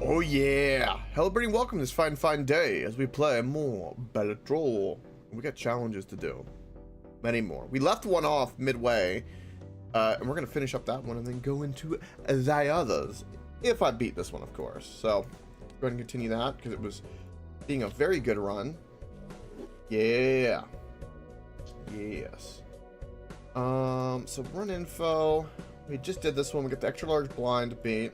Oh yeah! Celebrating welcome this fine day as we play more Balatro. We got challenges to do. Many more. We left one off midway, and we're gonna finish up that one and then go into the others. If I beat this one, of course. So, go ahead and continue that, because it was being a very good run. Yeah. Yes. So run info. We just did this one. We got the extra large blind to beat.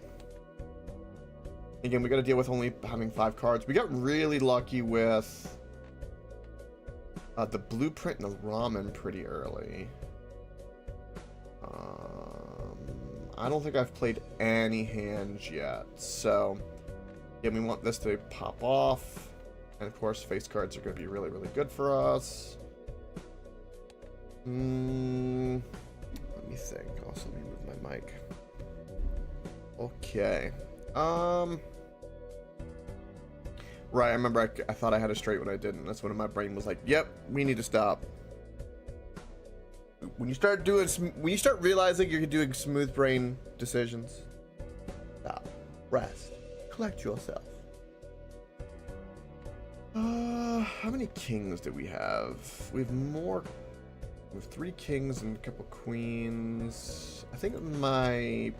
Again, we got to deal with only having 5 cards. We got really lucky with the blueprint and the ramen pretty early. I don't think I've played any hands yet. So, yeah, we want this to pop off. And of course, face cards are going to be really, really good for us. Let me think. Also, let me move my mic. Okay. Right, I remember I thought I had a straight when I didn't. That's when my brain was like, yep, we need to stop. When you start realizing you're doing smooth brain decisions, stop, rest, collect yourself. How many kings do we have? We have more. We have 3 kings and a couple queens. I think we've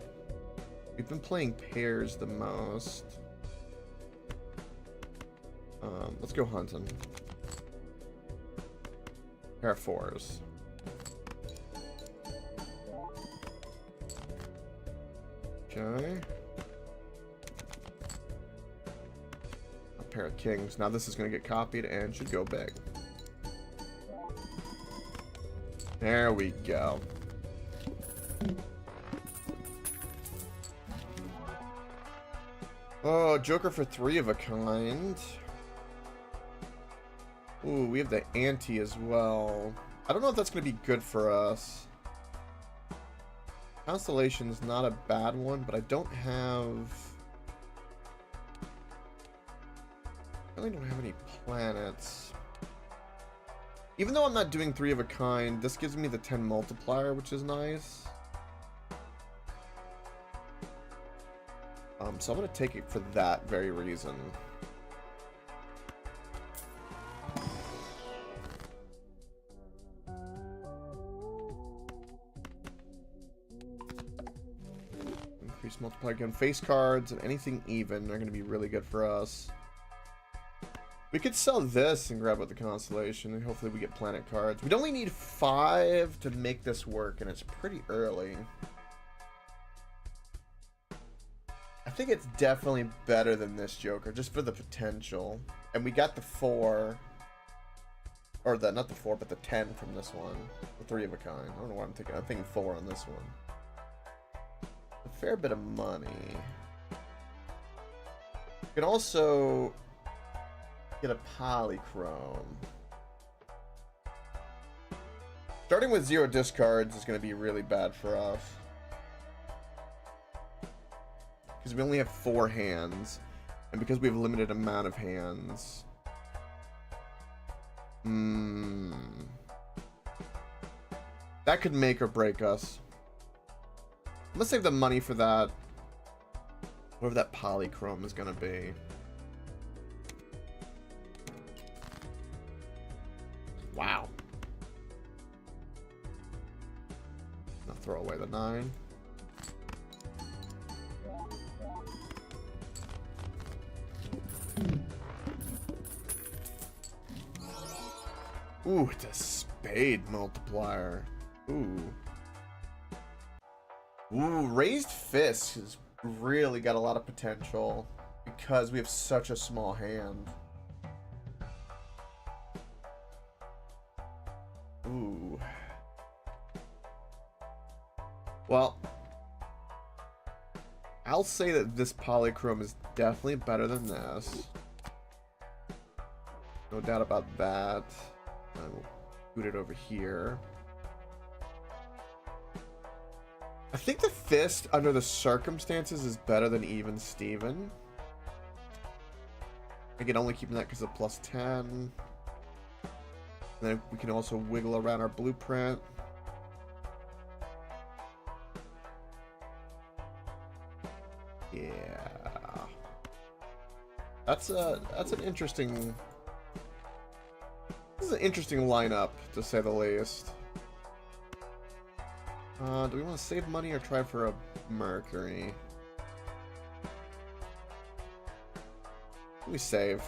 been playing pairs the most. Let's go hunting. Pair of 4s. Okay. A pair of kings. Now this is going to get copied and should go big. There we go. Oh, Joker for 3 of a kind. Ooh, we have the ante as well. I don't know if that's going to be good for us. Constellation's not a bad one, but I really don't have any planets. Even though I'm not doing 3 of a kind, this gives me the 10 multiplier, which is nice. So I'm going to take it for that very reason. Increase multiplier again. Face cards and anything even are going to be really good for us. We could sell this and grab out the constellation, and hopefully we get planet cards. We'd only need 5 to make this work, and it's pretty early. I think it's definitely better than this Joker, just for the potential. And we got the 4, or not the 4, but the 10 from this one. The 3 of a kind. I don't know what I'm thinking. I'm thinking 4 on this one. A fair bit of money. You can also get a polychrome. Starting with 0 discards is going to be really bad for us. Because we only have 4 hands. And because we have a limited amount of hands. That could make or break us. I'm going to save the money for that. Whatever that polychrome is going to be. Wow. I'll throw away the 9. Ooh, it's a spade multiplier. Ooh. Ooh, raised fist has really got a lot of potential because we have such a small hand. Ooh. Well, I'll say that this polychrome is definitely better than this. No doubt about that. I will put it over here. I think the fist, under the circumstances, is better than even Steven. Again, only keeping that because of plus 10. And then we can also wiggle around our blueprint. Yeah. That's an interesting. This is an interesting lineup, to say the least. Do we want to save money or try for a Mercury? We save.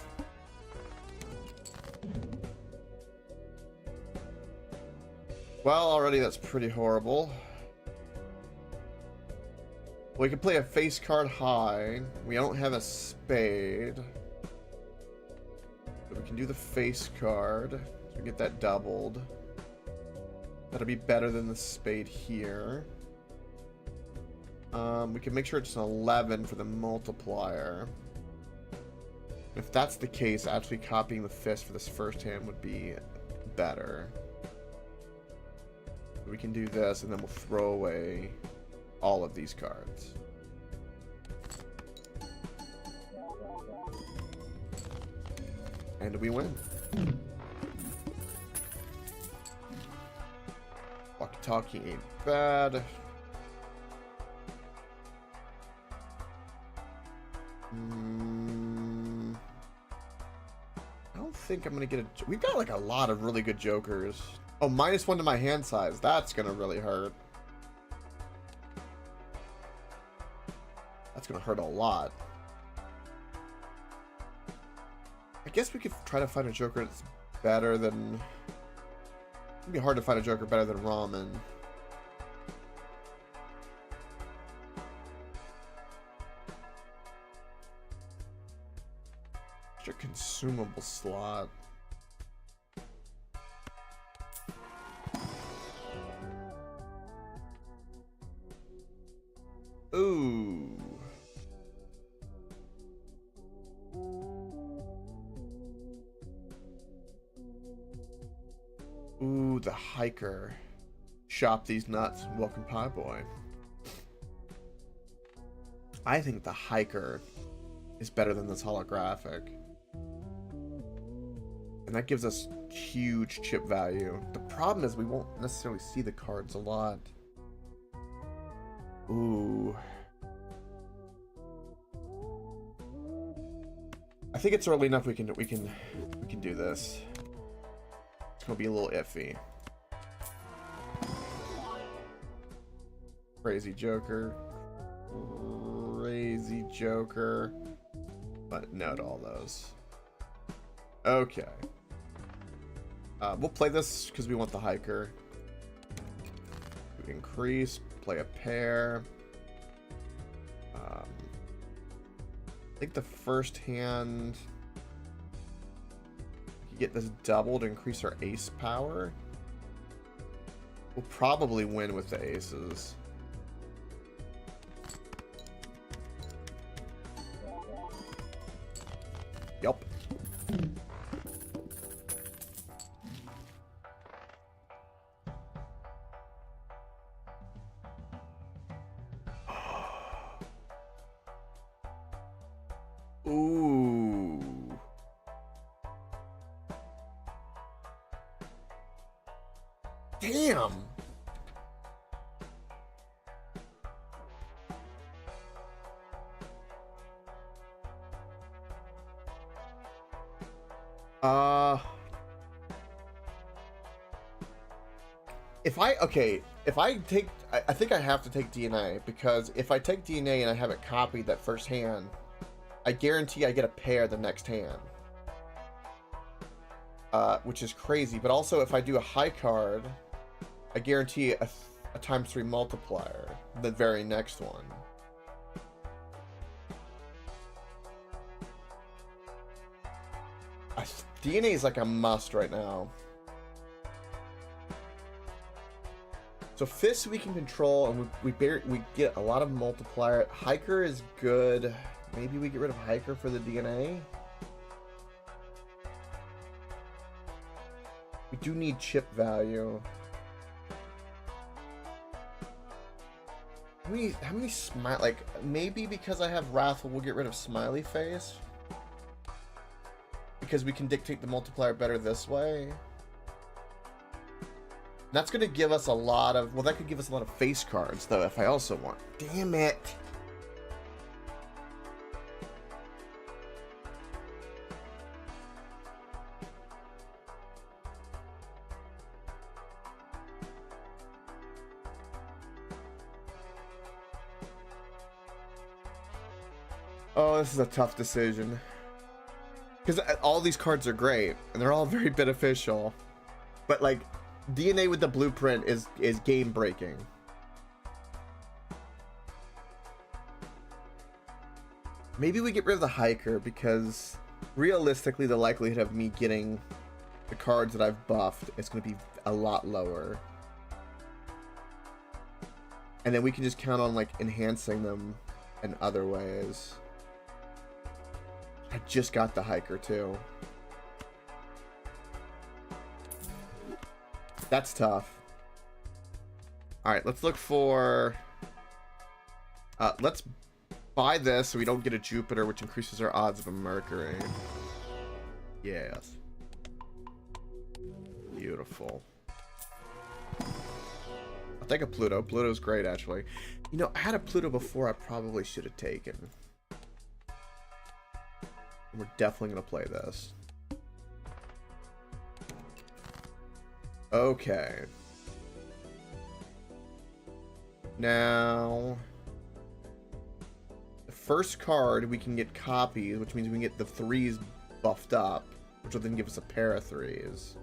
Well, already that's pretty horrible. We can play a face card high. We don't have a spade. But we can do the face card. So we get that doubled. That'll be better than the spade here. We can make sure it's an 11 for the multiplier. If that's the case, actually copying the fist for this first hand would be better. We can do this, and then we'll throw away all of these cards. And we win. Walkie-talkie ain't bad. I don't think I'm gonna get a... We've got like a lot of really good jokers. Oh, -1 to my hand size. That's gonna really hurt. That's gonna hurt a lot. I guess we could try to find a joker that's better than... It'd be hard to find a joker better than ramen. What's your consumable slot? Ooh. Ooh, the hiker. Shop these nuts. Welcome, Pie Boy. I think the hiker is better than this holographic. And that gives us huge chip value. The problem is we won't necessarily see the cards a lot. Ooh. I think it's early enough we can do this. It's gonna be a little iffy. Crazy Joker. Crazy Joker. But no to all those. Okay. We'll play this because we want the hiker. We increase, play a pair. I think the first hand you get this double to increase our ace power. We'll probably win with the aces. Yup. Ooh. Damn. If I take, I think I have to take DNA, because if I take DNA and I have it copied that first hand, I guarantee I get a pair the next hand. Which is crazy, but also if I do a high card, I guarantee a ×3 multiplier the very next one. DNA is like a must right now. So fists we can control, and we get a lot of multiplier. Hiker is good. Maybe we get rid of hiker for the DNA. We do need chip value. How many smile, like, maybe because I have Wrathful, we'll get rid of Smiley Face. Because we can dictate the multiplier better this way. That's going to give us a lot of... Well, that could give us a lot of face cards, though, if I also want... Damn it! Oh, this is a tough decision. Because all these cards are great, and they're all very beneficial. But, like, DNA with the blueprint is game-breaking. Maybe we get rid of the hiker, because realistically, the likelihood of me getting the cards that I've buffed is going to be a lot lower. And then we can just count on, like, enhancing them in other ways. I just got the hiker, too. That's tough. Alright, let's look for... let's buy this so we don't get a Jupiter, which increases our odds of a Mercury. Yes. Beautiful. I'll take a Pluto. Pluto's great, actually. You know, I had a Pluto before I probably should have taken. We're definitely going to play this. Okay. Now, the first card we can get copies, which means we can get the 3s buffed up, which will then give us a pair of 3s.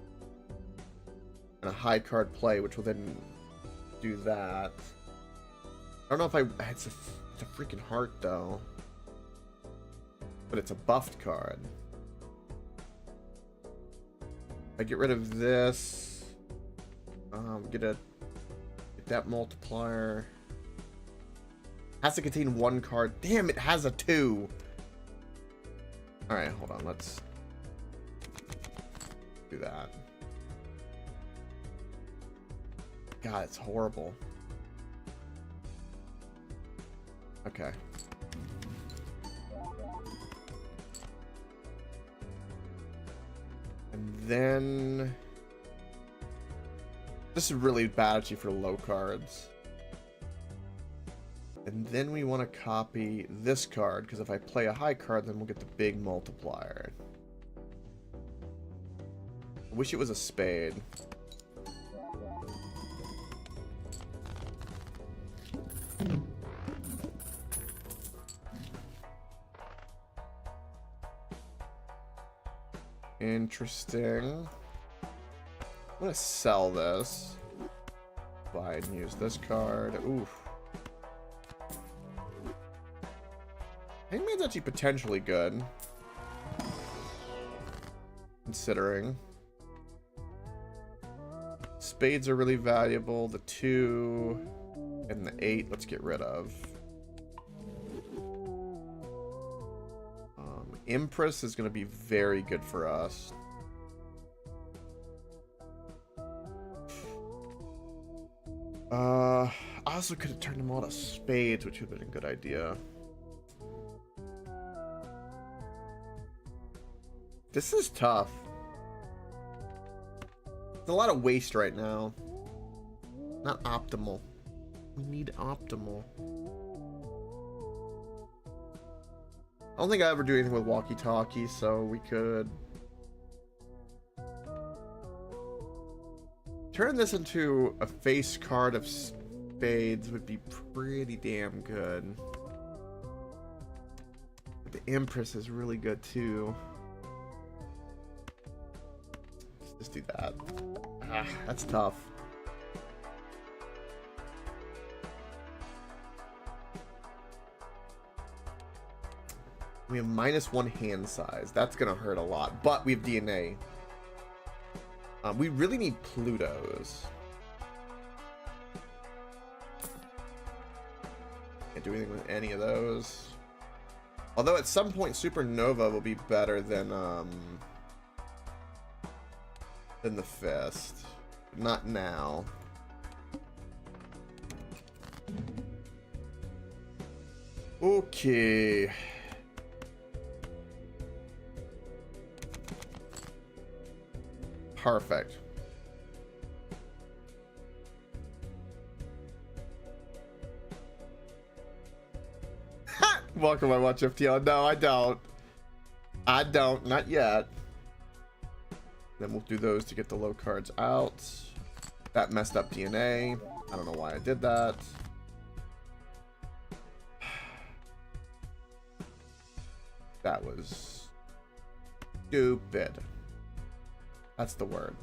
And a high card play, which will then do that. I don't know if it's a freaking heart, though. But it's a buffed card. I get rid of this. Get that multiplier. Has to contain 1 card. Damn, it has a 2. Alright, hold on. Let's do that. God, it's horrible. Okay. And then... this is really bad actually for low cards. And then we want to copy this card, because if I play a high card, then we'll get the big multiplier. I wish it was a spade. Interesting. I'm gonna sell this. Buy and use this card. Oof. Hangman's actually potentially good. Considering. Spades are really valuable. The 2 and the 8, let's get rid of. Empress is going to be very good for us. I also could have turned them all to spades, which would have been a good idea. This is tough. It's a lot of waste right now. Not optimal. We need optimal. I don't think I ever do anything with walkie-talkie, so we could turn this into a face card of spades would be pretty damn good. But the Empress is really good too. Let's just do that. Ah, that's tough. We have -1 hand size. That's gonna hurt a lot, but we have DNA. We really need Plutos. Can't do anything with any of those. Although at some point Supernova will be better than the Fist. Not now. Okay. Perfect. Welcome, I watch FTL. No, I don't. I don't. Not yet. Then we'll do those to get the low cards out. That messed up DNA. I don't know why I did that. That was stupid. That's the word.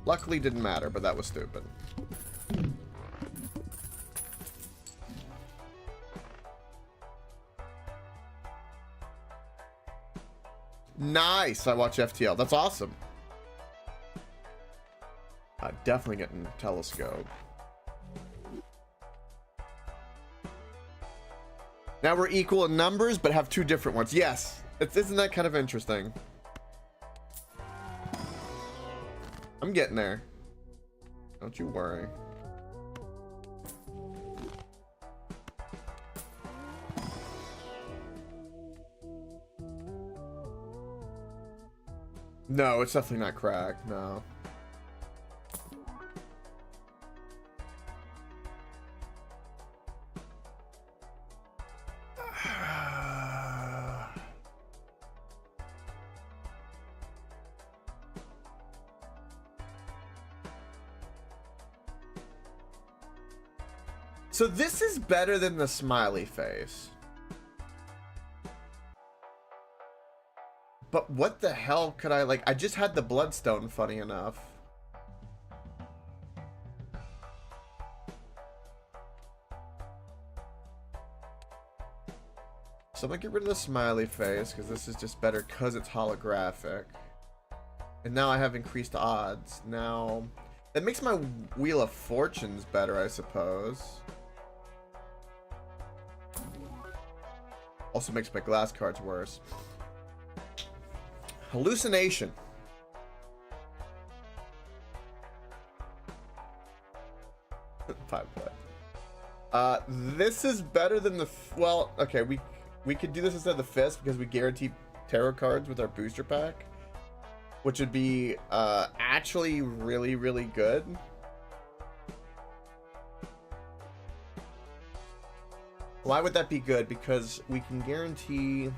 Luckily didn't matter, but that was stupid. Nice. I watch FTL. That's awesome. Definitely getting telescope. Now we're equal in numbers, but have two different ones. Yes. Isn't that kind of interesting? I'm getting there. Don't you worry. No, it's definitely not cracked. No. So this is better than the smiley face. But what the hell could I like? I just had the bloodstone, funny enough. So I'm gonna get rid of the smiley face because this is just better because it's holographic. And now I have increased odds. Now that makes my Wheel of Fortunes better, I suppose. Also makes my glass cards worse. Hallucination. Five play. This is better than the well. Okay, we could do this instead of the fist because we guarantee tarot cards with our booster pack, which would be actually really, really good. Why would that be good? Because we can guarantee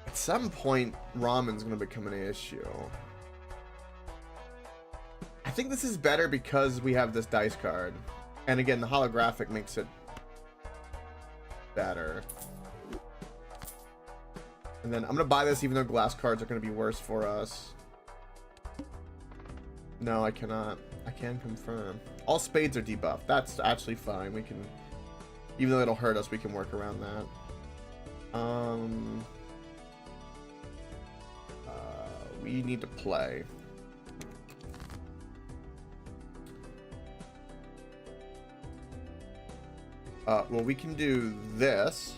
at some point ramen's gonna become an issue. I think this is better because we have this dice card. And again, the holographic makes it better. And then I'm gonna buy this even though glass cards are gonna be worse for us. No, I cannot. I can confirm. All spades are debuffed. That's actually fine. We can, even though it'll hurt us, we can work around that. We need to play. Well, we can do this.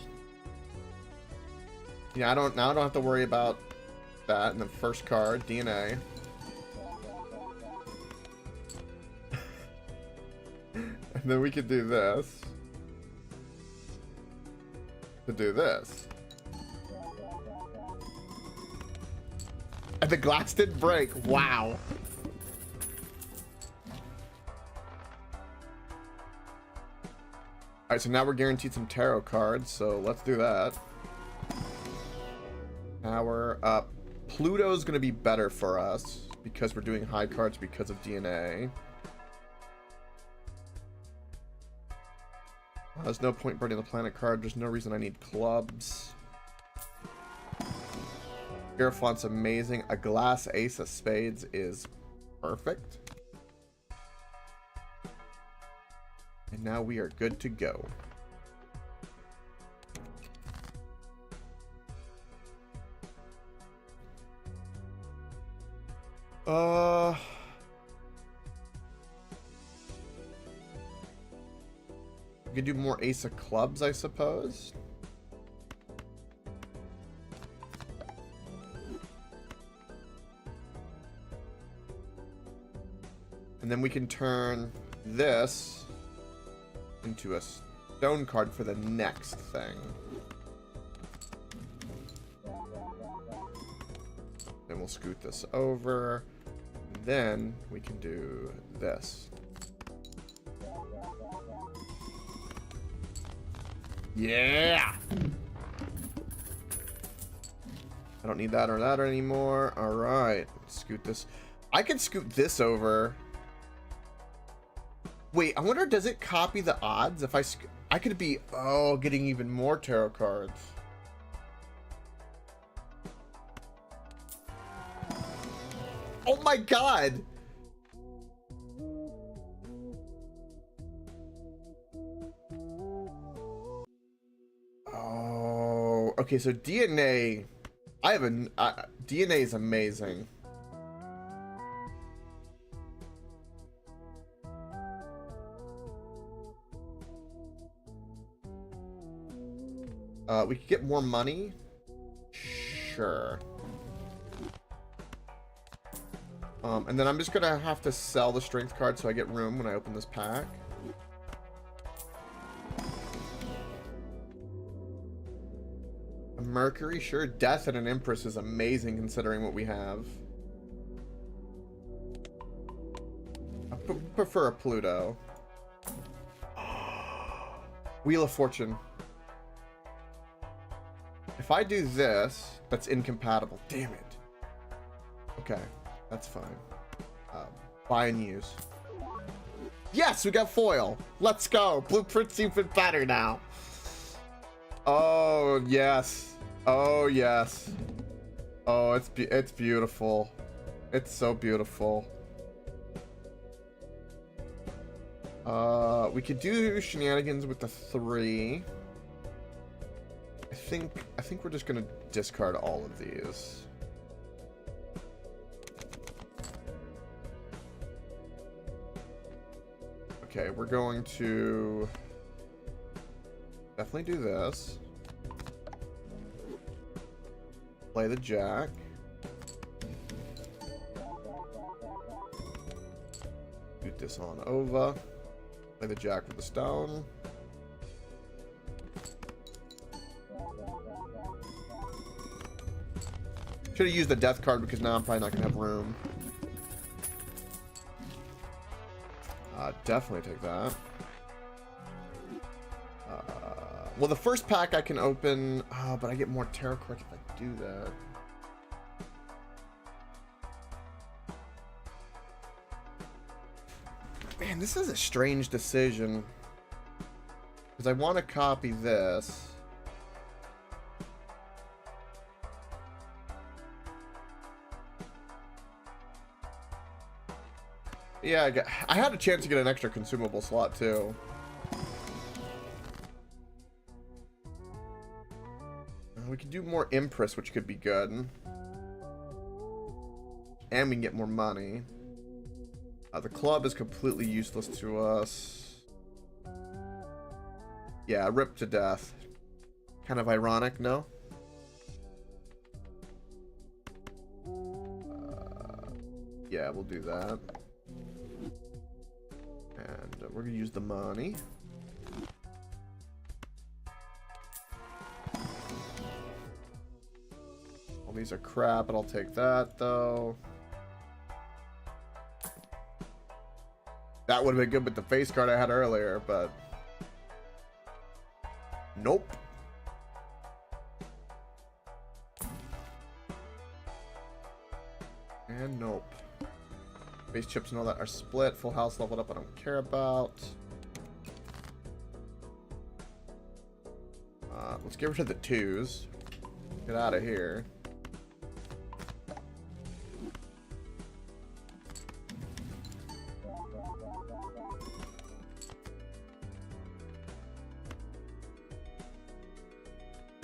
Yeah, I don't have to worry about that. And the first card, DNA. And then we could do this. To do this. And the glass didn't break. Wow. Alright, so now we're guaranteed some tarot cards, so let's do that. Now Pluto's gonna be better for us because we're doing high cards because of DNA. There's no point burning the planet card. There's no reason I need clubs. Hierophant's amazing. A glass ace of spades is perfect. And now we are good to go. We could do more ace of clubs, I suppose. And then we can turn this into a stone card for the next thing. Then we'll scoot this over. Then we can do this. Yeah! I don't need that or that anymore. All right, scoot this. I can scoot this over. Wait, I wonder, does it copy the odds? If I could be, oh, getting even more tarot cards. Oh my god! Oh, okay, so DNA. DNA is amazing. We could get more money. Sure. And then I'm just gonna have to sell the strength card so I get room when I open this pack. A Mercury, sure. Death and an Empress is amazing considering what we have. I prefer a Pluto. Wheel of Fortune. If I do this, that's incompatible. Damn it. Okay, that's fine. Buy and use. Yes, we got foil. Let's go. Blueprint's even better now. Oh, yes. Oh, yes. Oh, it's beautiful. It's so beautiful. We could do shenanigans with the 3. I think we're just gonna discard all of these. Okay, we're going to definitely do this. Play the Jack. Shoot this on over. Play the Jack with the stone. Should have used the death card because now I'm probably not going to have room. Definitely take that. Well, the first pack I can open, but I get more tarot cards if I do that. Man, this is a strange decision. Because I want to copy this. Yeah, I had a chance to get an extra consumable slot too. We can do more Empress, which could be good. And we can get more money. The club is completely useless to us. Yeah, ripped to death. Kind of ironic, no? Yeah, we'll do that. And we're going to use the money. All these are crap, but I'll take that, though. That would have been good with the face card I had earlier, but... Nope. And nope. Base chips and all that are split. Full house leveled up I don't care about. Let's get rid of the 2s. Get out of here.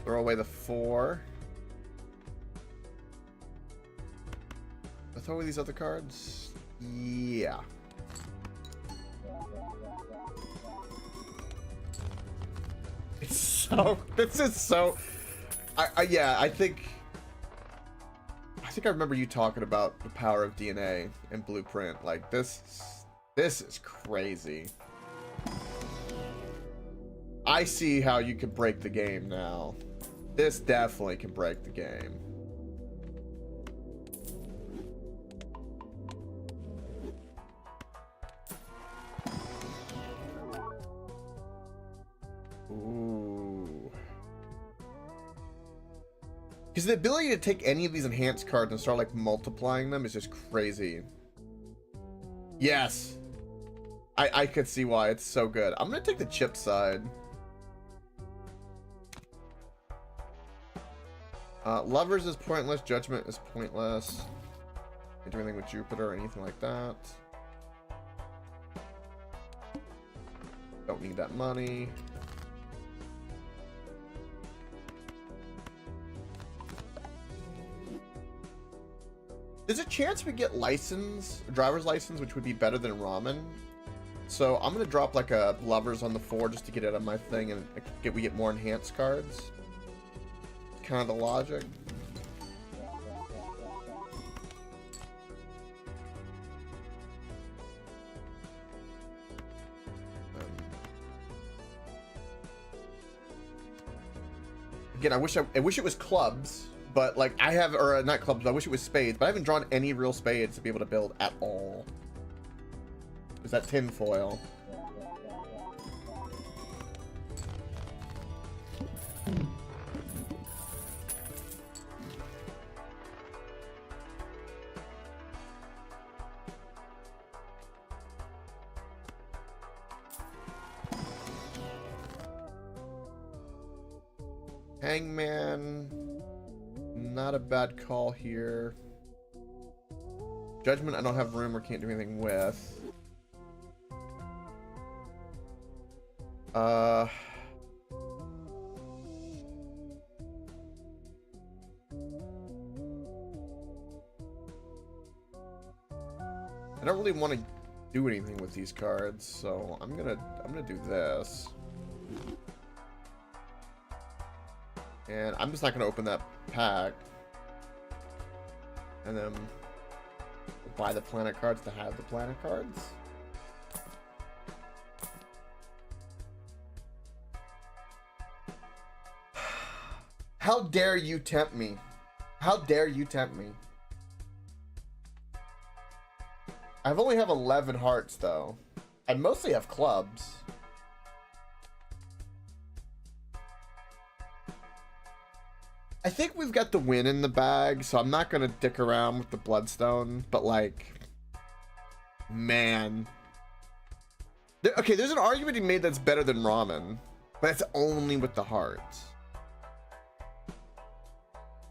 Throw away the 4. Throw away these other cards. Yeah. It's so. This is so. Yeah. I think I remember you talking about the power of DNA and Blueprint. Like this is crazy. I see how you can break the game now. This definitely can break the game. Ooh. Because the ability to take any of these enhanced cards and start like multiplying them is just crazy. Yes. I could see why. It's so good. I'm going to take the chip side. Lovers is pointless. Judgment is pointless. Can't do anything with Jupiter or anything like that. Don't need that money. There's a chance we get license, driver's license, which would be better than ramen. So I'm gonna drop like a lovers on the 4 just to get it on my thing, and we get more enhanced cards. Kind of the logic. Again, I wish it was clubs, but like I have, or not clubs, but I wish it was spades, but I haven't drawn any real spades to be able to build at all. Is that tin foil? Hangman, not a bad call here. Judgment, I don't have room or can't do anything with. I don't really want to do anything with these cards, so I'm gonna do this. And I'm just not gonna open that pack. And then buy the planet cards to have the planet cards. How dare you tempt me? How dare you tempt me? I only have 11 hearts though. I mostly have clubs. I think we've got the win in the bag, so I'm not gonna dick around with the bloodstone, but like, man. Okay, there's an argument he made that's better than ramen, but it's only with the hearts.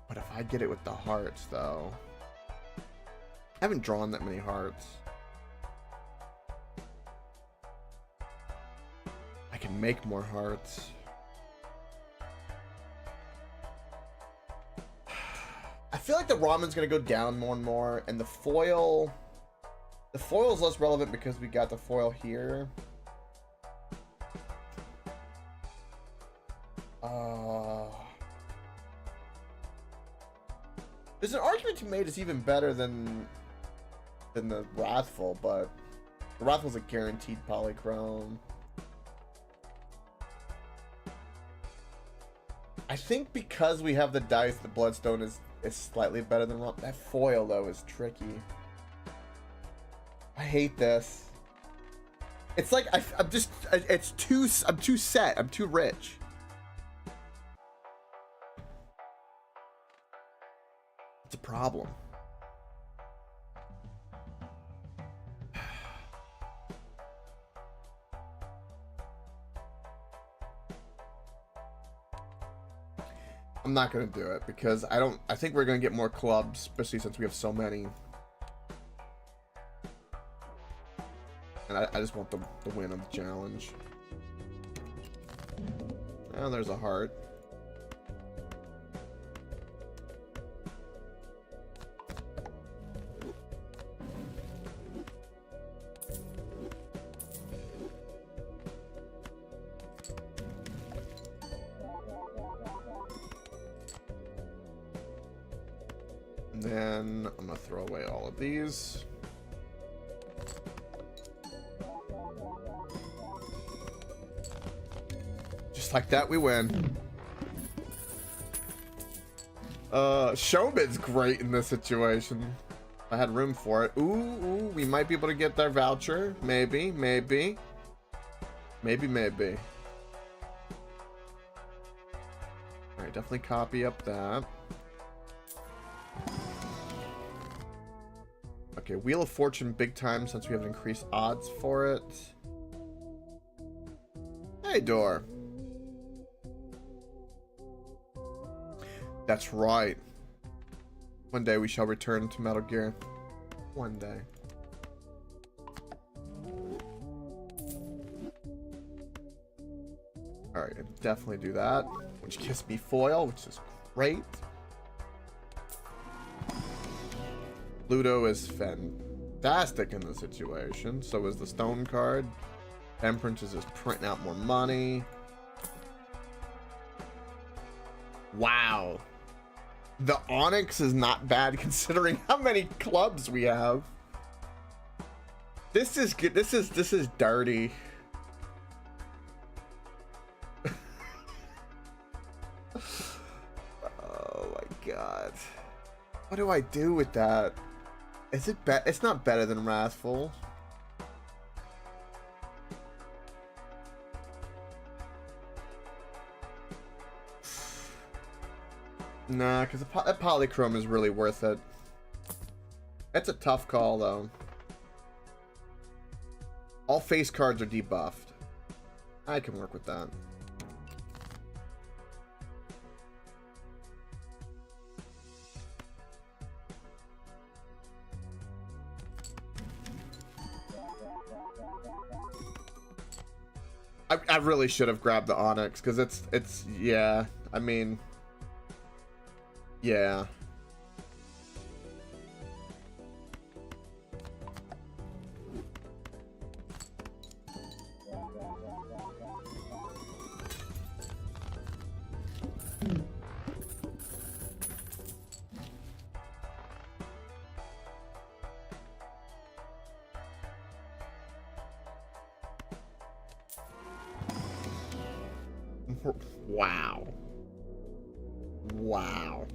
But if I get it with the hearts though, I haven't drawn that many hearts. I can make more hearts. I feel like the ramen's gonna go down more and more, and the foil is less relevant because we got the foil here. There's an argument to be made it's even better than the Wrathful, but the Wrathful's a guaranteed polychrome. I think because we have the dice, the bloodstone is slightly better than ramen. That foil though is tricky. I hate this. It's like I'm too set. I'm too rich. It's a problem. I'm not gonna do it because I think we're gonna get more clubs, especially since we have so many. And I just want the win of the challenge. And there's a heart. And then I'm gonna throw away all of these. Just like that, we win. Showman's great in this situation. I had room for it. Ooh, we might be able to get their voucher. Maybe. Alright, definitely copy up that. Okay, Wheel of Fortune big time since we have increased odds for it. Hey, door. That's right. One day we shall return to Metal Gear. One day. Alright, definitely do that. Which gives me foil, which is great. Pluto is fantastic in the situation. So is the stone card. Temperance is just printing out more money. Wow. The Onyx is not bad considering how many clubs we have. This is good. This is dirty. Oh my god. What do I do with that? Is it it's not better than Wrathful. Nah, because that Polychrome is really worth it. It's a tough call, though. All face cards are debuffed. I can work with that. I really should have grabbed the Onyx, because it's, yeah, I mean... Yeah. Wow. Wow.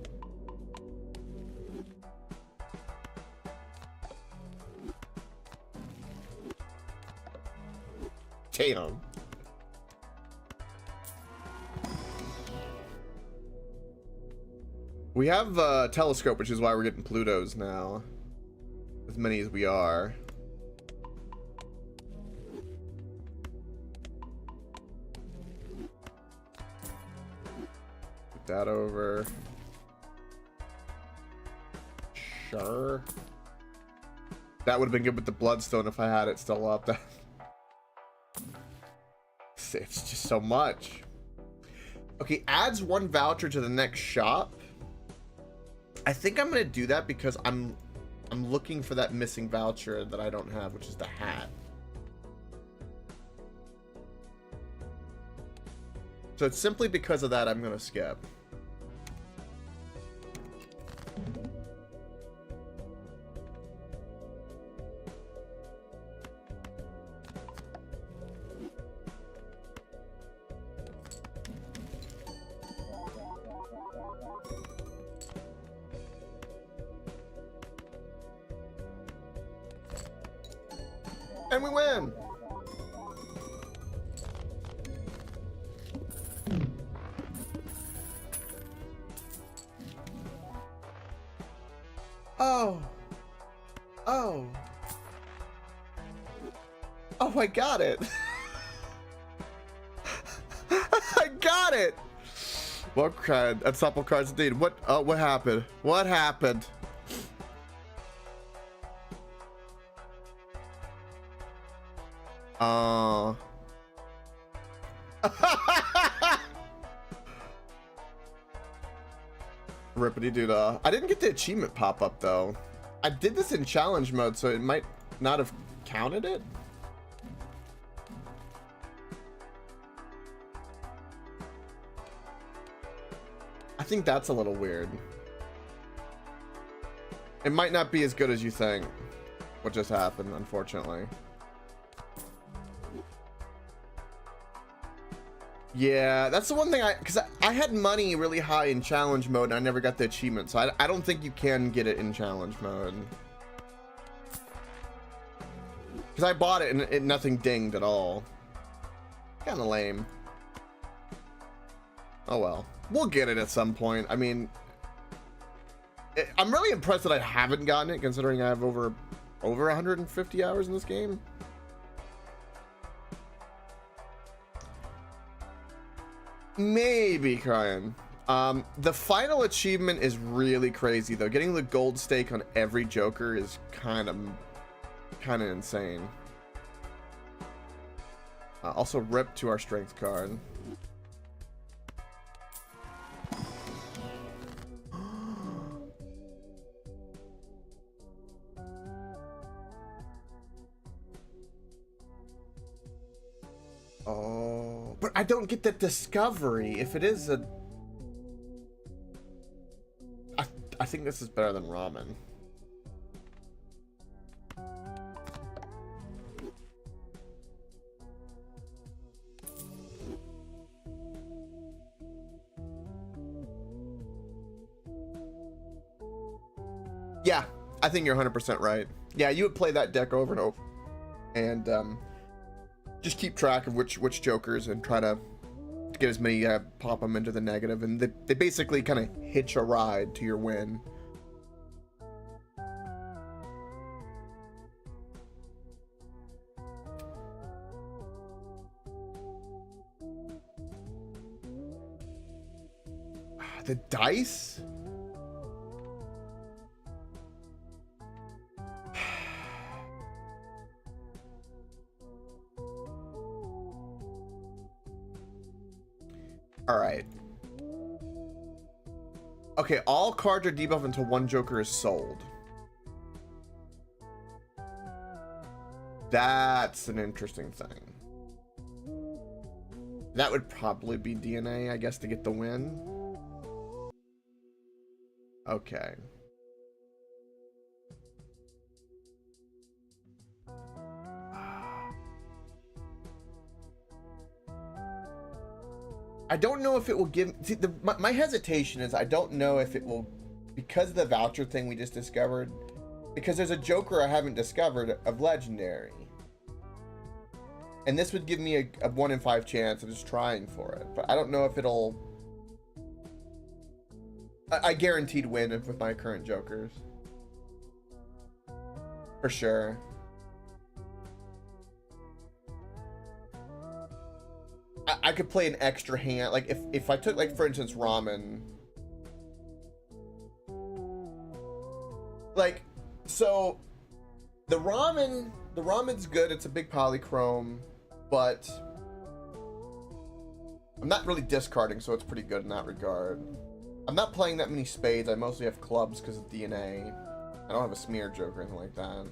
Damn. We have a telescope, which is why we're getting Plutos now. As many as we are. Put that over. Sure. That would have been good with the Bloodstone if I had it still up. It's just so much. Okay, adds one voucher to the next shop. I think I'm gonna do that because I'm looking for that missing voucher that I don't have, which is the hat. So it's simply because of that I'm gonna skip. And we win! Oh! Oh! Oh, I got it! I got it! What kind? Unstoppable cards indeed. What happened? What happened? Rippity doo-dah. I didn't get the achievement pop up though. I did this in challenge mode, so it might not have counted it. I think that's a little weird. It might not be as good as you think. What just happened, unfortunately. Yeah, that's the one thing because I had money really high in challenge mode and I never got the achievement, so I don't think you can get it in challenge mode. Because I bought it and nothing dinged at all. Kind of lame. Oh well, we'll get it at some point. I mean, I'm really impressed that I haven't gotten it, considering I have over over 150 hours in this game. Maybe, Ryan. The final achievement is really crazy though. Getting the gold stake on every Joker is kind of insane. Also rip to our strength card. Oh, but I don't get the discovery. If it is a... I think this is better than ramen. Yeah, I think you're 100% right. Yeah, you would play that deck over and over, and just keep track of which Jokers and try to get as many, pop them into the negative, and they basically kind of hitch a ride to your win. The dice? All right. Okay, all cards are debuffed until one Joker is sold. That's an interesting thing. That would probably be DNA, I guess, to get the win. Okay. I don't know if it will give... See, my hesitation is I don't know if it will... Because of the voucher thing we just discovered... Because there's a Joker I haven't discovered of Legendary. And this would give me a 1 in 5 chance of just trying for it. But I don't know if it'll... I guaranteed win with my current Jokers. For sure. I could play an extra hand, like if I took, like, for instance, ramen. Like, so the ramen's good. It's a big polychrome, but I'm not really discarding, so it's pretty good in that regard. I'm not playing that many spades. I mostly have clubs because of DNA. I don't have a smear joke or anything like that.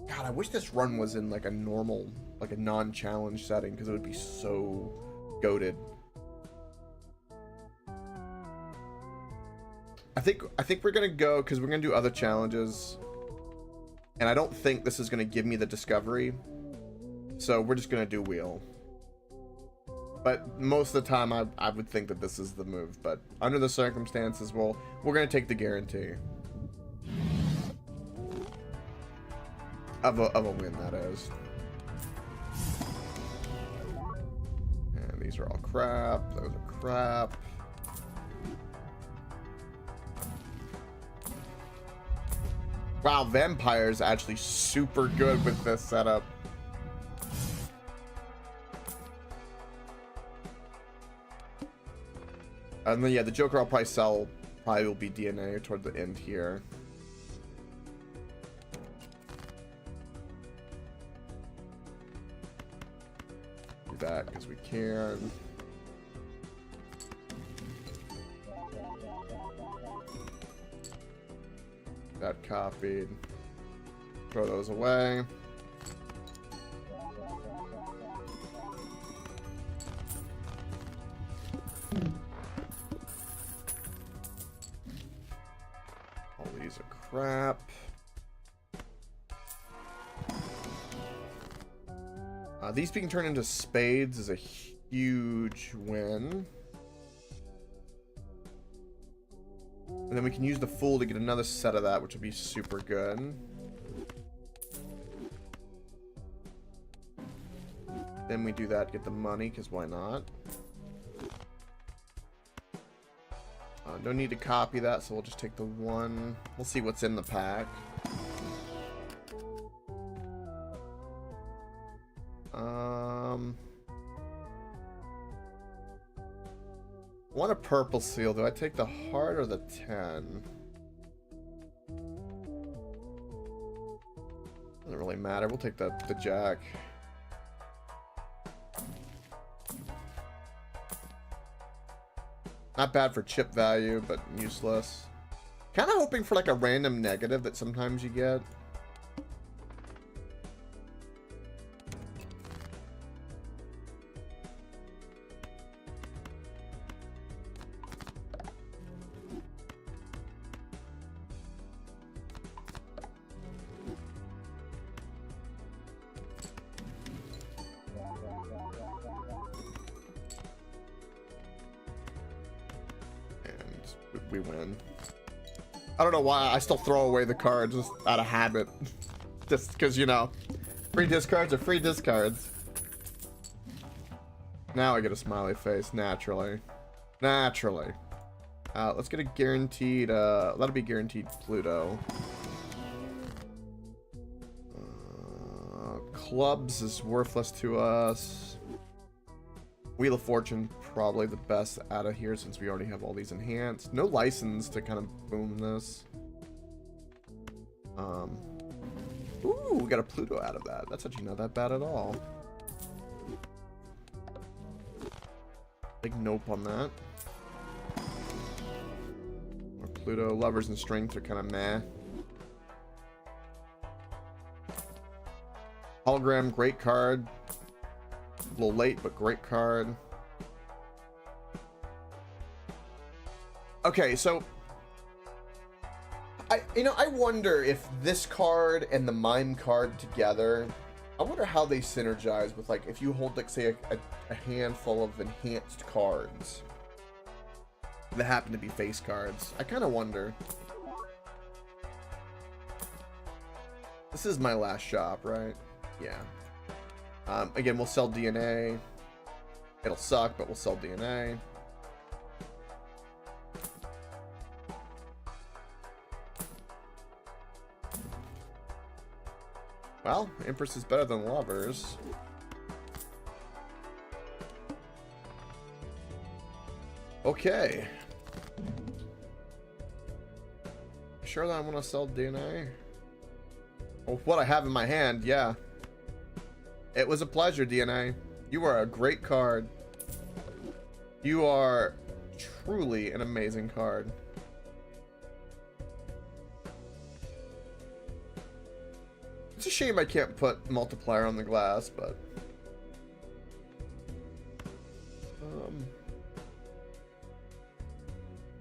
God, I wish this run was in like a normal, like a non-challenge setting, because it would be so goated. I think we're gonna go, because we're gonna do other challenges, and I don't think this is gonna give me the discovery, so we're just gonna do wheel. But most of the time, I would think that this is the move. But under the circumstances, we're gonna take the guarantee of a win, that is. And these are all crap. Those are crap. Wow, Vampire's actually super good with this setup. And then, yeah, the Joker I'll probably sell probably will be DNA toward the end here. Do that because we can. That copied. Throw those away. All these are crap. These being turned into spades is a huge win. And then we can use the Fool to get another set of that, which would be super good. Then we do that, get the money, because why not? No need to copy that, so we'll just take the one. We'll see what's in the pack. I want a purple seal. Do I take the heart or the 10? Doesn't really matter. We'll take the jack. Not bad for chip value, but useless. Kind of hoping for like a random negative that sometimes you get. We win. I don't know why I still throw away the cards just out of habit. Just because, you know, free discards are free discards. Now I get a smiley face, naturally. Naturally. Let's get a guaranteed, that'll be guaranteed Pluto. Clubs is worthless to us. Wheel of Fortune, probably the best out of here since we already have all these enhanced. No license to kind of boom this. Ooh, we got a Pluto out of that. That's actually not that bad at all. Big nope on that. Or Pluto, Lovers and Strength are kind of meh. Hologram, great card. A little late, but great card. Okay, so I wonder if this card and the mime card together, I wonder how they synergize with, like, if you hold, like, say a handful of enhanced cards that happen to be face cards. I kind of wonder. This is my last shop, right? Yeah. Again, we'll sell DNA. It'll suck, but we'll sell DNA. Well, Empress is better than Lovers. Okay. Sure that I want to sell DNA? Well, what I have in my hand, yeah. It was a pleasure, DNA. You are a great card. You are truly an amazing card. It's a shame I can't put multiplier on the glass, but...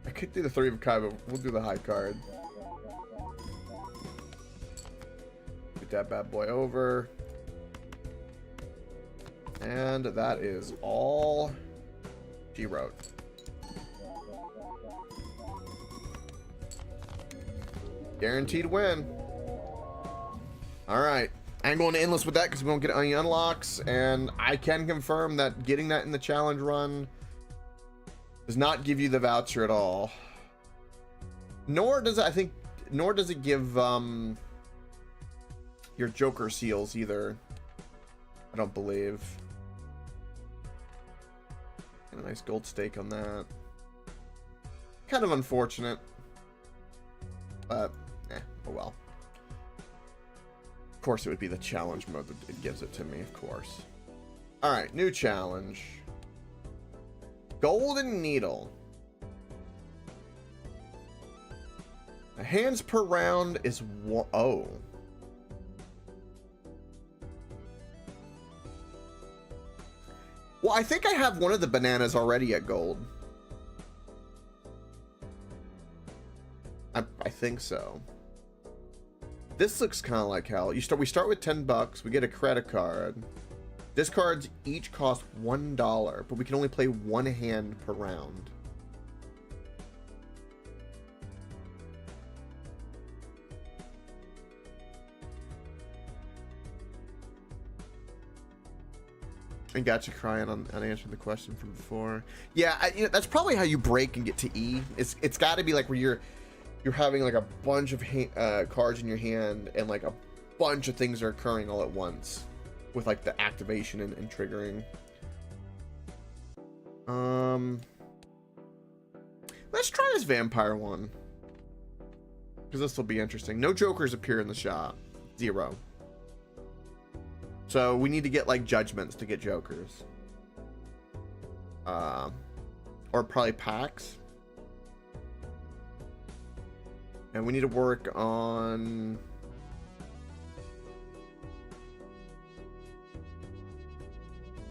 I could do the 3 of Kai, but we'll do the high card. Get that bad boy over. And that is all she wrote. Guaranteed win. Alright. I ain't going to endless with that because we won't get any unlocks. And I can confirm that getting that in the challenge run does not give you the voucher at all. Nor does it, nor does it give your Joker seals either. I don't believe. A nice gold stake on that. Kind of unfortunate. But, oh well. Of course it would be the challenge mode that it gives it to me, of course. Alright, new challenge. Golden Needle. Hands per round is one. Oh. Well, I think I have one of the bananas already at gold. I think so. This looks kind of like hell. We start with $10. We get a credit card. Discards each cost $1, but we can only play one hand per round. I got you crying on answering the question from before. Yeah, you know, that's probably how you break and get to E. It's got to be like where you're having like a bunch of cards in your hand and like a bunch of things are occurring all at once with like the activation and triggering. Let's try this vampire one because this will be interesting. No jokers appear in the shop. 0. So we need to get like judgments to get jokers. Or probably packs. And we need to work on...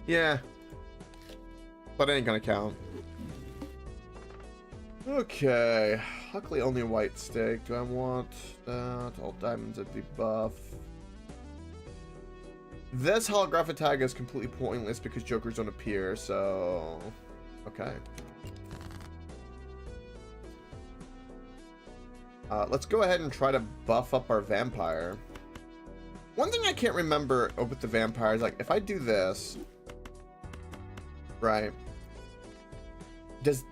Yeah. But it ain't gonna count. Okay. Luckily only a white stick. Do I want that? All diamonds at debuff. This holographic tag is completely pointless because jokers don't appear, so... Okay. Let's go ahead and try to buff up our vampire. One thing I can't remember with the vampires, like, if I do this... Right. Does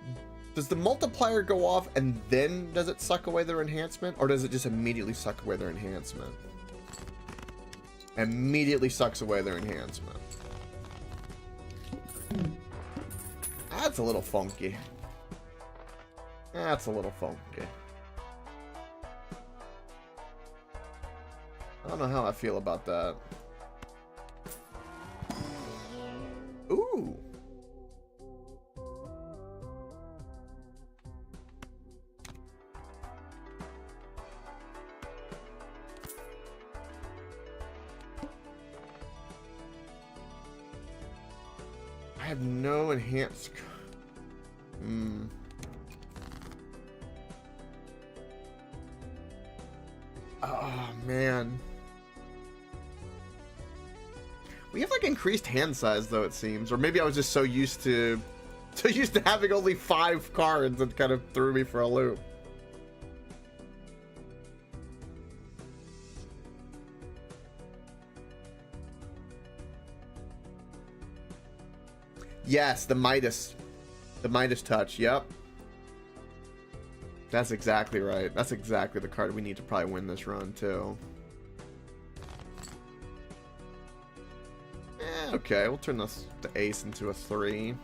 the multiplier go off and then does it suck away their enhancement? Or does it just immediately suck away their enhancement? Immediately sucks away their enhancement. That's a little funky. That's a little funky. I don't know how I feel about that. Ooh. I have no enhanced. Oh man. We have like increased hand size though, it seems, or maybe I was just so used to having only 5 cards and kind of threw me for a loop. Yes, the Midas touch. Yep. That's exactly right. That's exactly the card we need to probably win this run too. Okay, we'll turn the ace into a 3.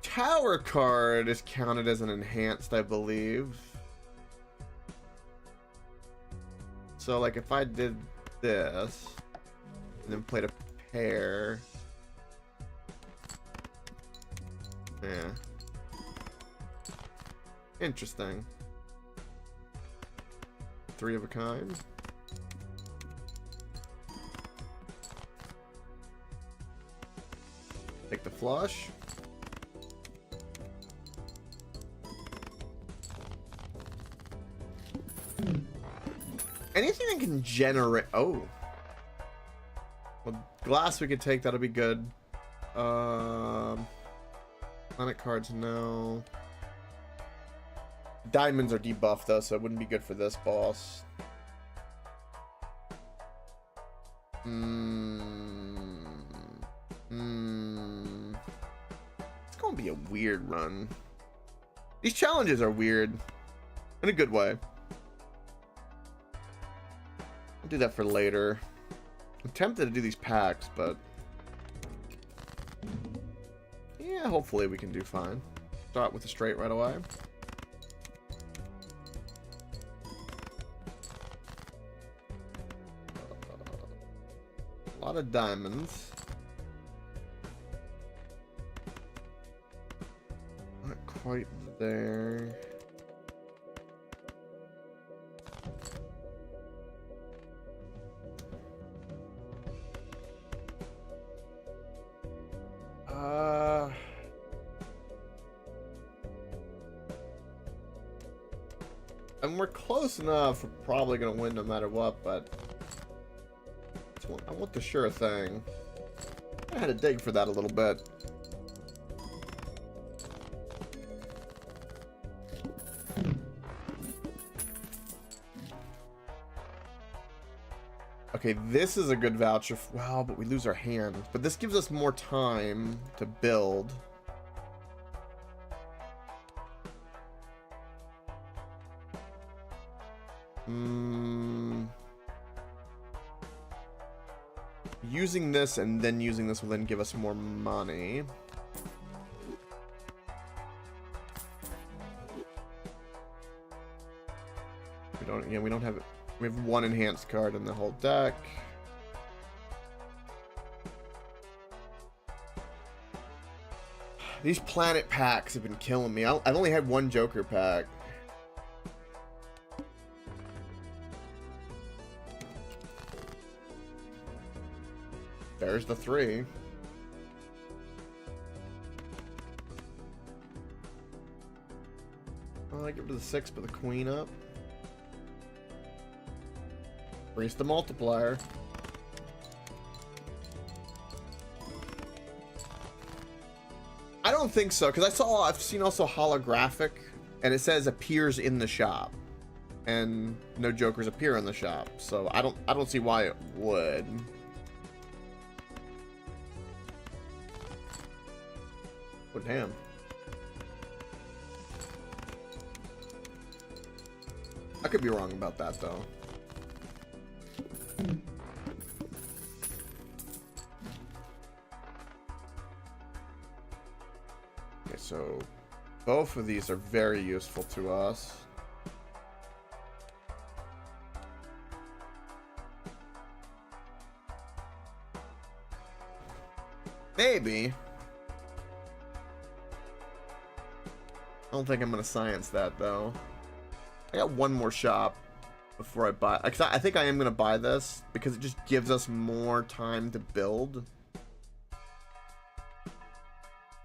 Tower card is counted as an enhanced, I believe. So, like, if I did this and then played a pair. Yeah. Interesting. 3 of a kind. Take the flush. Anything that can generate... Oh. Well, glass we could take. That'll be good. Planet cards, no. Diamonds are debuffed though, so it wouldn't be good for this boss. It's gonna be a weird run. These challenges are weird. In a good way. I'll do that for later. I'm tempted to do these packs, but... yeah, hopefully we can do fine. Start with a straight right away. A lot of diamonds. Not quite there. And we're close enough. We're probably gonna win no matter what, but I want the sure thing. I had to dig for that a little bit. Okay, this is a good voucher. Wow, but we lose our hand. But this gives us more time to build. Using this and then using this will then give us more money. We don't have it. We have one enhanced card in the whole deck. These planet packs have been killing me. I've only had one Joker pack. There's the 3. Oh, I get rid of the 6, but the queen up. Raise the multiplier. I don't think so, because I've seen also holographic, and it says appears in the shop, and no Jokers appear in the shop, so I don't see why it would. Oh damn. I could be wrong about that though. Okay, so both of these are very useful to us. Maybe. I don't think I'm gonna science that though. I got one more shop before I buy. I think I am gonna buy this because it just gives us more time to build.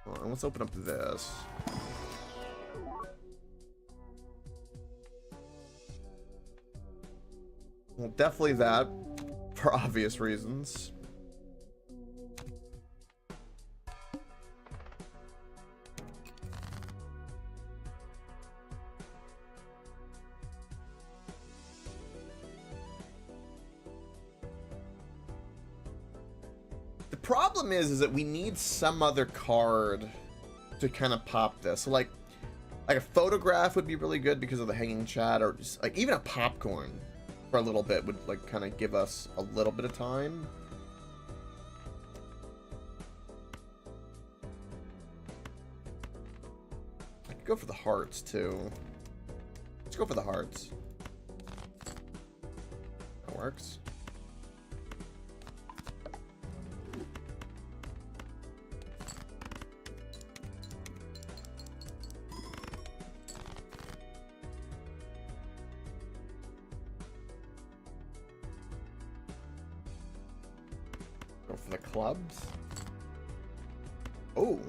Hold on, let's open up this. Well, definitely that for obvious reasons. Problem is that we need some other card to kind of pop this. So like a photograph would be really good because of the hanging chat, or just like even a popcorn for a little bit would like kind of give us a little bit of time. I could go for the hearts too. Let's go for the hearts. That works. For the clubs. Oh,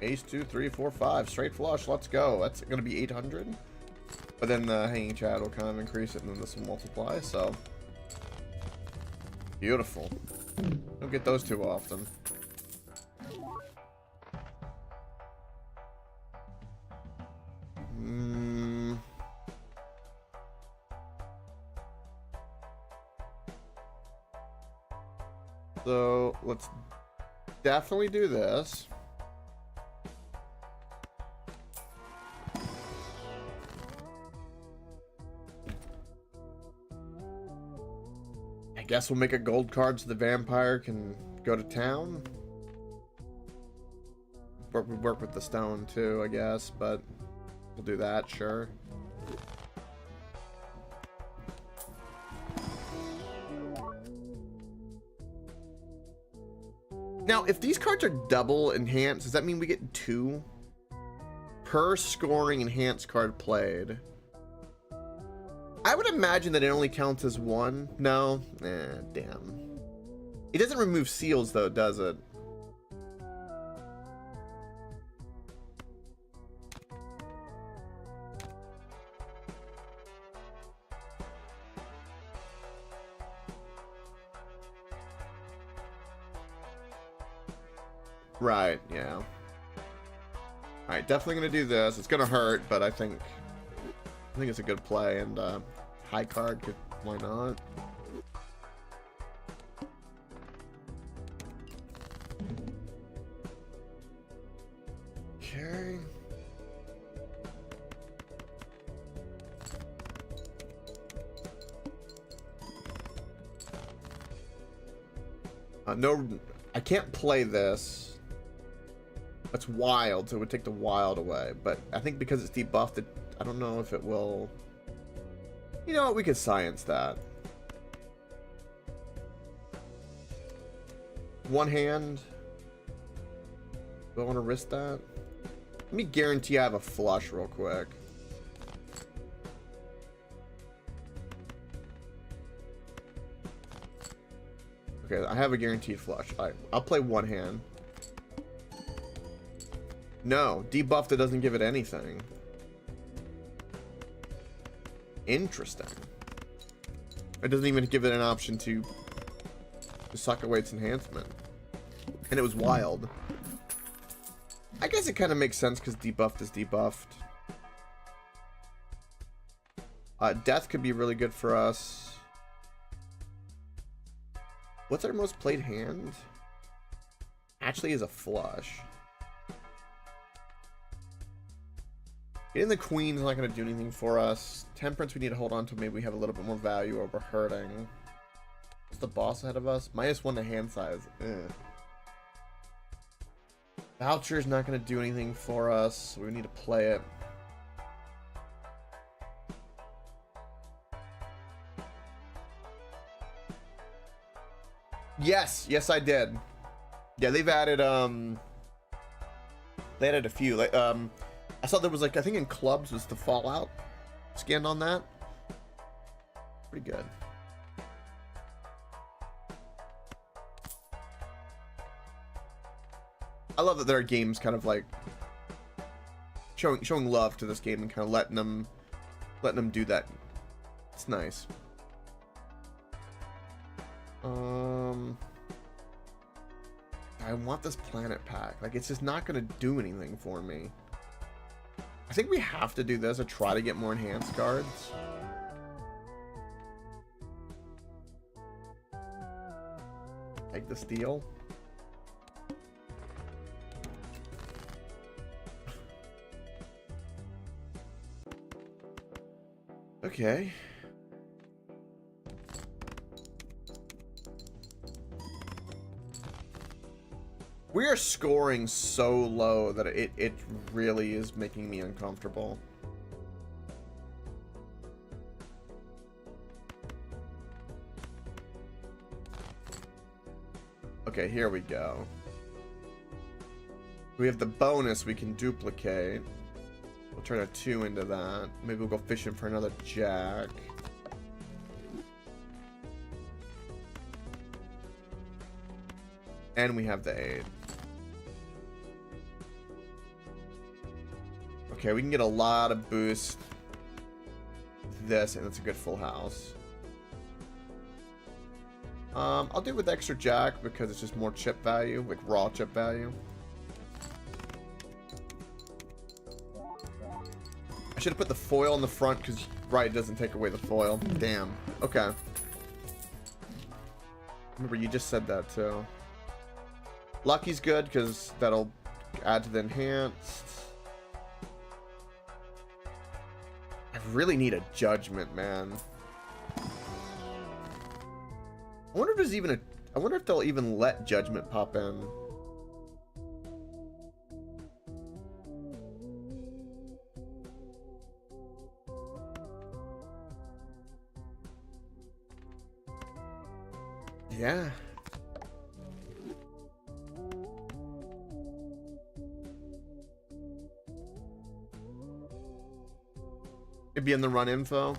ace 2 3 4 5 straight flush. Let's go. That's gonna be 800, but then the hanging chat will kind of increase it, and then this will multiply. So beautiful. Don't get those too often. So let's definitely do this. I guess we'll make a gold card so the vampire can go to town. We work with the stone too, I guess, but we'll do that, sure. Now, if these cards are double enhanced, does that mean we get 2 per scoring enhanced card played? I would imagine that it only counts as 1. No? Damn. It doesn't remove seals, though, does it? Right, yeah. Alright, definitely gonna do this. It's gonna hurt, but I think it's a good play, and high card could, why not? No, I can't play this. That's wild, so it would take the wild away. But I think because it's debuffed, I don't know if it will... You know what, we could science that. One hand. Do I want to risk that? Let me guarantee I have a flush real quick. Okay, I have a guaranteed flush. Alright, I'll play one hand. No, debuffed, it doesn't give it anything. Interesting. It doesn't even give it an option to suck away its enhancement. And it was wild. I guess it kind of makes sense because debuffed is debuffed. Death could be really good for us. What's our most played hand? Actually is a flush. Getting the queen's not going to do anything for us. Temperance we need to hold on to. Maybe we have a little bit more value or we're hurting. What's the boss ahead of us? -1 to hand size. Voucher's not going to do anything for us, so we need to play it. Yes, I did. Yeah, they've added they added a few. Like I saw there was like, I think in clubs was the Fallout skin on that. Pretty good. I love that there are games kind of like showing love to this game and kind of letting them do that. It's nice. I want this planet pack. Like, it's just not gonna do anything for me. I think we have to do this or try to get more enhanced cards. Take the steal. Okay. We are scoring so low that it really is making me uncomfortable. Okay, here we go. We have the bonus we can duplicate. We'll turn a 2 into that. Maybe we'll go fishing for another jack. And we have the 8. Okay, we can get a lot of boost. This, and it's a good full house. I'll do it with extra jack because it's just more chip value, like raw chip value. I should have put the foil in the front because, right, it doesn't take away the foil. Damn. Okay. Remember, you just said that too. Lucky's good because that'll add to the enhanced. I really need a judgment, man. I wonder if there's even I wonder if they'll even let judgment pop in. Yeah. It'd be in the run info.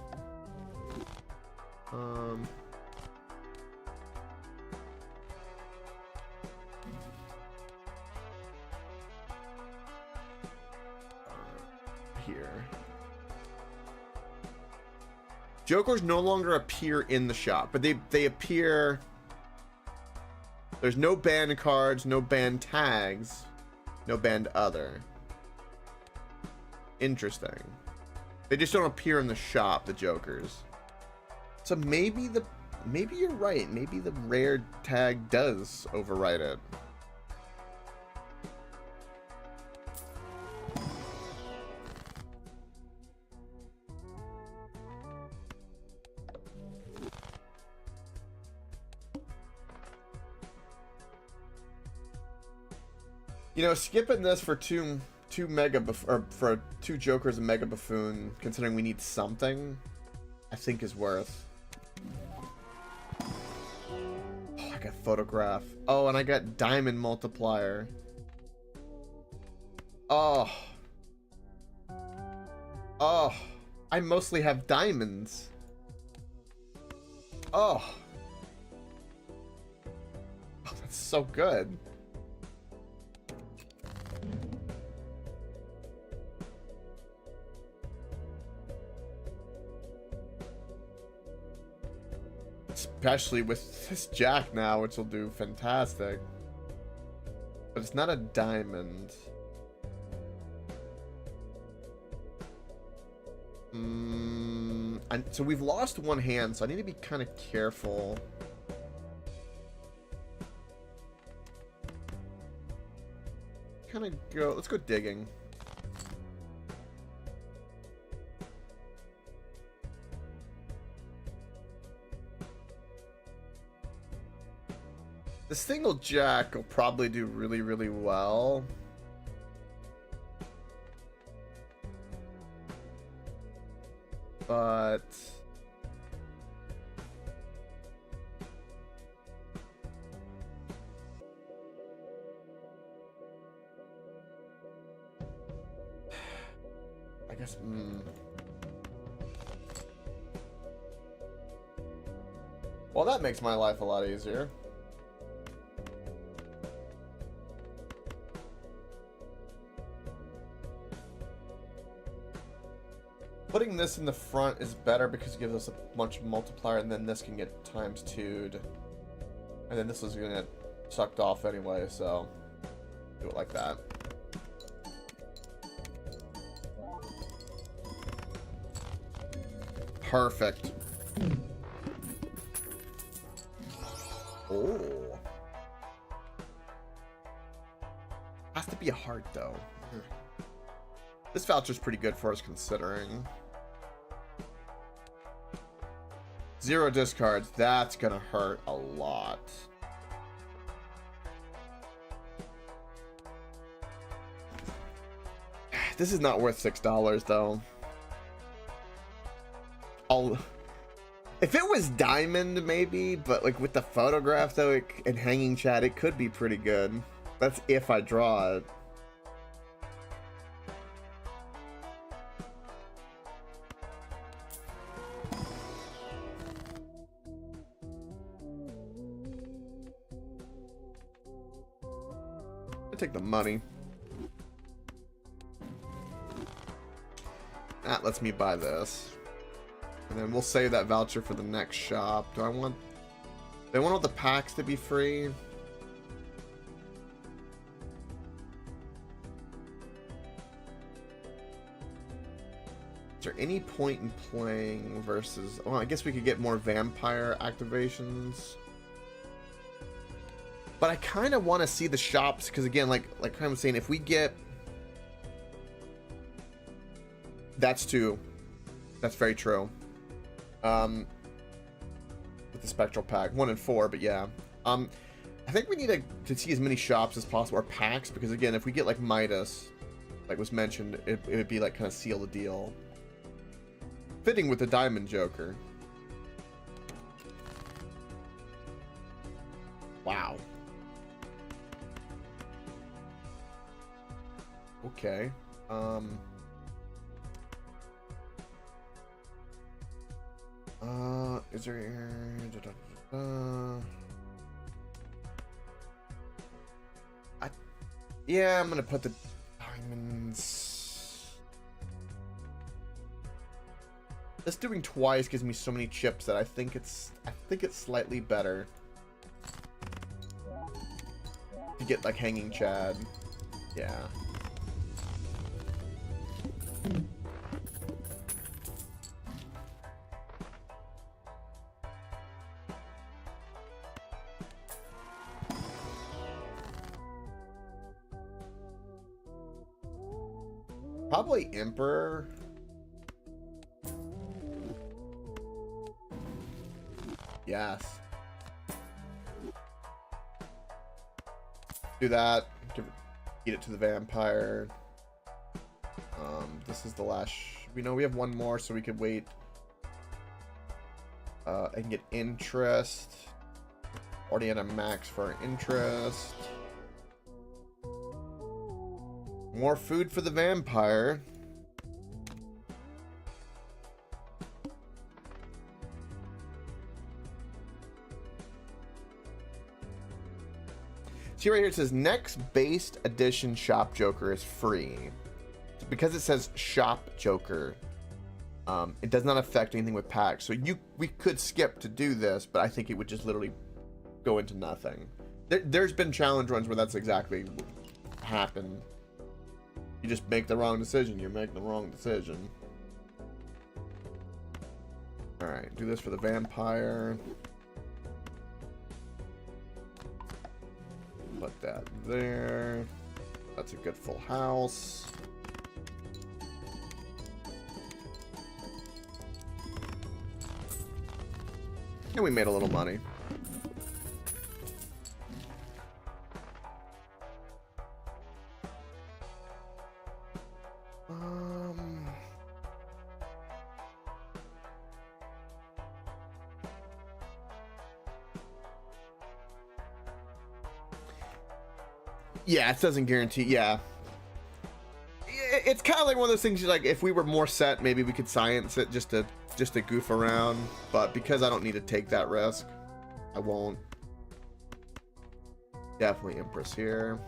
Here. Jokers no longer appear in the shop, but they appear. There's no banned cards, no banned tags, no banned other. Interesting. They just don't appear in the shop, the Jokers. So maybe you're right. Maybe the rare tag does override it. You know, skipping this for two or for two jokers and mega buffoon, considering we need something, I think is worth. Oh, I got photograph. Oh, and I got diamond multiplier. Oh. Oh. I mostly have diamonds. Oh. Oh, that's so good. Especially with this jack now, which will do fantastic. But it's not a diamond. So we've lost one hand, so I need to be kind of careful. Let's go digging. The single jack will probably do really, really well. But I guess well, that makes my life a lot easier. Putting this in the front is better because it gives us a much multiplier, and then this can get times 2'd. And then this is gonna get sucked off anyway, so do it like that. Perfect. Oh. Has to be a heart though. This voucher's pretty good for us considering. 0 discards. That's gonna hurt a lot. This is not worth $6 though. If it was diamond maybe, but like with the photograph though and hanging chat, it could be pretty good. That's if I draw it. Take the money. That lets me buy this. And then we'll save that voucher for the next shop. Do I want all the packs to be free? Is there any point in playing versus... Oh, I guess we could get more vampire activations. But I kind of want to see the shops, because again, like I was saying, if we get... That's very true. With the spectral pack. 1 and 4, but yeah. I think we need to see as many shops as possible, or packs, because again, if we get like Midas, like was mentioned, it would be like kind of seal the deal. Fitting with the Diamond Joker. Wow. Okay. Is there... Yeah, I'm gonna put the diamonds... This doing twice gives me so many chips that I think it's slightly better to get like hanging Chad. Yeah. Probably Emperor. Yes. Do that. Feed it to the vampire. This is the last. We know we have one more, so we could wait. And get interest. Already at a max for our interest. More food for the vampire. See right here, it says next based edition shop joker is free. Because it says shop joker, it does not affect anything with packs. So we could skip to do this, but I think it would just literally go into nothing. There's been challenge runs where that's exactly what happened. You just make the wrong decision. You make the wrong decision. All right, do this for the vampire. Put that there. That's a good full house. And we made a little money. Yeah, it doesn't guarantee. Yeah. It's kind of like one of those things, like, if we were more set, maybe we could science it just to goof around. But because I don't need to take that risk, I won't. Definitely Empress here.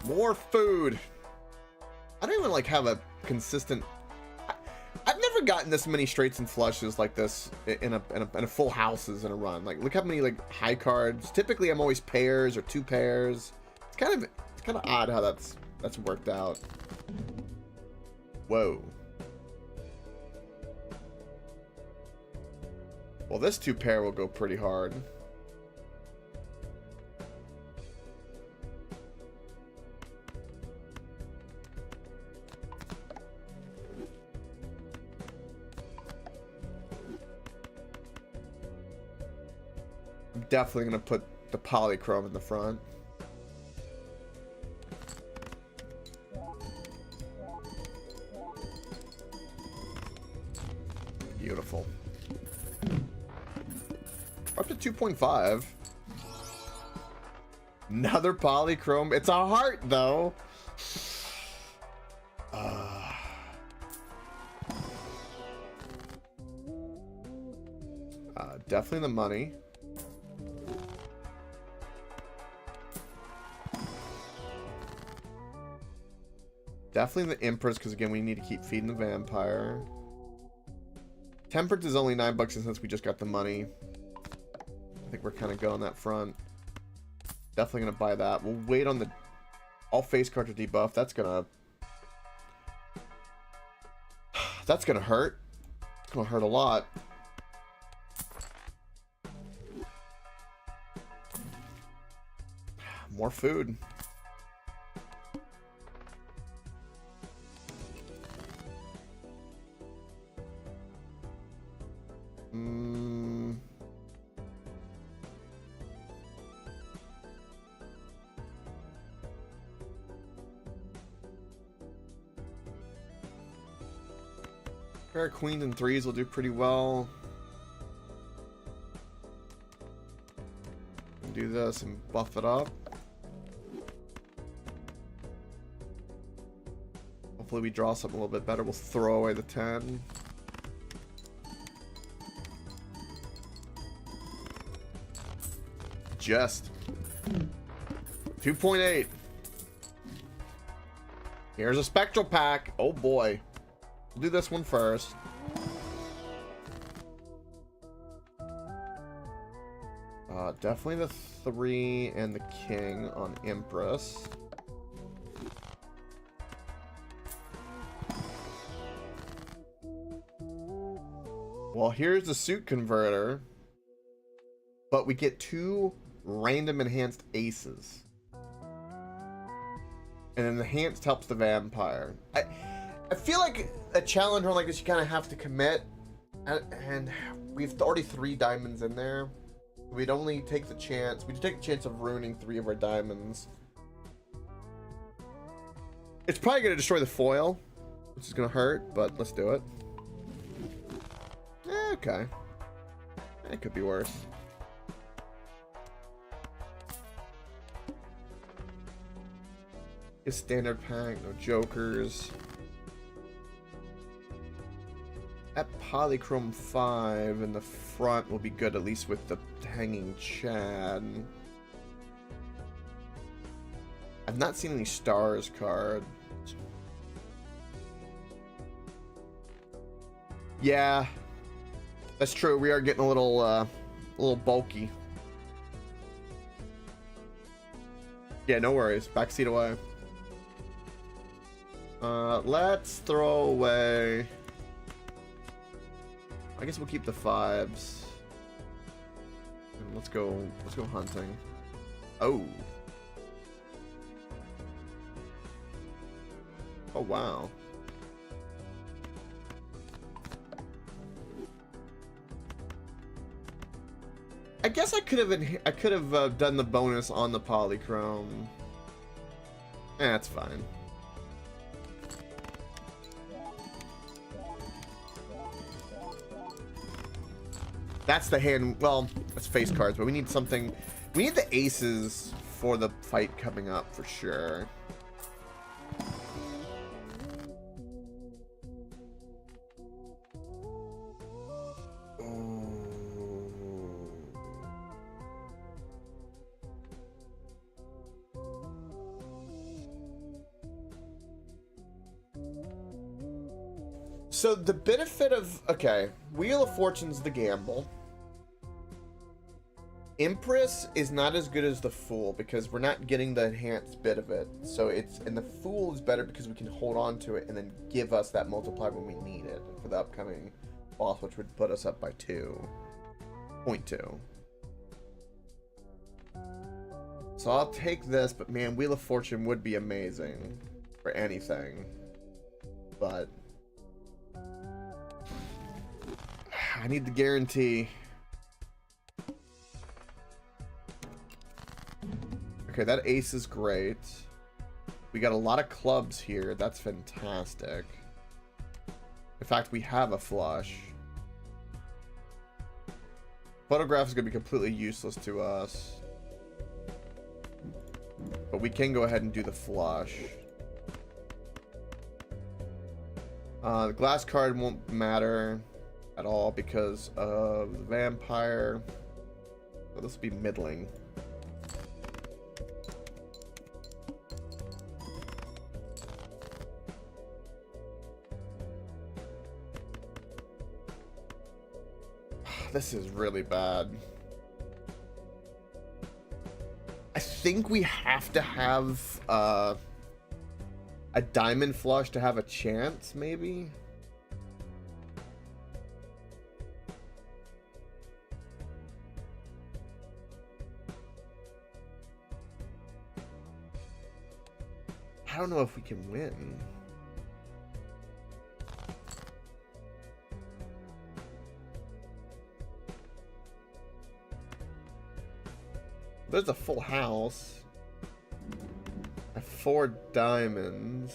More food. I don't even like have a consistent. I've never gotten this many straights and flushes like this in a full houses in a run. Like, look how many like high cards. Typically, I'm always pairs or two pairs. It's kind of odd how that's worked out. Whoa. Well, this two pair will go pretty hard. I'm definitely going to put the polychrome in the front. Beautiful. Up to 2.5. Another polychrome. It's a heart, though. Definitely the money. Definitely the Empress, because again, we need to keep feeding the vampire. Temperance is only $9 since we just got the money. I think we're kind of going that front. Definitely going to buy that. We'll wait on the all face cards are debuff. That's going to hurt. It's going to hurt a lot. More food. Pair of queens and threes will do pretty well. Do this and buff it up. Hopefully we draw something a little bit better. We'll throw away the 10. Just 2.8. Here's a spectral pack. Oh boy. We'll do this one first. Definitely the 3 and the king on Empress. Well, here's the suit converter. But we get 2 random enhanced aces. And then the enhanced helps the vampire. I feel like a challenge run like this, you kind of have to commit. And we've already 3 diamonds in there. We'd only take the chance. We'd take the chance of ruining 3 of our diamonds. It's probably going to destroy the foil, which is going to hurt, but let's do it. Okay. It could be worse. It's standard pack, no jokers. That polychrome 5 in the front will be good, at least with the hanging Chad. I've not seen any stars cards. Yeah, that's true. We are getting a little bulky. Yeah, no worries. Backseat away. Let's throw away. I guess we'll keep the 5s. And let's go hunting. Oh. Oh wow. I guess I could have done the bonus on the polychrome. That's fine. That's the hand. Well, that's face cards, but we need something. We need the aces for the fight coming up for sure. So the benefit of, okay, Wheel of Fortune's the gamble. Empress is not as good as the Fool because we're not getting the enhanced bit of it. So and the Fool is better because we can hold on to it and then give us that multiplier when we need it for the upcoming boss, which would put us up by 2.2. So I'll take this, but man, Wheel of Fortune would be amazing for anything. But I need the guarantee. Okay, that ace is great. We got a lot of clubs here. That's fantastic. In fact, we have a flush. Photograph is going to be completely useless to us. But we can go ahead and do the flush. The glass card won't matter at all because of the vampire. So this will be middling. This is really bad. I think we have to have a diamond flush to have a chance, maybe? I don't know if we can win. There's a full house. I have 4 diamonds.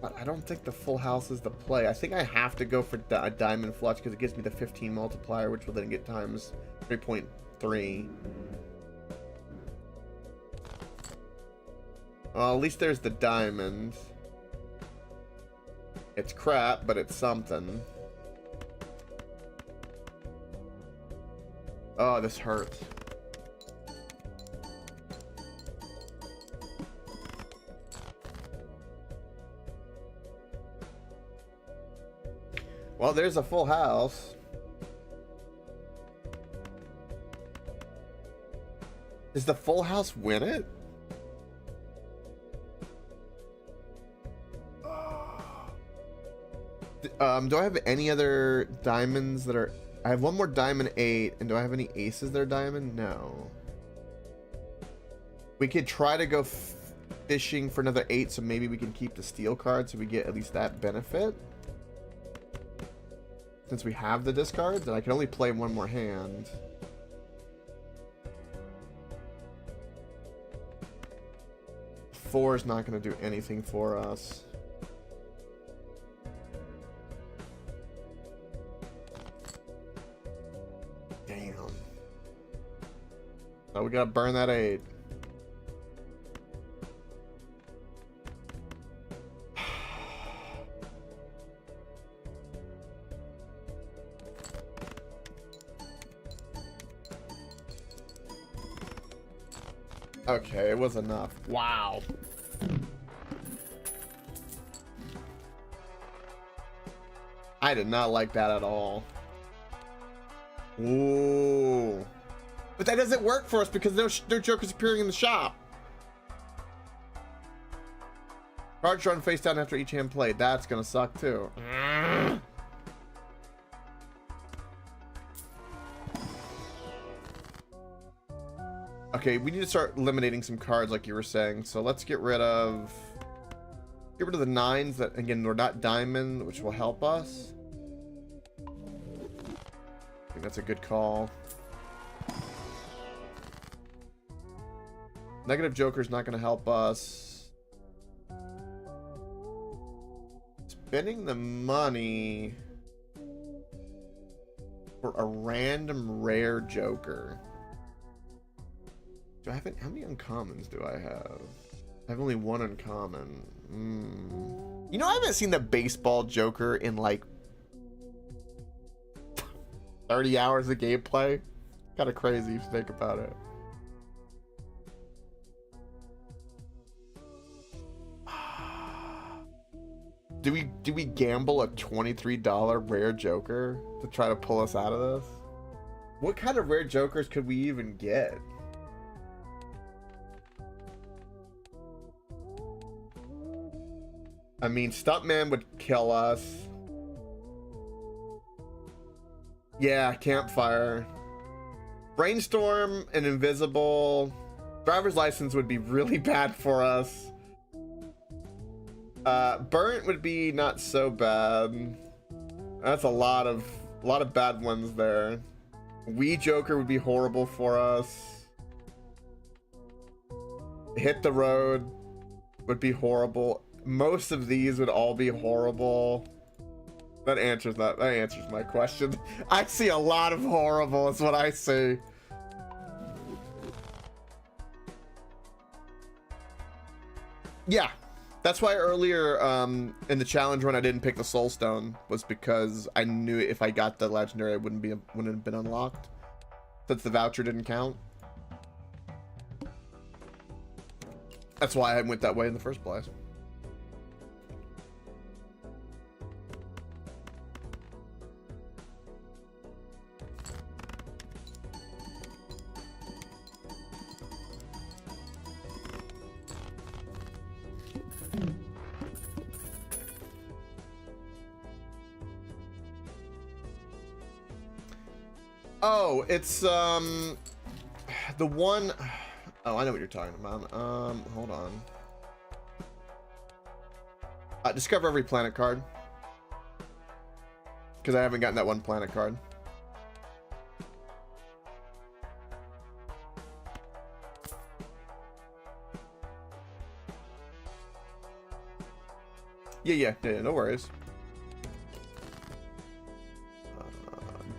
But I don't think the full house is the play. I think I have to go for a diamond flush because it gives me the 15 multiplier, which will then get times 3.3. Well, at least there's the diamond. It's crap, but it's something. Oh, this hurts. Well, there's a full house. Does the full house win it? Do I have any other diamonds that are... I have one more diamond 8, and do I have any aces that are diamond? No. We could try to go... fishing for another 8, so maybe we can keep the steel card so we get at least that benefit. Since we have the discards, and I can only play one more hand. Four is not going to do anything for us. Damn. So we got to burn that 8. Okay, it was enough. Wow. I did not like that at all. Ooh. But that doesn't work for us because no jokers appearing in the shop. Cards run face down after each hand played. That's gonna suck too. Okay, we need to start eliminating some cards like you were saying. So let's get rid of the 9s that, again, we're not diamond, which will help us. I think that's a good call. Negative joker's not going to help us. Spending the money for a random rare joker. Do I have how many uncommons do I have? I have only one uncommon. You know, I haven't seen the baseball joker in like 30 hours of gameplay. Kind of crazy if you think about it. Do we gamble a $23 rare joker to try to pull us out of this? What kind of rare jokers could we even get? I mean, Stuntman would kill us. Yeah, Campfire. Brainstorm and Invisible. Driver's License would be really bad for us. Burnt would be not so bad. That's a lot of bad ones there. Wii Joker would be horrible for us. Hit the Road would be horrible. Most of these would all be horrible. That answers my question. I see a lot of horrible is what I see. Yeah. That's why earlier in the challenge run I didn't pick the Soul Stone, was because I knew if I got the legendary it wouldn't have been unlocked. Since the voucher didn't count. That's why I went that way in the first place. Oh, it's the one. Oh, I know what you're talking about. Hold on. Discover every planet card, because I haven't gotten that one planet card. Yeah, no worries.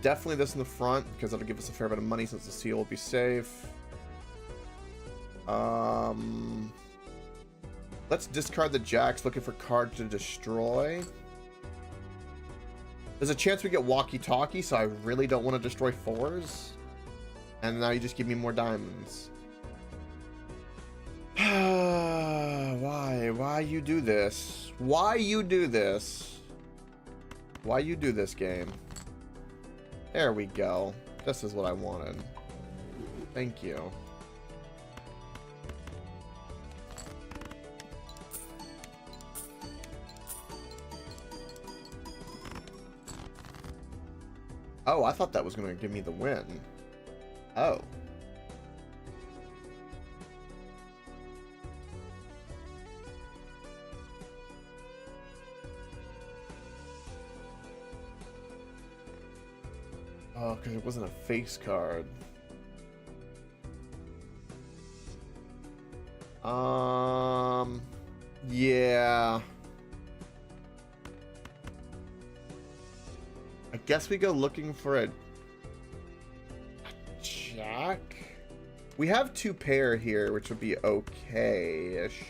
Definitely this in the front, because that'll give us a fair bit of money since the seal will be safe. Let's discard the jacks, looking for cards to destroy. There's a chance we get walkie-talkie, so I really don't want to destroy 4s. And now you just give me more diamonds. Why you do this? Why you do this? Why you do this, game? There we go. This is what I wanted. Thank you. Oh, I thought that was going to give me the win. Oh. Oh, because it wasn't a face card. Yeah. I guess we go looking for a jack. We have 2 pair here, which would be okay-ish.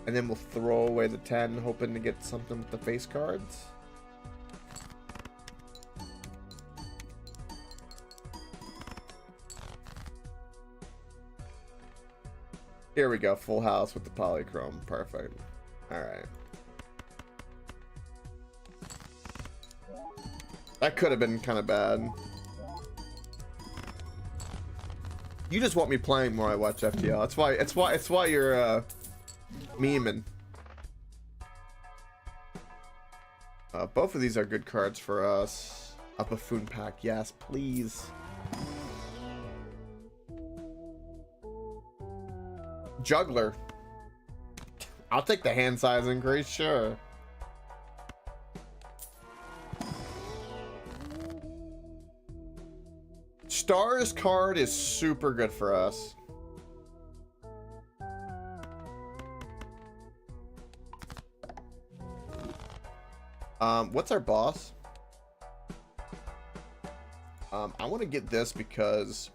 And then we'll throw away the 10, hoping to get something with the face cards. Here we go, full house with the polychrome. Perfect. Alright. That could have been kind of bad. You just want me playing more I watch FTL. It's why you're memeing. Both of these are good cards for us. A buffoon pack, yes, please. Juggler. I'll take the hand size increase, sure. Stars card is super good for us. What's our boss? I want to get this because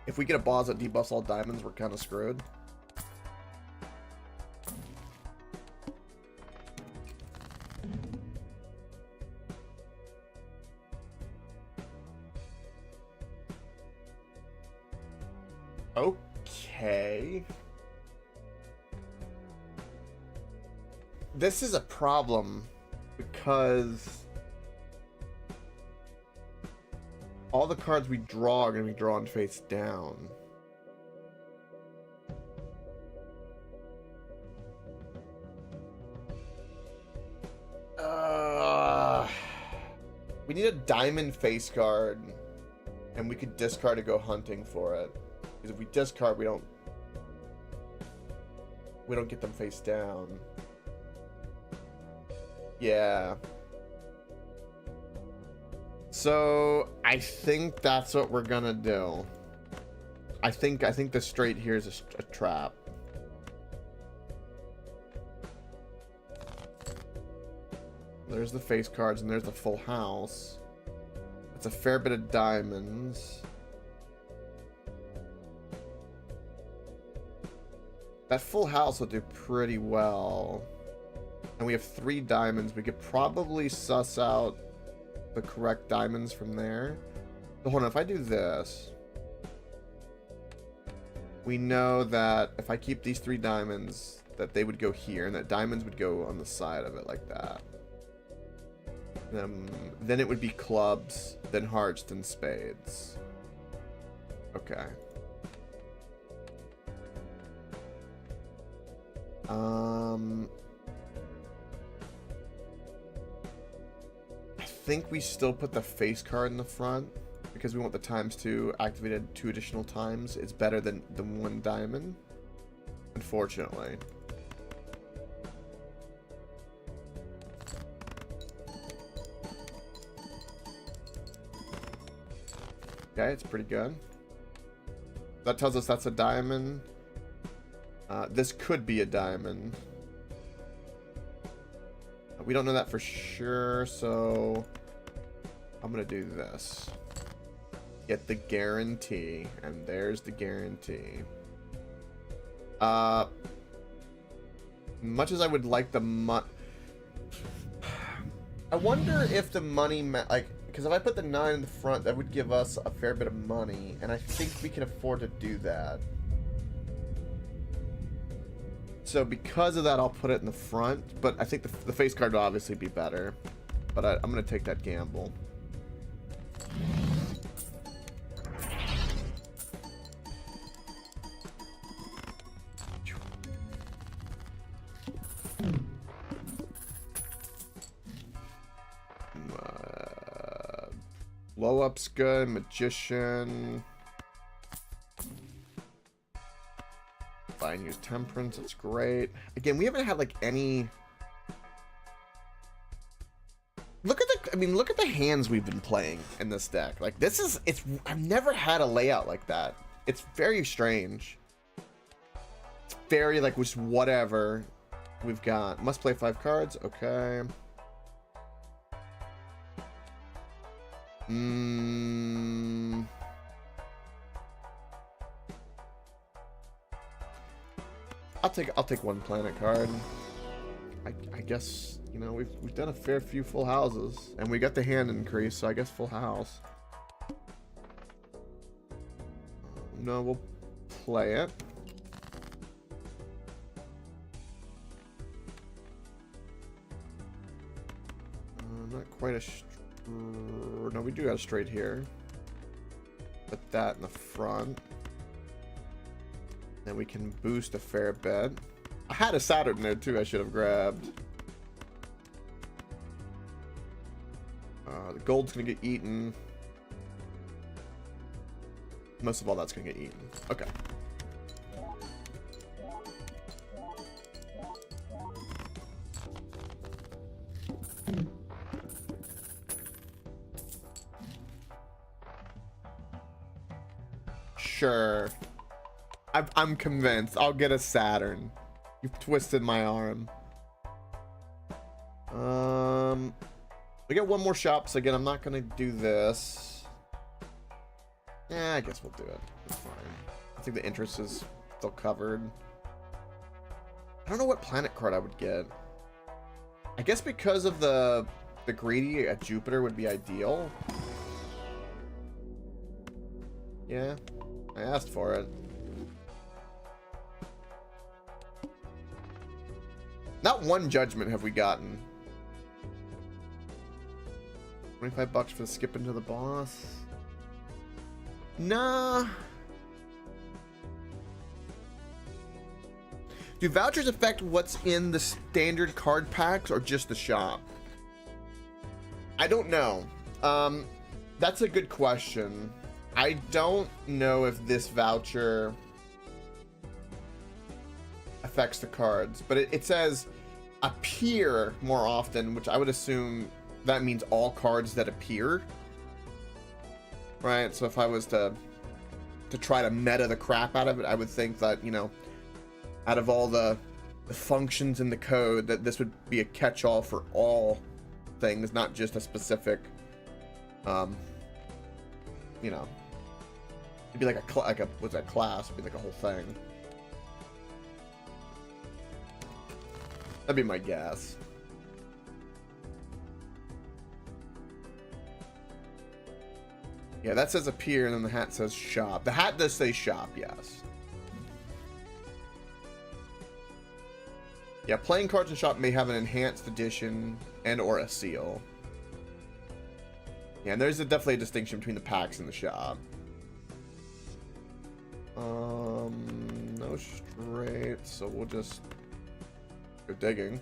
if we get a boss that debuffs all diamonds, we're kind of screwed. Okay. This is a problem because all the cards we draw are going to be drawn face down. We need a diamond face card, and we could discard to go hunting for it. Because if we discard, we don't get them face down. Yeah. So I think that's what we're gonna do. I think the straight here is a trap. There's the face cards and there's the full house. That's a fair bit of diamonds. That full house will do pretty well. And we have 3 diamonds. We could probably suss out the correct diamonds from there. So hold on, if I do this, we know that if I keep these 3 diamonds, that they would go here, and that diamonds would go on the side of it like that. Then it would be clubs, then hearts, then spades. Okay. I think we still put the face card in the front because we want the ×2 activated 2 additional times. It's better than the 1 diamond, unfortunately. Okay, it's pretty good. That tells us that's a diamond. This could be a diamond. We don't know that for sure, so I'm gonna do this. Get the guarantee, and there's the guarantee. Much as I would like the I wonder if the money because if I put the 9 in the front, that would give us a fair bit of money, and I think we can afford to do that. So because of that, I'll put it in the front, but I think the face card will obviously be better. But I'm going to take that gamble. Blow up's good, magician. Fine, use temperance, that's great. Again, we haven't had like any I mean, look at the hands we've been playing in this deck. Like, I've never had a layout like that. It's very strange. It's very, like, just whatever we've got. Must play 5 cards. Okay. I'll take 1 planet card. I guess, you know, we've done a fair few full houses, and we got the hand increase, so I guess full house. No, we'll play it. Not quite a. No, we do have straight here. Put that in the front. Then we can boost a fair bit. I had a Saturn there too, I should have grabbed. The gold's gonna get eaten. Most of all that's gonna get eaten. Okay. Sure. I'm convinced. I'll get a Saturn. You've twisted my arm. We get 1 more shop, so again, I'm not gonna do this. Yeah, I guess we'll do it. It's fine. I think the interest is still covered. I don't know what planet card I would get. I guess because of the greedy at Jupiter would be ideal. Yeah, I asked for it. Not 1 judgment have we gotten. 25 for the skip into the boss. Nah. Do vouchers affect what's in the standard card packs or just the shop? I don't know. That's a good question. I don't know if this voucher affects the cards, but it says appear more often, which I would assume that means all cards that appear, right? So if I was to try to meta the crap out of it, I would think that, you know, out of all the functions in the code, that this would be a catch-all for all things, not just a specific, you know, it'd be like a what's that class? It'd be like a whole thing. That'd be my guess. Yeah, that says appear, and then the hat says shop. The hat does say shop, yes. Yeah, playing cards in shop may have an enhanced edition and or a seal. Yeah, and there's definitely a distinction between the packs and the shop. No straight, so we'll just go digging.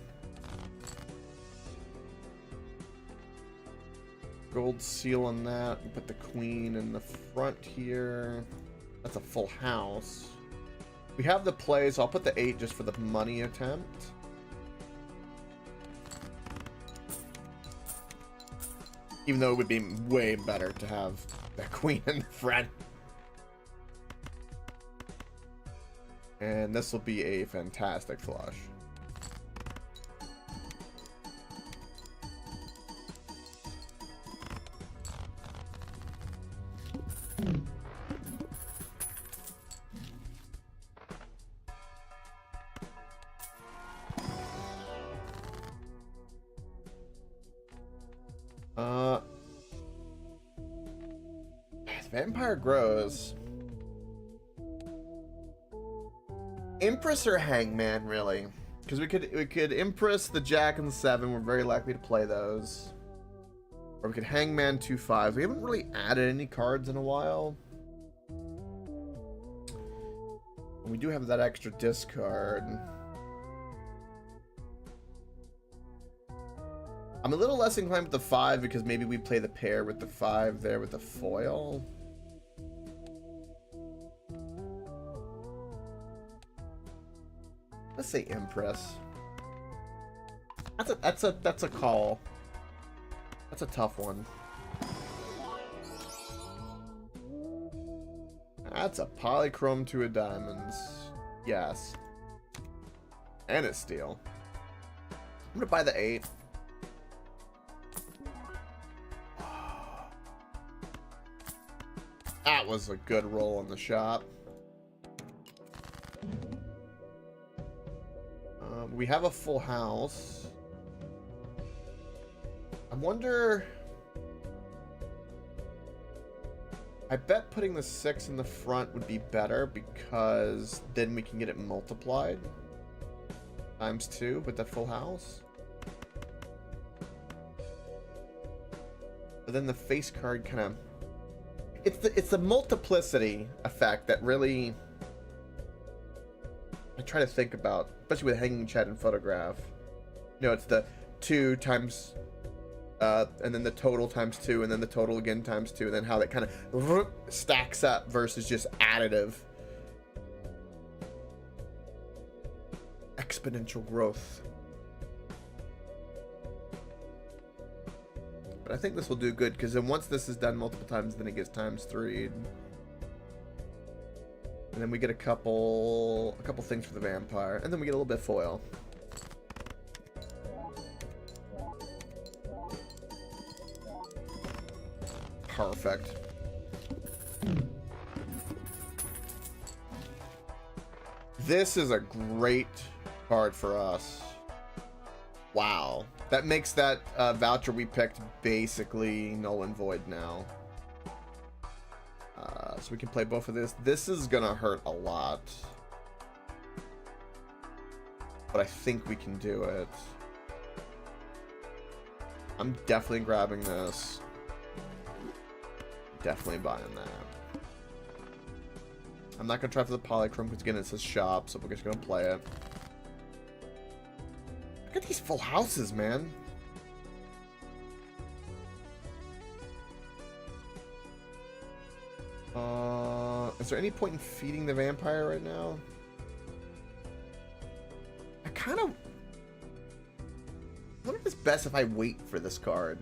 Gold seal on that. We'll put the queen in the front here. That's a full house. We have the play, so I'll put the 8 just for the money attempt. Even though it would be way better to have that queen in the front. And this will be a fantastic flush. Vampire grows. Empress or Hangman, really? Because we could Empress the Jack and the 7. We're very likely to play those. Or we could Hangman 2/5. We haven't really added any cards in a while. And we do have that extra discard. I'm a little less inclined with the 5 because maybe we play the pair with the 5 there with the foil. Let's say Empress. That's a call. That's a tough one. That's a polychrome to a diamonds. Yes. And it's steel. I'm gonna buy the 8. That was a good roll on the shop. We have a full house. I wonder... I bet putting the 6 in the front would be better because then we can get it multiplied times 2 with the full house. But then the face card kind of... It's the multiplicity effect that really I try to think about, especially with hanging chat and photograph. You know, it's the 2 times and then the total times 2, and then the total again times 2, and then how that kind of stacks up versus just additive. Exponential growth. But I think this will do good, because then once this is done multiple times, then it gets times 3. And then we get a couple things for the vampire, and then we get a little bit of foil. Perfect. This is a great card for us. Wow. That makes that voucher we picked basically null and void now. So we can play both of this. This is gonna hurt a lot. But I think we can do it. I'm definitely grabbing this. Definitely buying that. I'm not gonna try for the polychrome because again it's a shop, so we're just gonna play it. Look at these full houses, man. Is there any point in feeding the vampire right now? I kind of wonder if it's best if I wait for this card.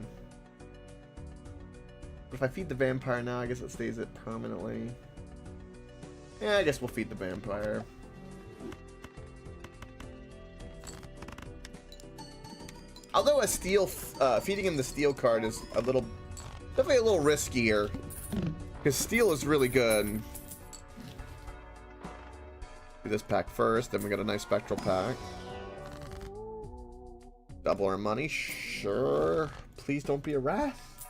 But if I feed the vampire now, I guess it stays it permanently. Yeah, I guess we'll feed the vampire. Although a steel, feeding him the steel card is a little, definitely a little riskier. Because steel is really good. Do this pack first, then we got a nice spectral pack. Double our money, sure. Please don't be a wrath.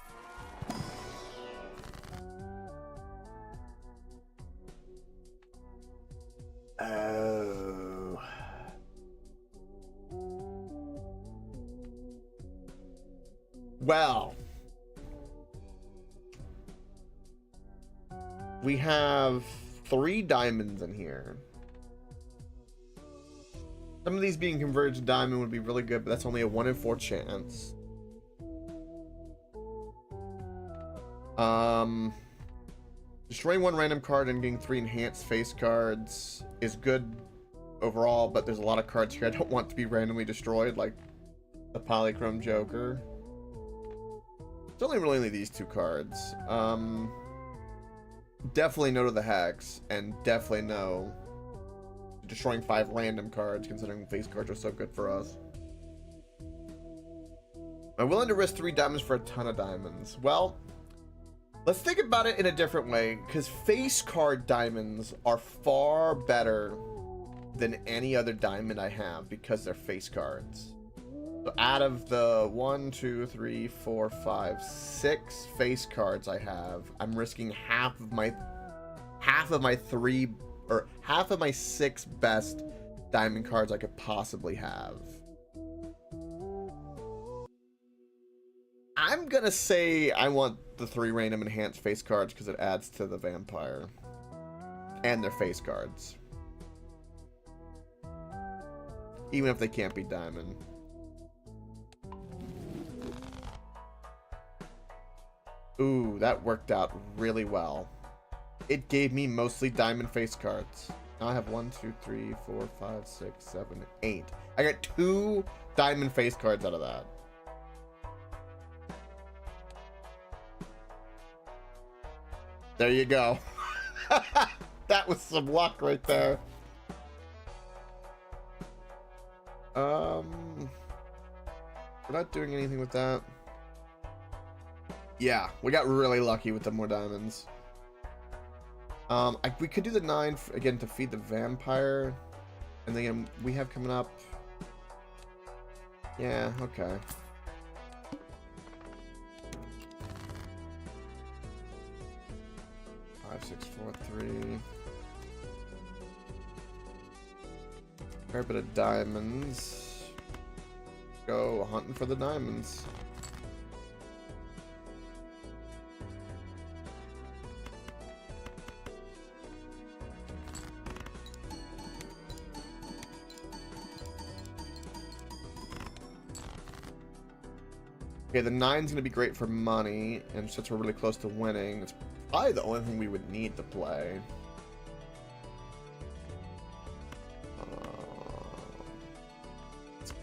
Oh. Well. We have 3 diamonds in here. Some of these being converted to diamond would be really good, but that's only a 1 in 4 chance. Destroying 1 random card and getting 3 enhanced face cards is good overall, but there's a lot of cards here I don't want to be randomly destroyed, like the Polychrome Joker. It's only really these 2 cards. Definitely no to the Hex, and definitely no to destroying 5 random cards, considering face cards are so good for us. I'm willing to risk 3 diamonds for a ton of diamonds. Well, let's think about it in a different way, because face card diamonds are far better than any other diamond I have because they're face cards. So out of the 1, 2, 3, 4, 5, 6 face cards I have, I'm risking half of my 6 best diamond cards I could possibly have. I'm gonna say I want the 3 random enhanced face cards because it adds to the vampire and their face cards, even if they can't be diamond. Ooh, that worked out really well. It gave me mostly diamond face cards. Now I have 1, 2, 3, 4, 5, 6, 7, 8. I got 2 diamond face cards out of that. There you go. That was some luck right there. We're not doing anything with that. Yeah, we got really lucky with the more diamonds. We could do the 9 again to feed the vampire, and then we have coming up. Yeah, okay. Five, 6, 4, 3. Fair bit of diamonds. Go hunting for the diamonds. Okay, the 9's gonna be great for money, and since we're really close to winning, it's probably the only thing we would need to play. Let's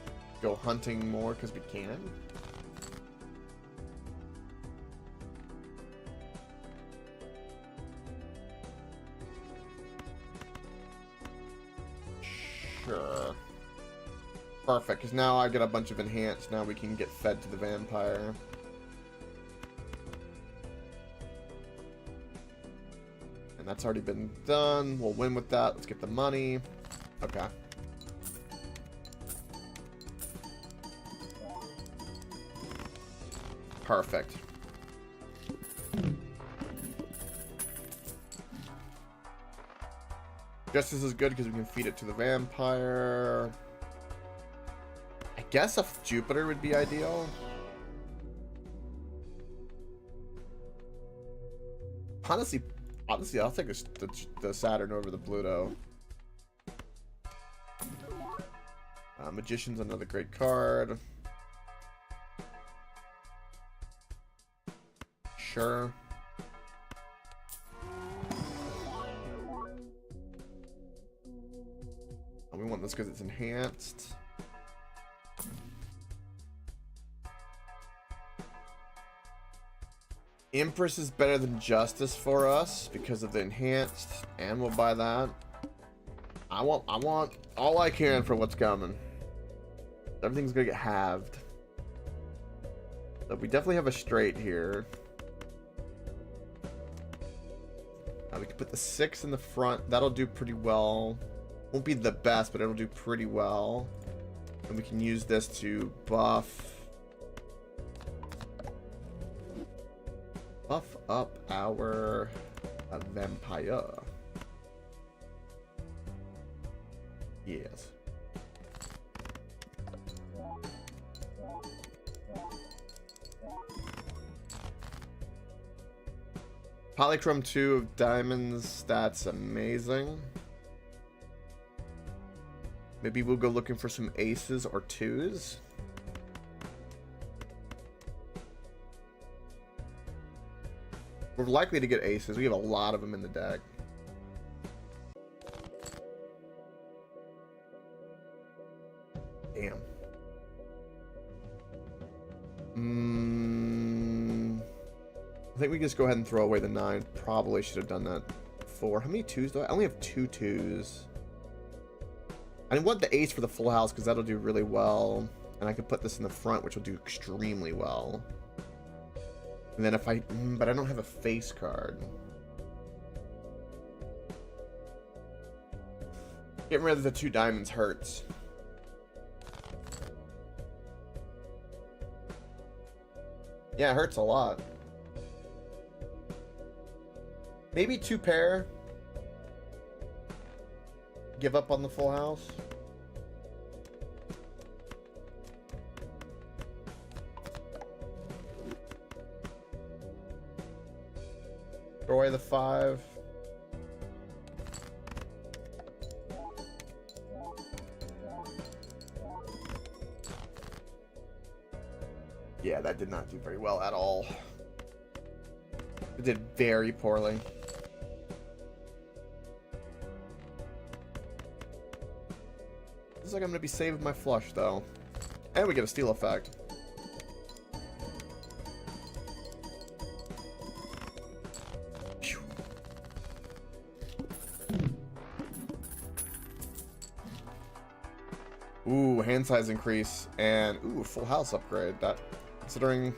go hunting more because we can. Sure. Perfect, because now I get a bunch of enhanced. Now we can get fed to the vampire. And that's already been done. We'll win with that. Let's get the money. Okay. Perfect. Justice is good because we can feed it to the vampire. I guess a Jupiter would be ideal. Honestly, I'll take the Saturn over the Pluto. Magician's another great card. Sure. And we want this because it's enhanced. Empress is better than Justice for us because of the enhanced, and we'll buy that. I want all I can for what's coming. Everything's gonna get halved. So we definitely have a straight here. We can put the 6 in the front. That'll do pretty well. Won't be the best, but it'll do pretty well. And we can use this to buff up our vampire. Yes. Polychrome 2 of diamonds, that's amazing. Maybe we'll go looking for some aces or 2s. We're likely to get aces. We have a lot of them in the deck. Damn. I think we just go ahead and throw away the 9. Probably should have done that before. How many 2s do I only have 2 2s. I want the ace for the full house because that'll do really well. And I could put this in the front, which will do extremely well. And then if I... but I don't have a face card. Getting rid of the 2 diamonds hurts. Yeah, it hurts a lot. Maybe 2 pair. Give up on the full house. Throw away the 5. Yeah, that did not do very well at all. It did very poorly. Looks like I'm gonna be saving my flush though. And we get a steal effect. Ooh, hand size increase and ooh, full house upgrade. That considering.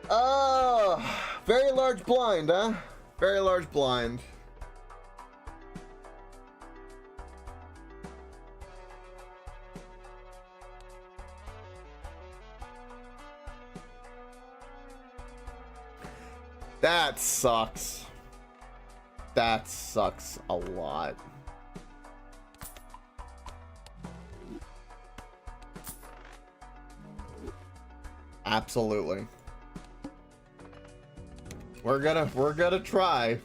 Oh, very large blind, huh? Very large blind. That sucks. That sucks a lot. Absolutely. We're gonna try.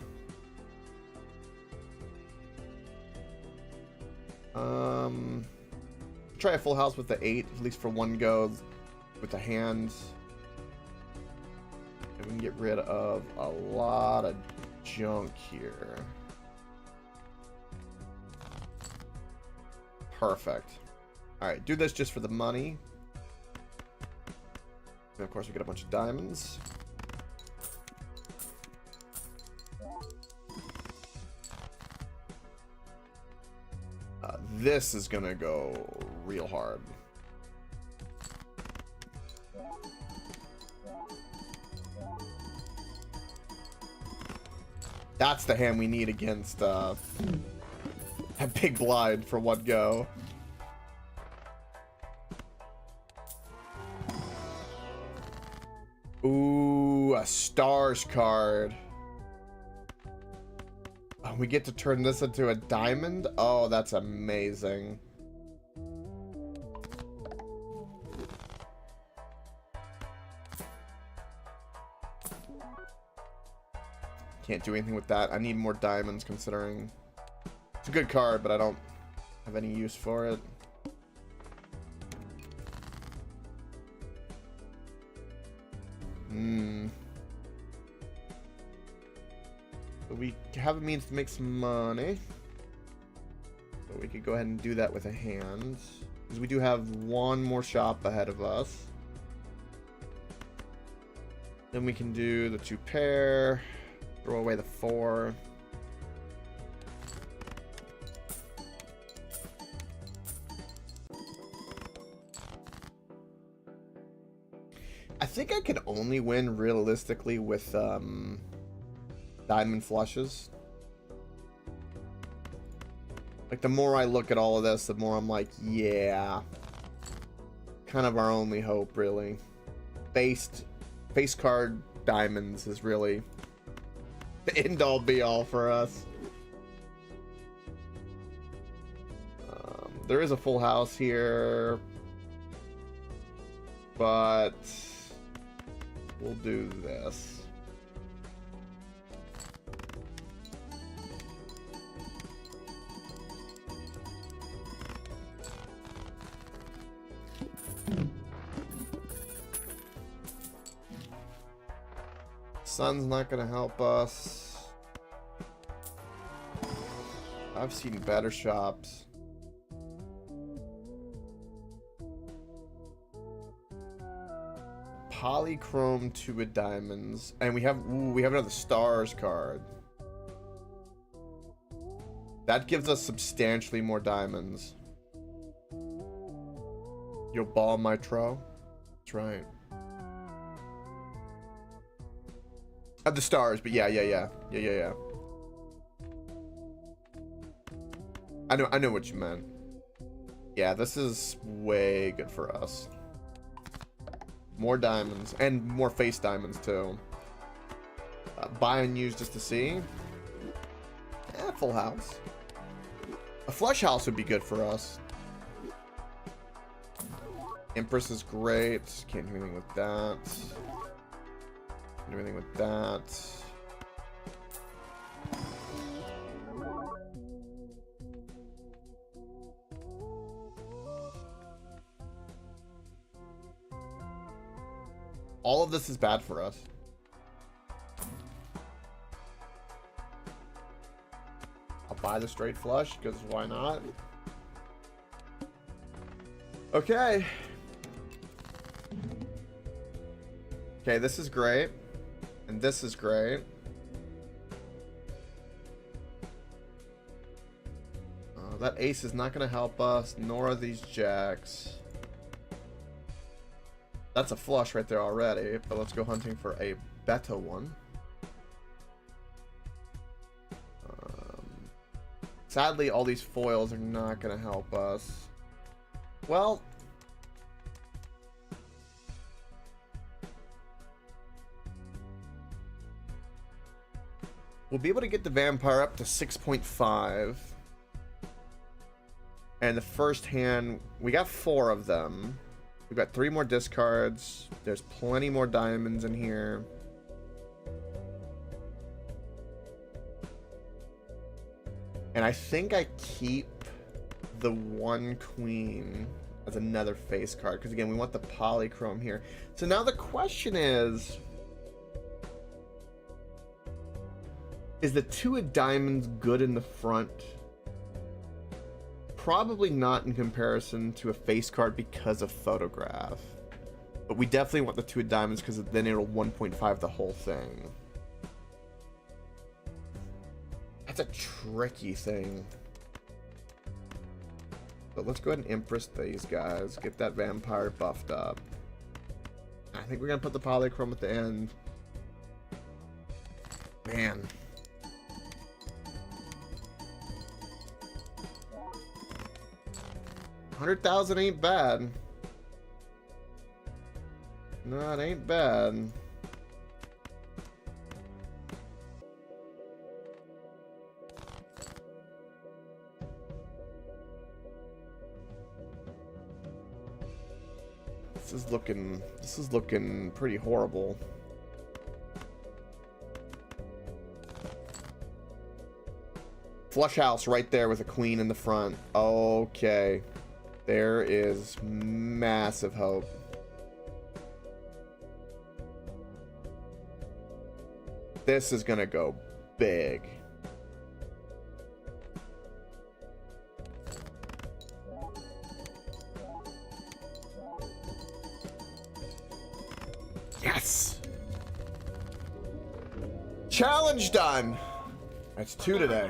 Try a full house with the 8, at least for one go, with the hands. And we can get rid of a lot of junk here. Perfect. Alright, do this just for the money. And of course we get a bunch of diamonds. This is gonna go real hard. That's the hand we need against a big blind for one go. Ooh, a stars card. Oh, we get to turn this into a diamond? Oh, that's amazing. Can't do anything with that. I need more diamonds considering it's a good card, but I don't have any use for it. We have a means to make some money. So we could go ahead and do that with a hand. Because we do have one more shop ahead of us. Then we can do the 2 pair. Throw away the 4. I think I can only win realistically with diamond flushes. Like, the more I look at all of this, the more I'm like, yeah. Kind of our only hope, really. Face card diamonds is really the end-all be-all for us. There is a full house here, but we'll do this. Sun's not gonna help us. I've seen better shops. Polychrome 2 with diamonds, and we have another stars card. That gives us substantially more diamonds. You'll ball my tro. That's right. The stars, but yeah. I know what you meant. Yeah, this is way good for us. More diamonds and more face diamonds too. Buy and use just to see. Full house. A flush house would be good for us. Empress is great. Can't do anything with that. Do anything with that. All of this is bad for us. I'll buy the straight flush because why not? Okay. Okay, this is great. And this is great. That ace is not going to help us, nor are these jacks. That's a flush right there already, but let's go hunting for a better one. Sadly, all these foils are not going to help us. Well, we'll be able to get the vampire up to 6.5. And the first hand, we got 4 of them. We've got 3 more discards. There's plenty more diamonds in here. And I think I keep the 1 queen as another face card. Because again, we want the polychrome here. So now the question is the 2 of diamonds good in the front? Probably not in comparison to a face card because of photograph. But we definitely want the 2 of diamonds because then it'll 1.5 the whole thing. That's a tricky thing. But let's go ahead and Empress these guys. Get that vampire buffed up. I think we're going to put the polychrome at the end. Man. $100,000 ain't bad. No, it ain't bad. This is looking pretty horrible. Flush house right there with a queen in the front. Okay. There is massive hope. This is gonna go big. Yes! Challenge done! That's 2 today.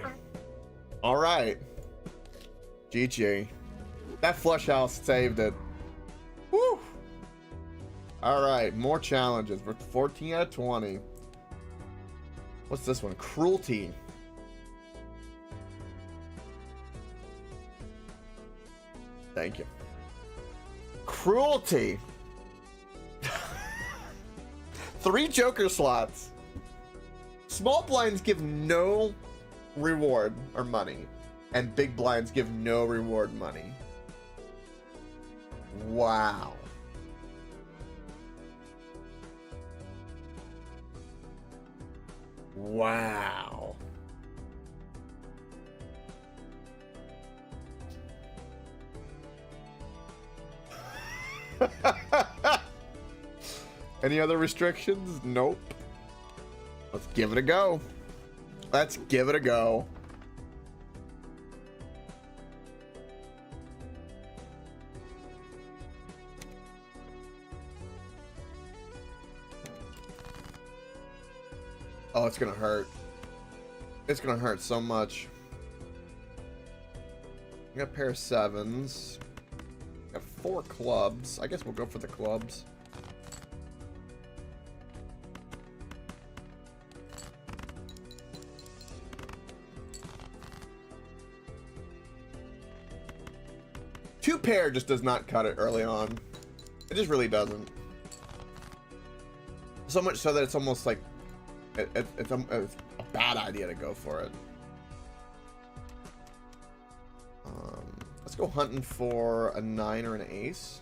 Alright. GG. That flush house saved it. Woo! Alright, more challenges. We're 14 out of 20. What's this one? Cruelty. Thank you. Cruelty. 3 joker slots. Small blinds give no reward or money, and big blinds give no reward money. Wow. Wow. Any other restrictions? Nope. Let's give it a go. Let's give it a go. Oh, it's gonna hurt. It's gonna hurt so much. I got a pair of 7s. Got 4 clubs. I guess we'll go for the clubs. Two pair just does not cut it early on. It just really doesn't. So much so that it's almost like it's a bad idea to go for it. Let's go hunting for a 9 or an ace.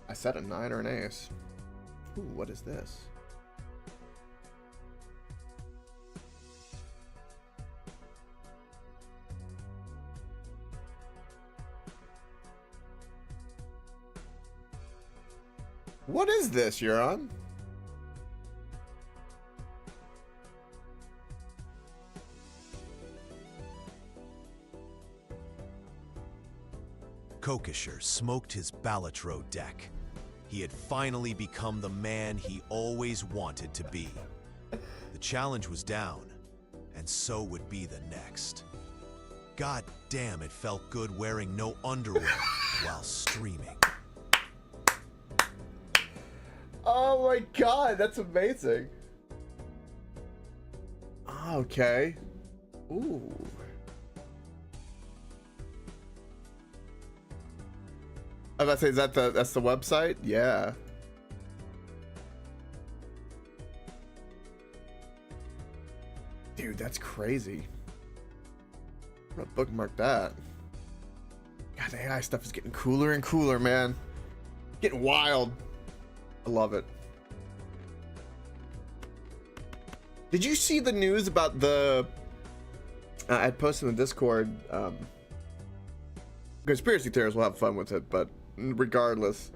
I said a 9 or an ace. Ooh, what is this? What is this, Euron? KokeClips smoked his Balatro deck. He had finally become the man he always wanted to be. The challenge was down, and and so would be the next. God damn, it felt good wearing no underwear while streaming. Oh my god, that's amazing. Okay. Ooh. I was about to say, is that that's the website? Yeah. Dude, that's crazy. I'm gonna bookmark that. God, the AI stuff is getting cooler and cooler, man. Getting wild. I love it. Did you see the news about the... I posted in the Discord. Conspiracy theorists will have fun with it, but regardless,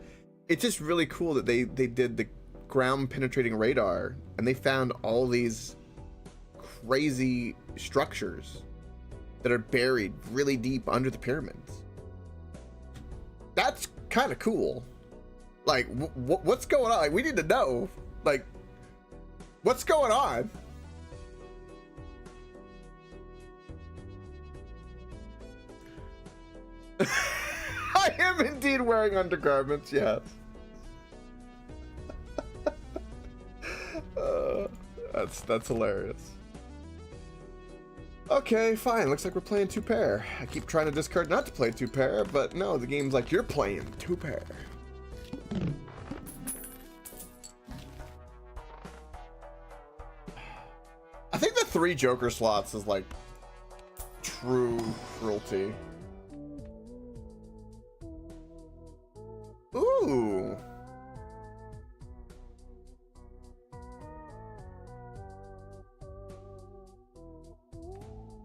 it's just really cool that they did the ground penetrating radar and they found all these crazy structures that are buried really deep under the pyramids. That's kind of cool. Like, what's going on? Like, we need to know. Like, what's going on? I am indeed wearing undergarments, yes. That's hilarious. Okay, fine. Looks like we're playing two-pair. I keep trying to discard not to play two-pair, but no, the game's like, you're playing two-pair. I think the 3 Joker slots is like true cruelty. Ooh.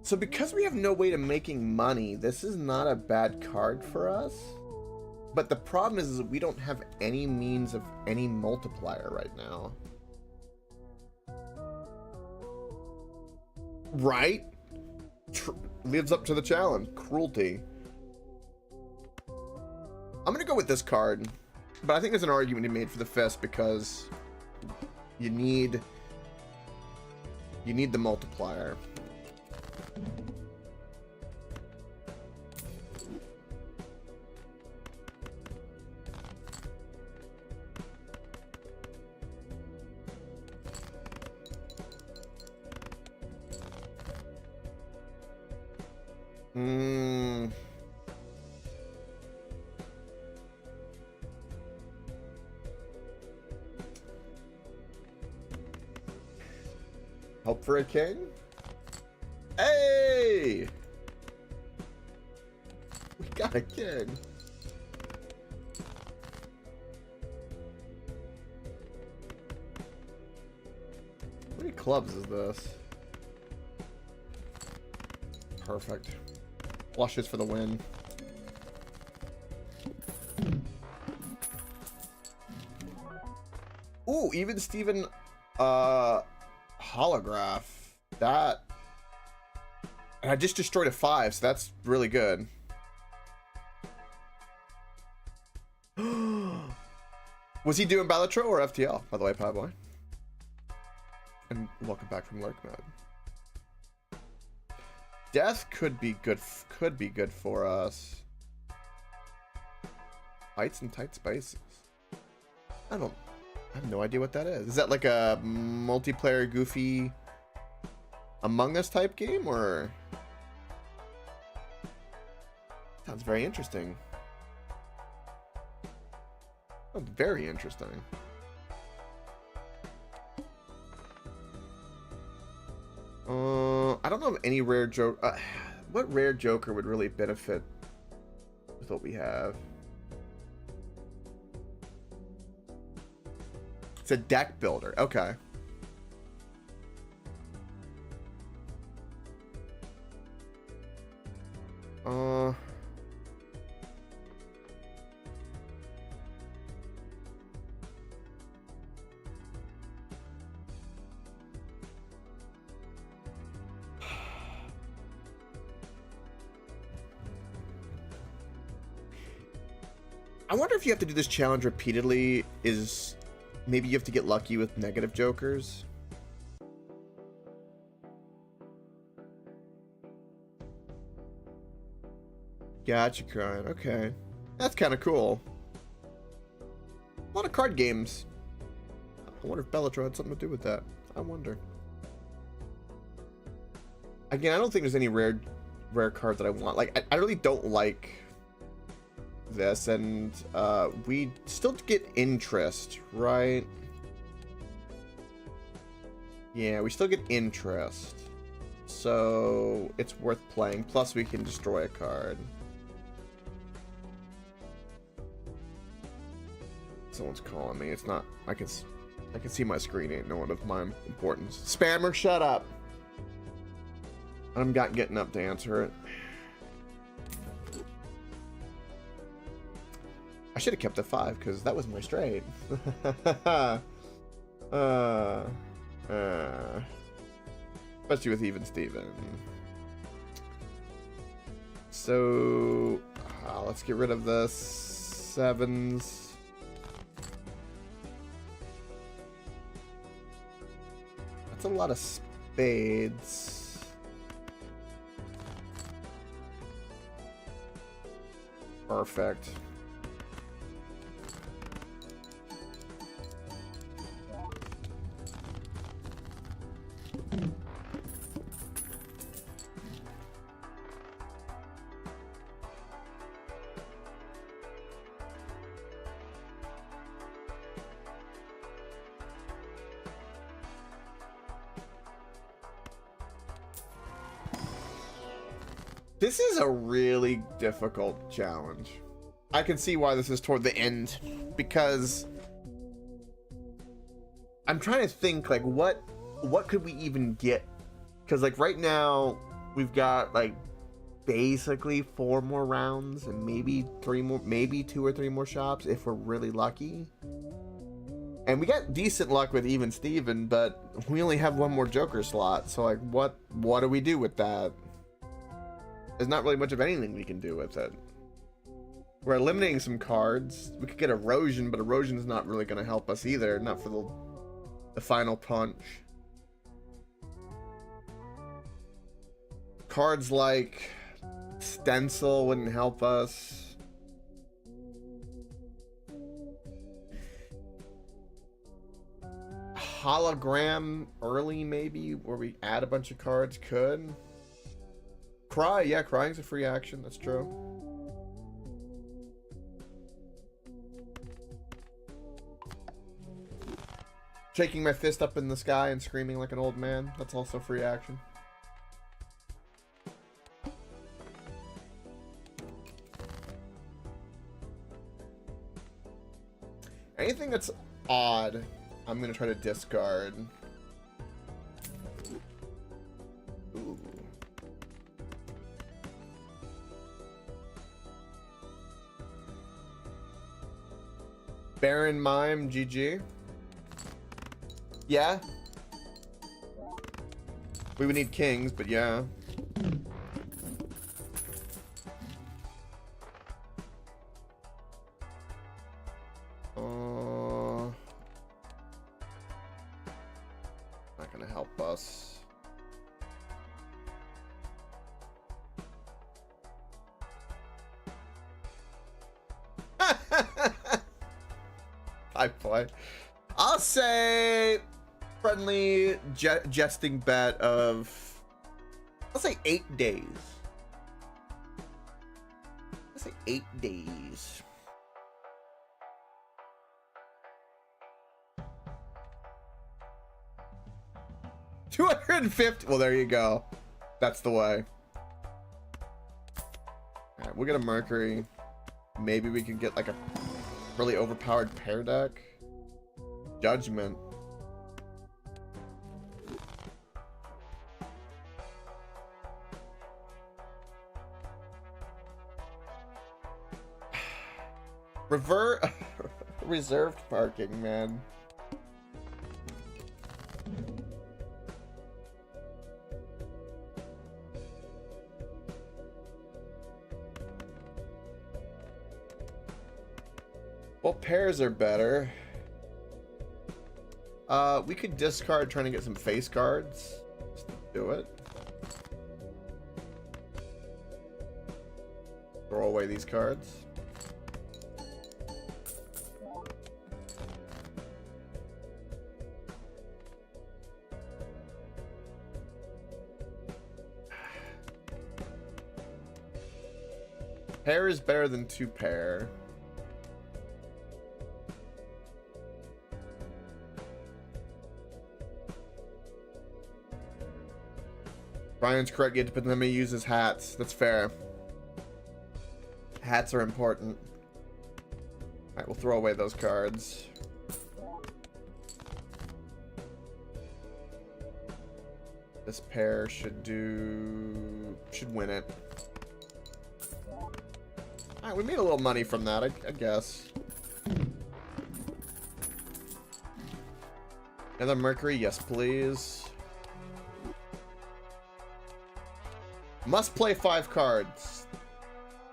So because we have no way to making money, this is not a bad card for us. But the problem is that we don't have any means of any multiplier right now. Right? Lives up to the challenge. Cruelty. I'm gonna go with this card, but I think there's an argument to be made for the fist because you need the multiplier. Hope for a king? Hey! We got a king. How many clubs is this? Perfect. Flushes for the win. Ooh, even Steven holograph. That, and I just destroyed a 5, so that's really good. Was he doing Balatro or FTL, by the way, Pie-Boy? And welcome back from lurk mode. Death could be good for us. Heights and tight spaces. I have no idea what that is. Is that like a multiplayer goofy Among Us type game, or? Sounds very interesting. Sounds very interesting. I don't know of any rare joke. What rare Joker would really benefit with what we have? It's a deck builder. Okay. I wonder if you have to do this challenge repeatedly. Is maybe you have to get lucky with negative jokers. Gotcha, crying. Okay. That's kind of cool. A lot of card games. I wonder if Balatro had something to do with that. I wonder. Again, I don't think there's any rare cards that I want. Like, I really don't like this, and we still get interest, right? Yeah, we still get interest. So it's worth playing. Plus, we can destroy a card. Someone's calling me. It's not. I can see my screen. Ain't no one of my importance. Spammer, shut up. I'm not getting up to answer it. I should have kept it 5 because that was my straight. Especially with even Steven. So let's get rid of the 7s. That's a lot of spades. Perfect. This is a really difficult challenge. I can see why this is toward the end, because I'm trying to think, like, what could we even get? Because, like, right now we've got, like, basically 4 more rounds and maybe 3 more, maybe 2 or 3 more shops if we're really lucky. And we got decent luck with even Steven, but we only have 1 more Joker slot. So, like, what do we do with that? There's not really much of anything we can do with it. We're eliminating some cards. We could get Erosion, but Erosion's not really going to help us either. Not for the final punch. Cards like Stencil wouldn't help us. Hologram early, maybe, where we add a bunch of cards, could. Cry, yeah, crying's a free action, that's true. Shaking my fist up in the sky and screaming like an old man, that's also free action. Anything that's odd, I'm gonna try to discard. Ooh. Baron Mime, GG. Yeah. We would need kings, but yeah. Not gonna help us. I play. I'll say friendly jesting bet of, I'll say 8 days. I'll say 8 days. $250. Well, there you go. That's the way. All right, we'll get a Mercury. Maybe we can get like a really overpowered pair deck. Judgment. Reserved parking, man. Well, pairs are better. We could discard trying to get some face cards. Just do it. Throw away these cards. Pair is better than 2 pair. Brian's correct. You have to put them in uses hats. That's fair. Hats are important. Alright, we'll throw away those cards. This pair should win it. Alright, we made a little money from that, I guess. Another Mercury, yes please. Must play 5 cards.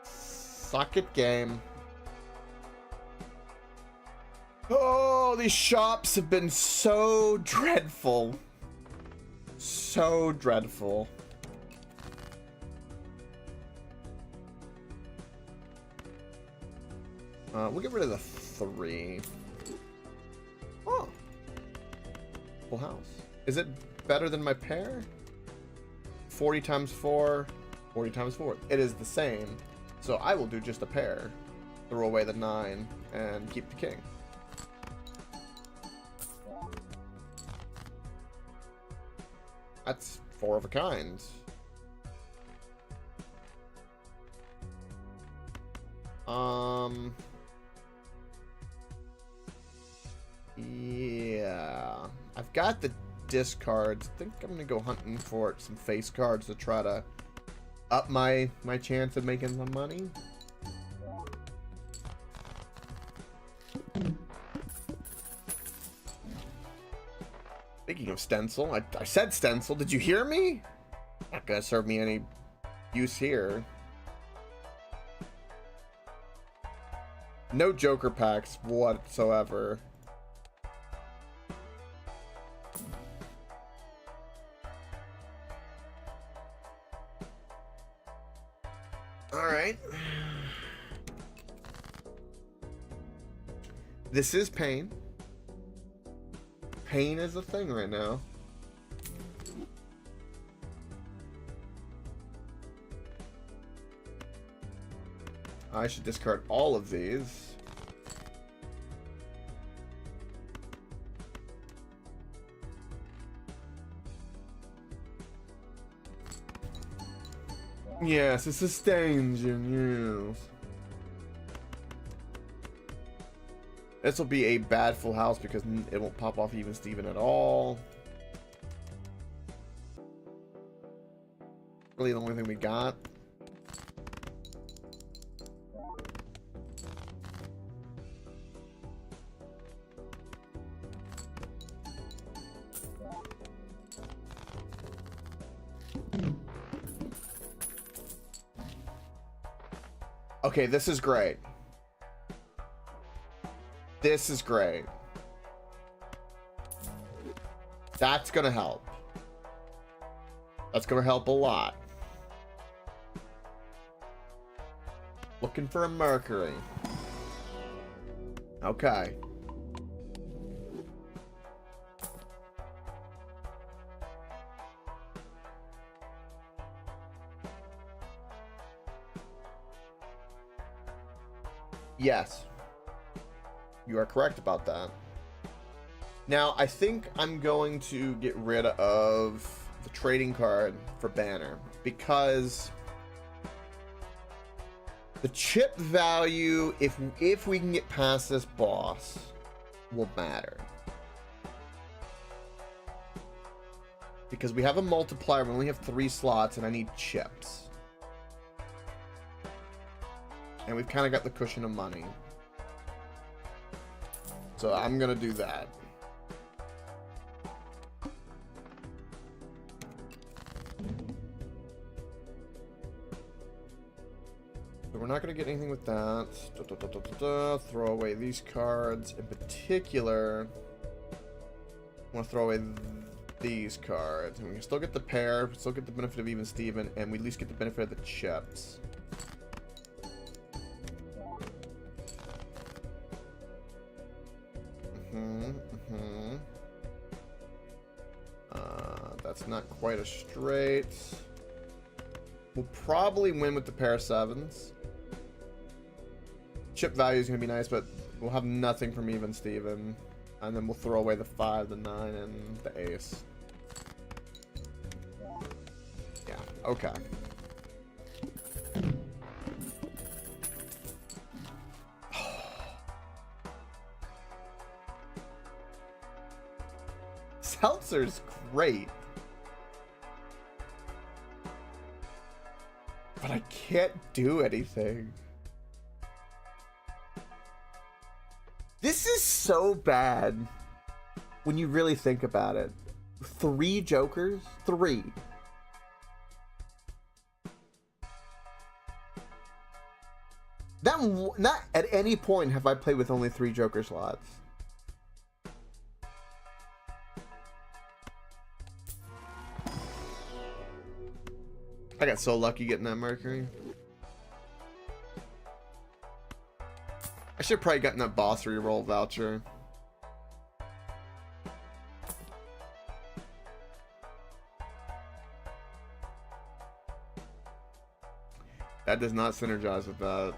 Suck it, game. Oh, these shops have been so dreadful. So dreadful. We'll get rid of the 3. Oh. Full house. Is it better than my pair? 40 times 4, 40 times 4. It is the same. So I will do just a pair. Throw away the 9 and keep the king. That's 4 of a kind. Yeah. I've got the discards. I think I'm gonna go hunting for some face cards to try to up my chance of making some money. Speaking of stencil, I said stencil. Did you hear me? Not gonna serve me any use here. No Joker packs whatsoever. Alright. This is pain. Pain is a thing right now. I should discard all of these. Yes, it sustains you. Yes. This will be a bad full house because it won't pop off even Steven at all. Really the only thing we got. Okay, this is great. This is great. That's gonna help. That's gonna help a lot. Looking for a Mercury. Okay. Yes. You are correct about that. Now, I think I'm going to get rid of the trading card for Banner because the chip value, if we can get past this boss, will matter. Because we have a multiplier, we only have 3 slots, and I need chips. And we've kind of got the cushion of money. So I'm going to do that. So we're not going to get anything with that. Throw away these cards. In particular, I want to throw away these cards. And we can still get the pair, still get the benefit of even Steven, and we at least get the benefit of the chips. That's not quite a straight. We'll probably win with the pair of sevens. Chip value is going to be nice, but we'll have nothing from even Steven. And then we'll throw away the 5, the 9, and the ace. Yeah, okay. Seltzer's great. But I can't do anything. This is so bad when you really think about it. 3 jokers? 3. Not at any point have I played with only 3 joker slots. I got so lucky getting that Mercury. I should have probably gotten that boss reroll voucher. That does not synergize with that.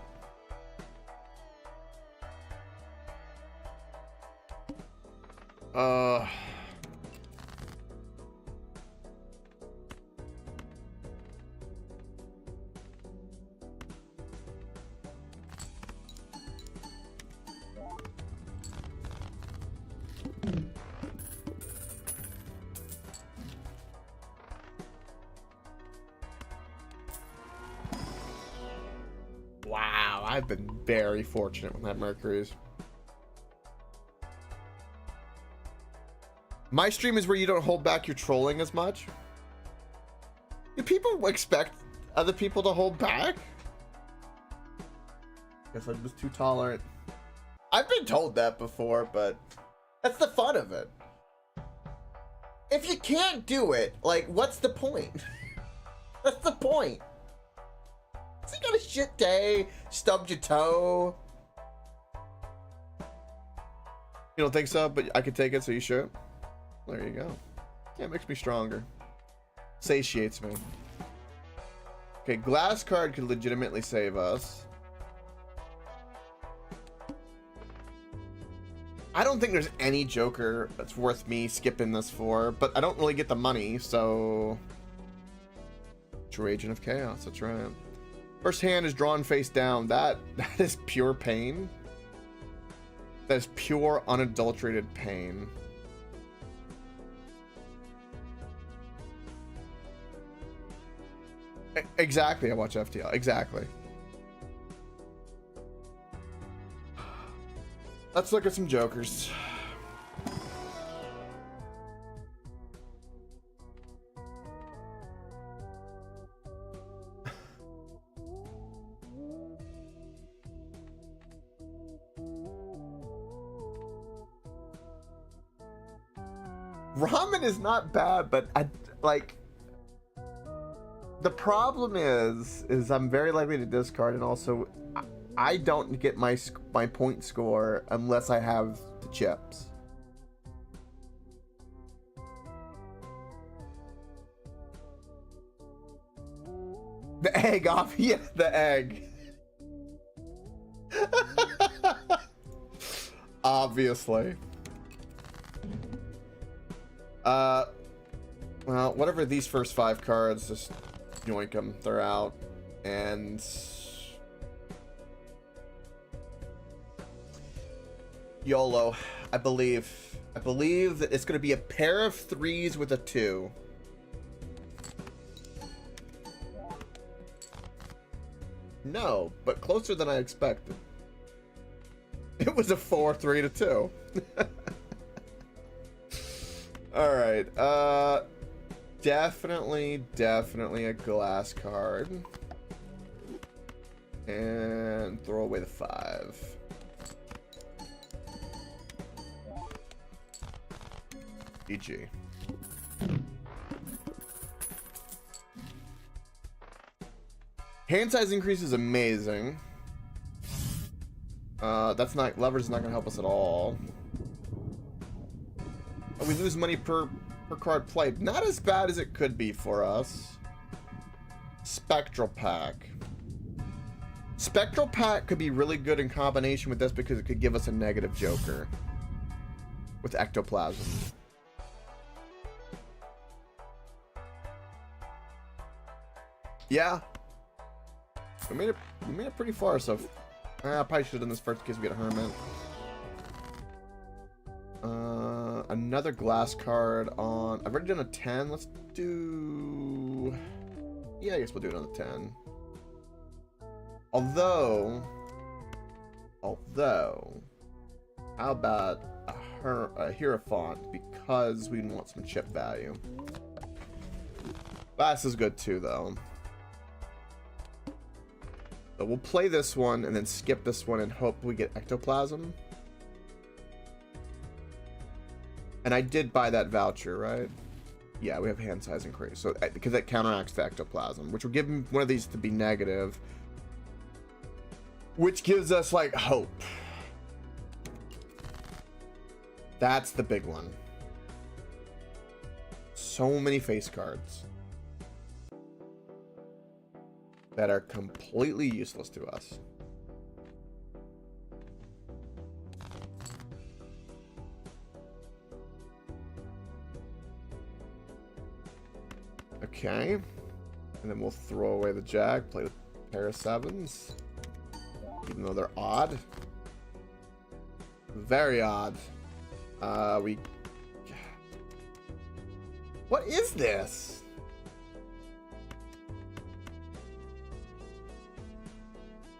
Wow, I've been very fortunate with that Mercury's. My stream is where you don't hold back your trolling as much. Do people expect other people to hold back? Guess I was too tolerant. I've been told that before, but that's the fun of it. If you can't do it, like, what's the point? That's the point. So you got a shit day, stubbed your toe. You don't think so? But I could take it, so you sure? There you go. Yeah, it makes me stronger. Satiates me. Okay, glass card could legitimately save us. I don't think there's any joker that's worth me skipping this for, but I don't really get the money, so... True Agent of Chaos, that's right. First hand is drawn face down. That is pure pain. That is pure, unadulterated pain. Exactly, I watch FTL. Exactly. Let's look at some jokers. Ramen is not bad, but I like. The problem is I'm very likely to discard, and also I don't get my point score unless I have the chips. The egg off, yeah, the egg. Obviously. Well, whatever these first 5 cards, just yoink them. They're out. And YOLO. I believe that it's going to be a pair of 3s with a 2. No, but closer than I expected. It was a 4, 3 to 2. All right. Definitely a glass card. And throw away the 5. GG. Hand size increase is amazing. That's not, leverage is not gonna help us at all. We lose money per per card played. Not as bad as it could be for us. Spectral Pack. Spectral Pack could be really good in combination with this because it could give us a negative Joker with Ectoplasm. Yeah. We made it pretty far, so I probably should have done this first in case we get a Hermit. Another glass card on... I've already done a 10. Let's do... Yeah, I guess we'll do it on a 10. Although, how about a Hierophant, because we want some chip value. Glass is good too, though. So we'll play this one and then skip this one and hope we get Ectoplasm. And I did buy that voucher, right? Yeah, we have hand size increase. So because that counteracts the Ectoplasm, which will give him one of these to be negative, which gives us like hope. That's the big one. So many face cards that are completely useless to us. Okay. And then we'll throw away the Jack, play a pair of 7s. Even though they're odd. Very odd. What is this?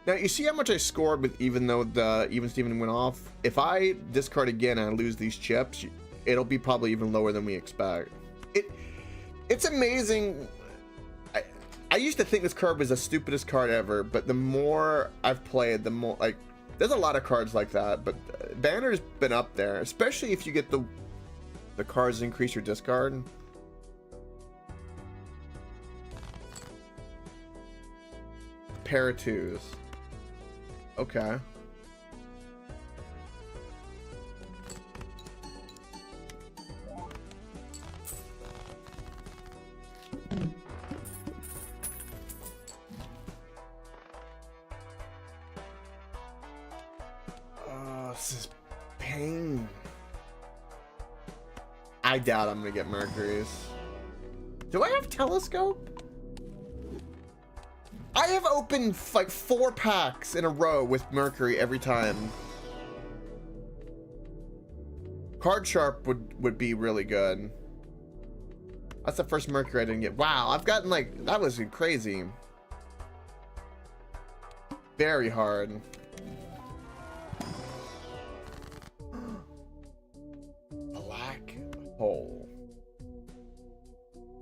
Now, you see how much I scored with even though the Even Steven went off? If I discard again and I lose these chips, it'll be probably even lower than we expect. It's amazing. I used to think this card was the stupidest card ever, but the more I've played, the more, like, there's a lot of cards like that, but Banner's been up there, especially if you get the cards that increase your discard. Pair of 2s. Okay. Oh, this is pain. I doubt I'm gonna get Mercury's. Do I have Telescope? I have opened like 4 packs in a row with Mercury every time. Card Sharp would be really good. That's the first Mercury I didn't get. Wow, I've gotten like, that was crazy. Very hard. Black hole.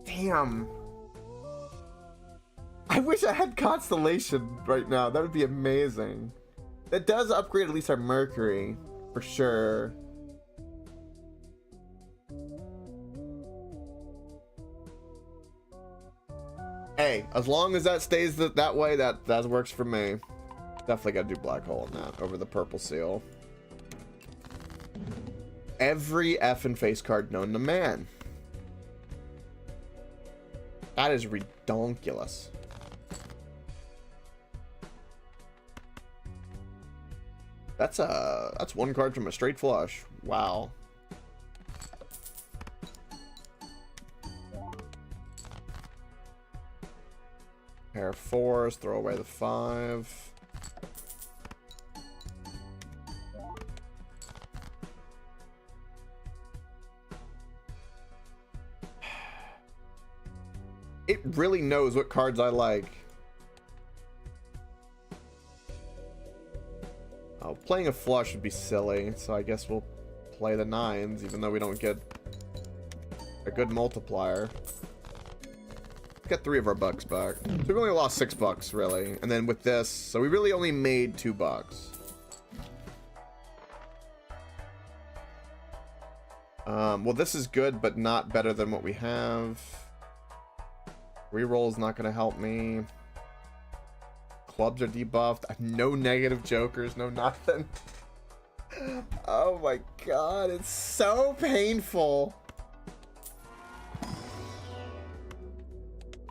Damn. I wish I had Constellation right now. That would be amazing. That does upgrade at least our Mercury, for sure. Hey, as long as that stays that way, that works for me. Definitely gotta do Black Hole on that over the Purple Seal. Every effing face card known to man. That is redonkulous. That's one card from a straight flush. Wow. Pair of 4s, throw away the 5. It really knows what cards I like. Oh, playing a flush would be silly, so I guess we'll play the 9s, even though we don't get a good multiplier. Let's get 3 of our bucks back. So we only lost $6, really. And then with this, so we really only made $2. Well, this is good, but not better than what we have. Reroll is not going to help me. Clubs are debuffed. No negative jokers, no nothing. Oh my god, it's so painful.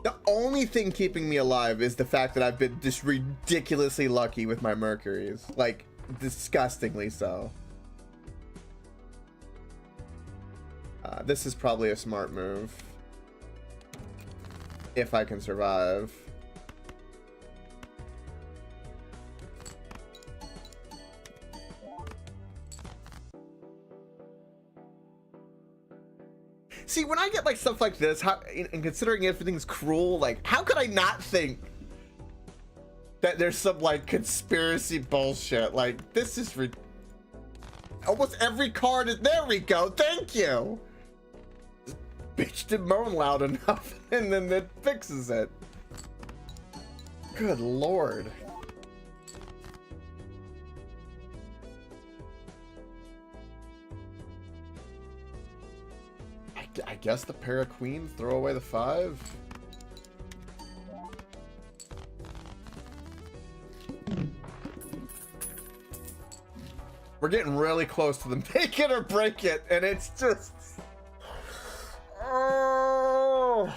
The only thing keeping me alive is the fact that I've been just ridiculously lucky with my Mercuries. Like, disgustingly so. This is probably a smart move. If I can survive. See, when I get like stuff like this, and considering everything's cruel, like, how could I not think that there's some like conspiracy bullshit? Like, this is almost every card is. There we go. Thank you. Bitch didn't moan loud enough, and then it fixes it. Good lord. I guess the pair of queens, throw away the 5. We're getting really close to the make it or break it, and it's just... Oh...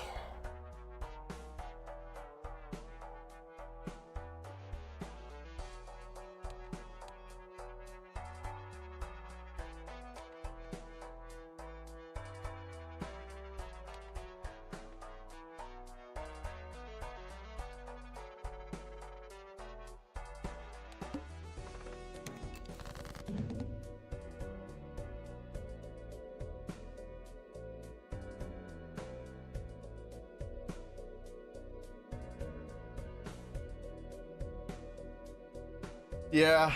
Yeah.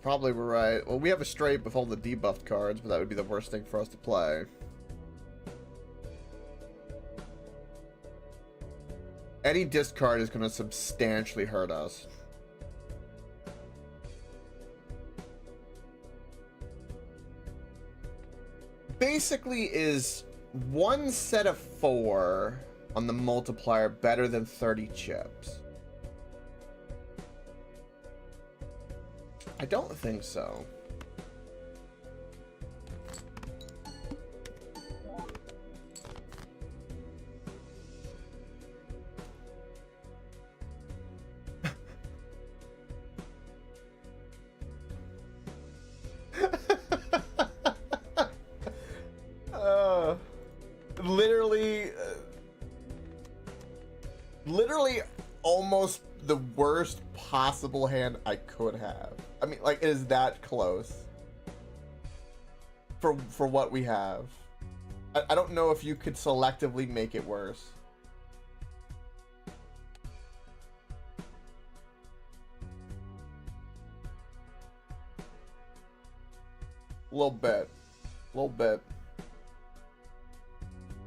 Probably were right. Well, we have a straight with all the debuffed cards, but that would be the worst thing for us to play. Any discard is going to substantially hurt us. Basically, is one set of 4 on the multiplier better than 30 chips? I don't think so. Literally almost the worst possible hand I could have. I mean, like, it is that close for what we have. I don't know if you could selectively make it worse. A little bit.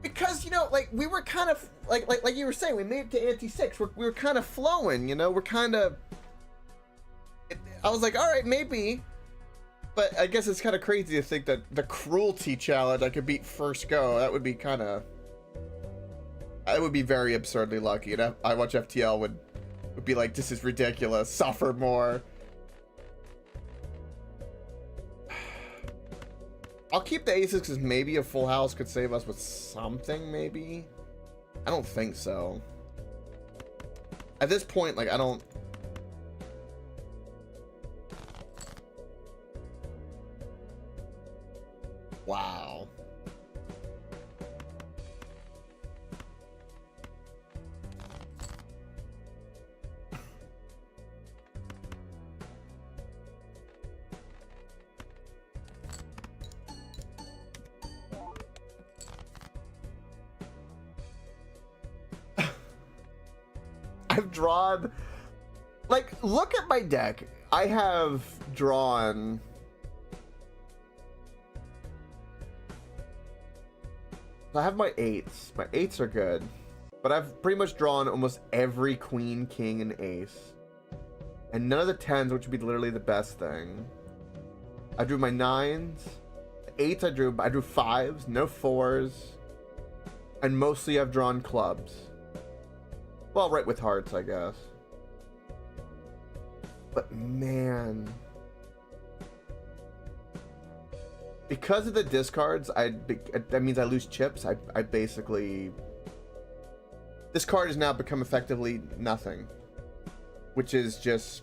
Because, you know, like, we were kind of, like you were saying, we made it to anti-6. We were kind of flowing, you know? We're kind of... I was like, alright, maybe. But I guess it's kind of crazy to think that the cruelty challenge I could beat first go. That would be kind of... I would be very absurdly lucky. And I watch FTL would be like, this is ridiculous. Suffer more. I'll keep the aces because maybe a full house could save us with something, maybe? I don't think so. At this point, like, I don't... Wow. I've drawn, like, look at my deck. I have drawn I have my 8s. My 8s are good, but I've pretty much drawn almost every queen, king, and ace, and none of the 10s, which would be literally the best thing. I drew my 9s, the 8s I drew 5s, no 4s, and mostly I've drawn clubs. Well, right with hearts, I guess. But man, Because of the discards, that means I lose chips. I basically... This card has now become effectively nothing. Which is just...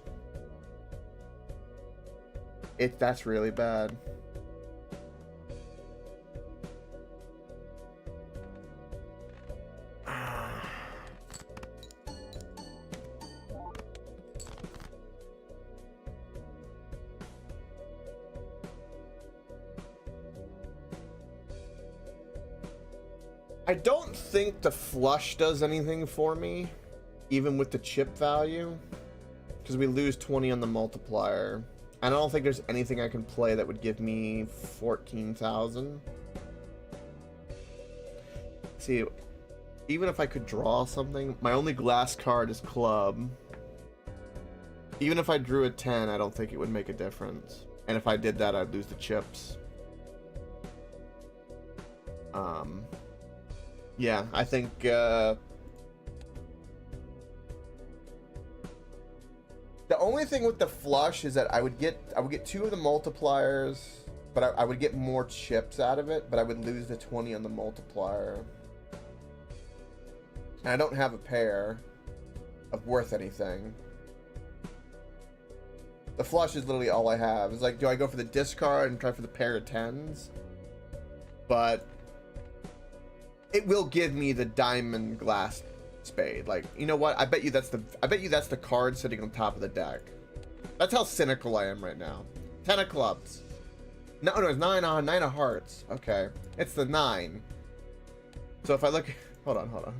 That's really bad. I don't think the flush does anything for me, even with the chip value, because we lose 20 on the multiplier. I don't think there's anything I can play that would give me 14,000. See, even if I could draw something, my only glass card is club. Even if I drew a 10, I don't think it would make a difference. And if I did that, I'd lose the chips. Yeah, I think the only thing with the flush is that I would get 2 of the multipliers, but I would get more chips out of it, but I would lose the 20 on the multiplier. And I don't have a pair of worth anything. The flush is literally all I have. It's like, do I go for the discard and try for the pair of 10s? But it will give me the diamond glass spade. Like, you know what? I bet you that's the card sitting on top of the deck. That's how cynical I am right now. 10 of clubs. No, it's 9 of hearts. Okay. It's the 9. So if I look, hold on.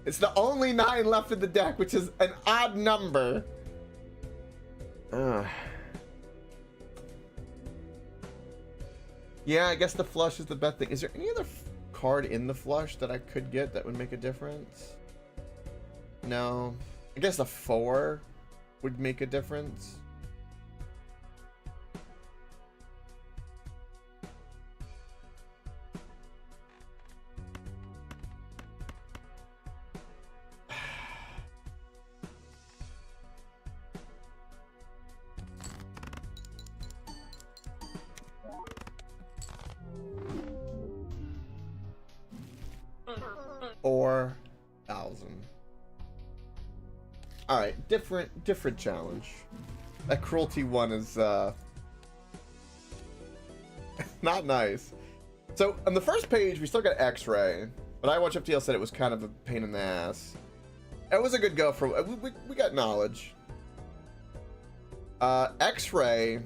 It's the only 9 left in the deck, which is an odd number. Yeah, I guess the flush is the best thing. Is there any other card in the flush that I could get that would make a difference? No. I guess the 4 would make a difference. All right, different challenge. That cruelty one is not nice. So on the first page, we still got X-ray, but I Watch FTL said it was kind of a pain in the ass. It was a good go for we got knowledge. X-ray,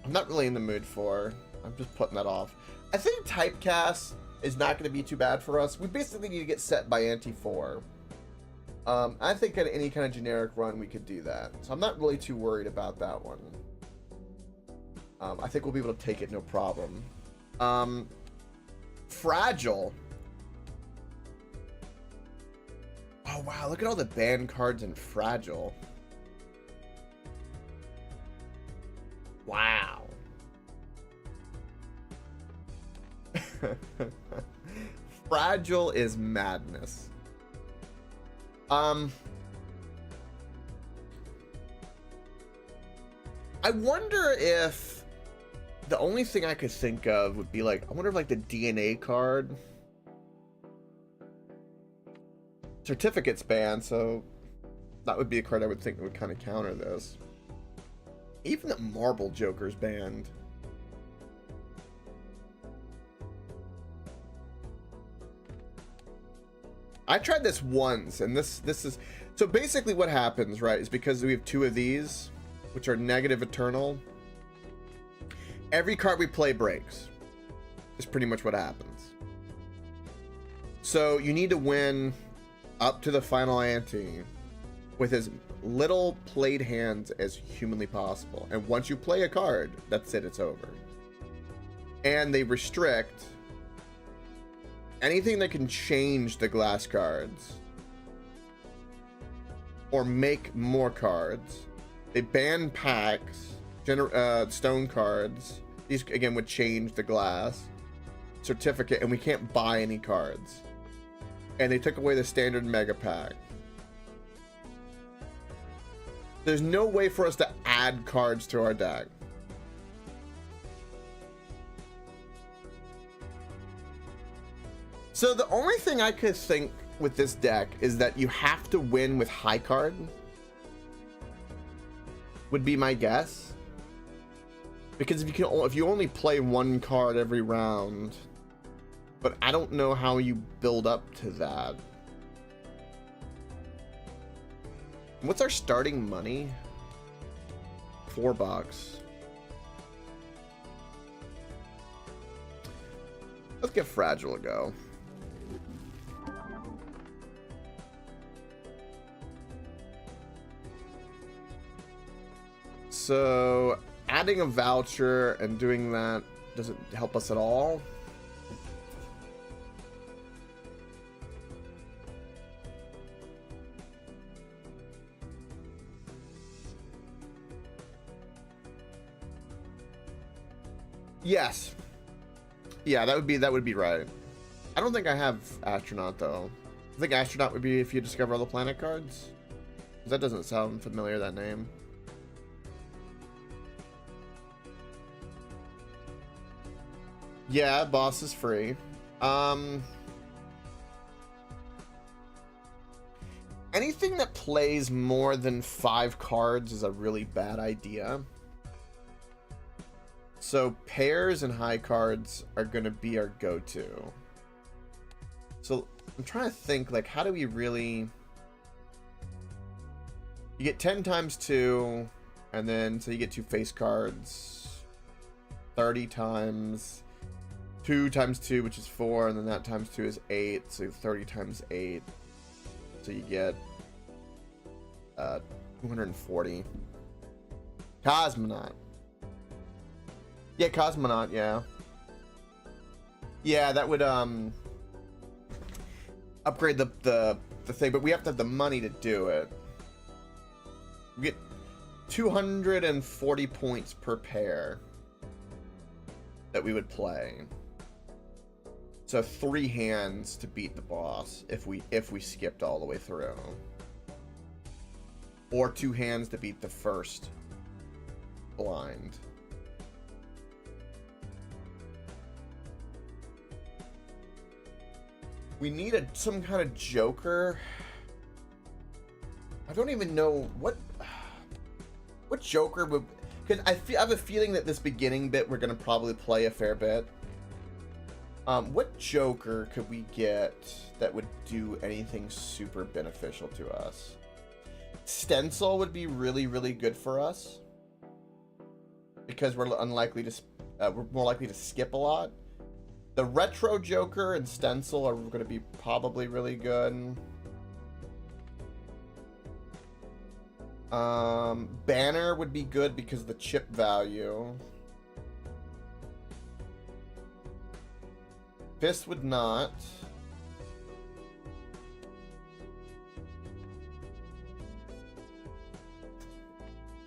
I'm not really in the mood for. I'm just putting that off. I think typecast is not going to be too bad for us. We basically need to get set by anti-4. I think at any kind of generic run we could do that. So I'm not really too worried about that one. I think we'll be able to take it no problem. Fragile. Oh wow, look at all the banned cards in Fragile. Wow. Fragile is madness. I wonder if the only thing I could think of would be like, I wonder if like the DNA card. Certificate's banned, so that would be a card I would think would kind of counter this. Even the Marble Joker's banned. I tried this once, and this is... So basically what happens, right, is because we have 2 of these, which are negative eternal, every card we play breaks. Is pretty much what happens. So you need to win up to the final ante with as little played hands as humanly possible. And once you play a card, that's it, it's over. And they restrict anything that can change the glass cards or make more cards. They ban packs, stone cards. These again would change the glass certificate, and we can't buy any cards. And they took away the standard mega pack. There's no way for us to add cards to our deck. So the only thing I could think with this deck is that you have to win with high card. Would be my guess. Because if you only play one card every round, but I don't know how you build up to that. What's our starting money? $4. Let's give Fragile a go. So adding a voucher and doing that doesn't help us at all. Yes. Yeah, that would be right. I don't think I have Astronaut though. I think Astronaut would be if you discover all the planet cards. That doesn't sound familiar, that name. Yeah, boss is free. Anything that plays more than 5 cards is a really bad idea. So pairs and high cards are going to be our go-to. So I'm trying to think, like, how do we really... You get 10 times 2, and then, so you get 2 face cards. 30 times 2 times 2, which is 4, and then that times 2 is 8, so 30 times 8. So you get 240. Cosmonaut. Yeah, Cosmonaut, yeah. Yeah, that would upgrade the thing, but we have to have the money to do it. We get 240 points per pair that we would play. So 3 hands to beat the boss if we skipped all the way through. Or 2 hands to beat the first blind. We need some kind of joker. I don't even know what joker would, because I have a feeling that this beginning bit we're gonna probably play a fair bit. What joker could we get that would do anything super beneficial to us? Stencil would be really, really good for us because we're unlikely to we're more likely to skip a lot. The retro joker and stencil are going to be probably really good. Banner would be good because of the chip value. Fist would not.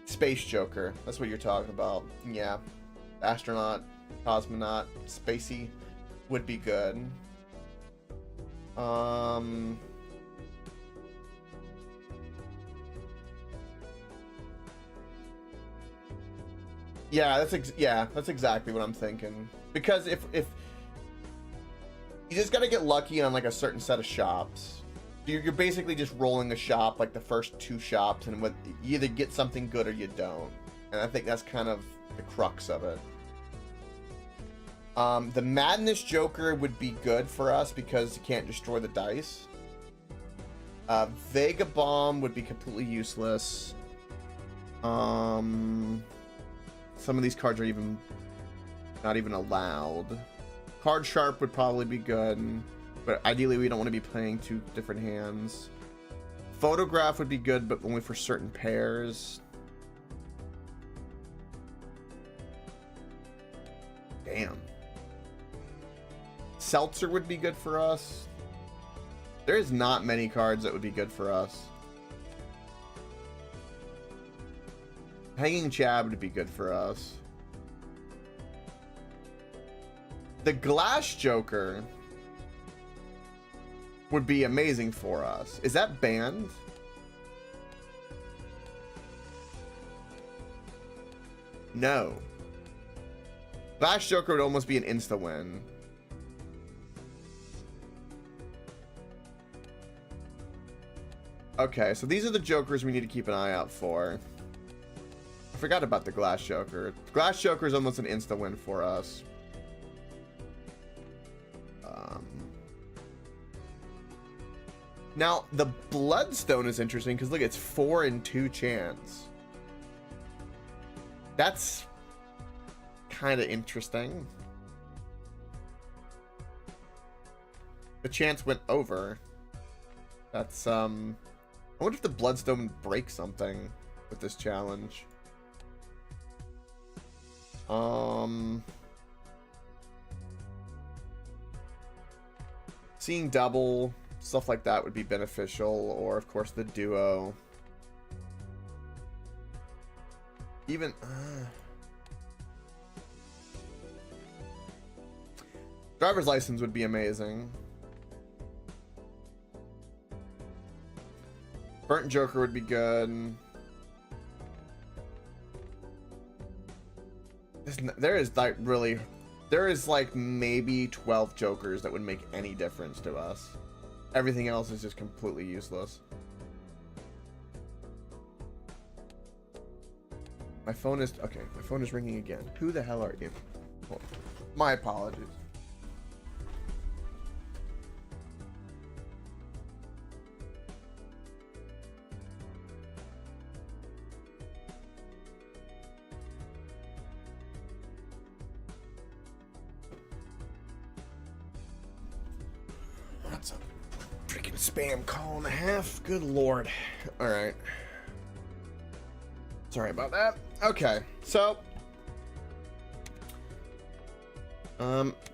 Space Joker. That's what you're talking about. Yeah. Astronaut, Cosmonaut, Spacey would be good. Yeah, that's exactly what I'm thinking. Because if you just gotta get lucky on like a certain set of shops. You're basically just rolling a shop, like the first 2 shops, and you either get something good or you don't. And I think that's kind of the crux of it. The Madness Joker would be good for us because you can't destroy the dice. Vega Bomb would be completely useless. Some of these cards are not even allowed. Card Sharp would probably be good, but ideally we don't want to be playing 2 different hands. Photograph would be good, but only for certain pairs. Damn. Seltzer would be good for us. There's not many cards that would be good for us. Hanging Chab would be good for us. The Glass Joker would be amazing for us. Is that banned? No. Glass Joker would almost be an insta-win. Okay, so these are the jokers we need to keep an eye out for. I forgot about the glass joker. Glass joker is almost an insta win for us. Now the bloodstone is interesting because look, it's 4 and 2 chance. That's kind of interesting. The chance went over. That's I wonder if the bloodstone breaks something with this challenge. Seeing double, stuff like that would be beneficial, or of course the duo. Even driver's license would be amazing. Burnt Joker would be good. There is like maybe 12 jokers that would make any difference to us. Everything else is just completely useless. My phone is okay. My phone is ringing again. Who the hell are you? Oh, my apologies. That's a freaking spam call and a half. Good lord. All right. Sorry about that. Okay, so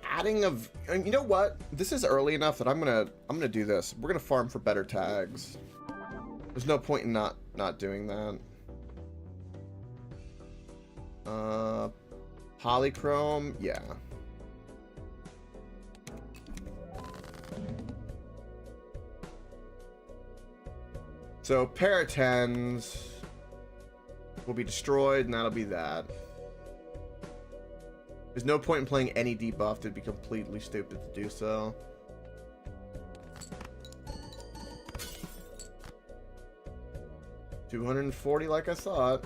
adding of, you know what? This is early enough that I'm gonna do this. We're gonna farm for better tags. There's no point in not doing that. Polychrome, yeah. So pair of 10s will be destroyed, and that'll be that. There's no point in playing any debuff. It'd be completely stupid to do so. $240 like I thought.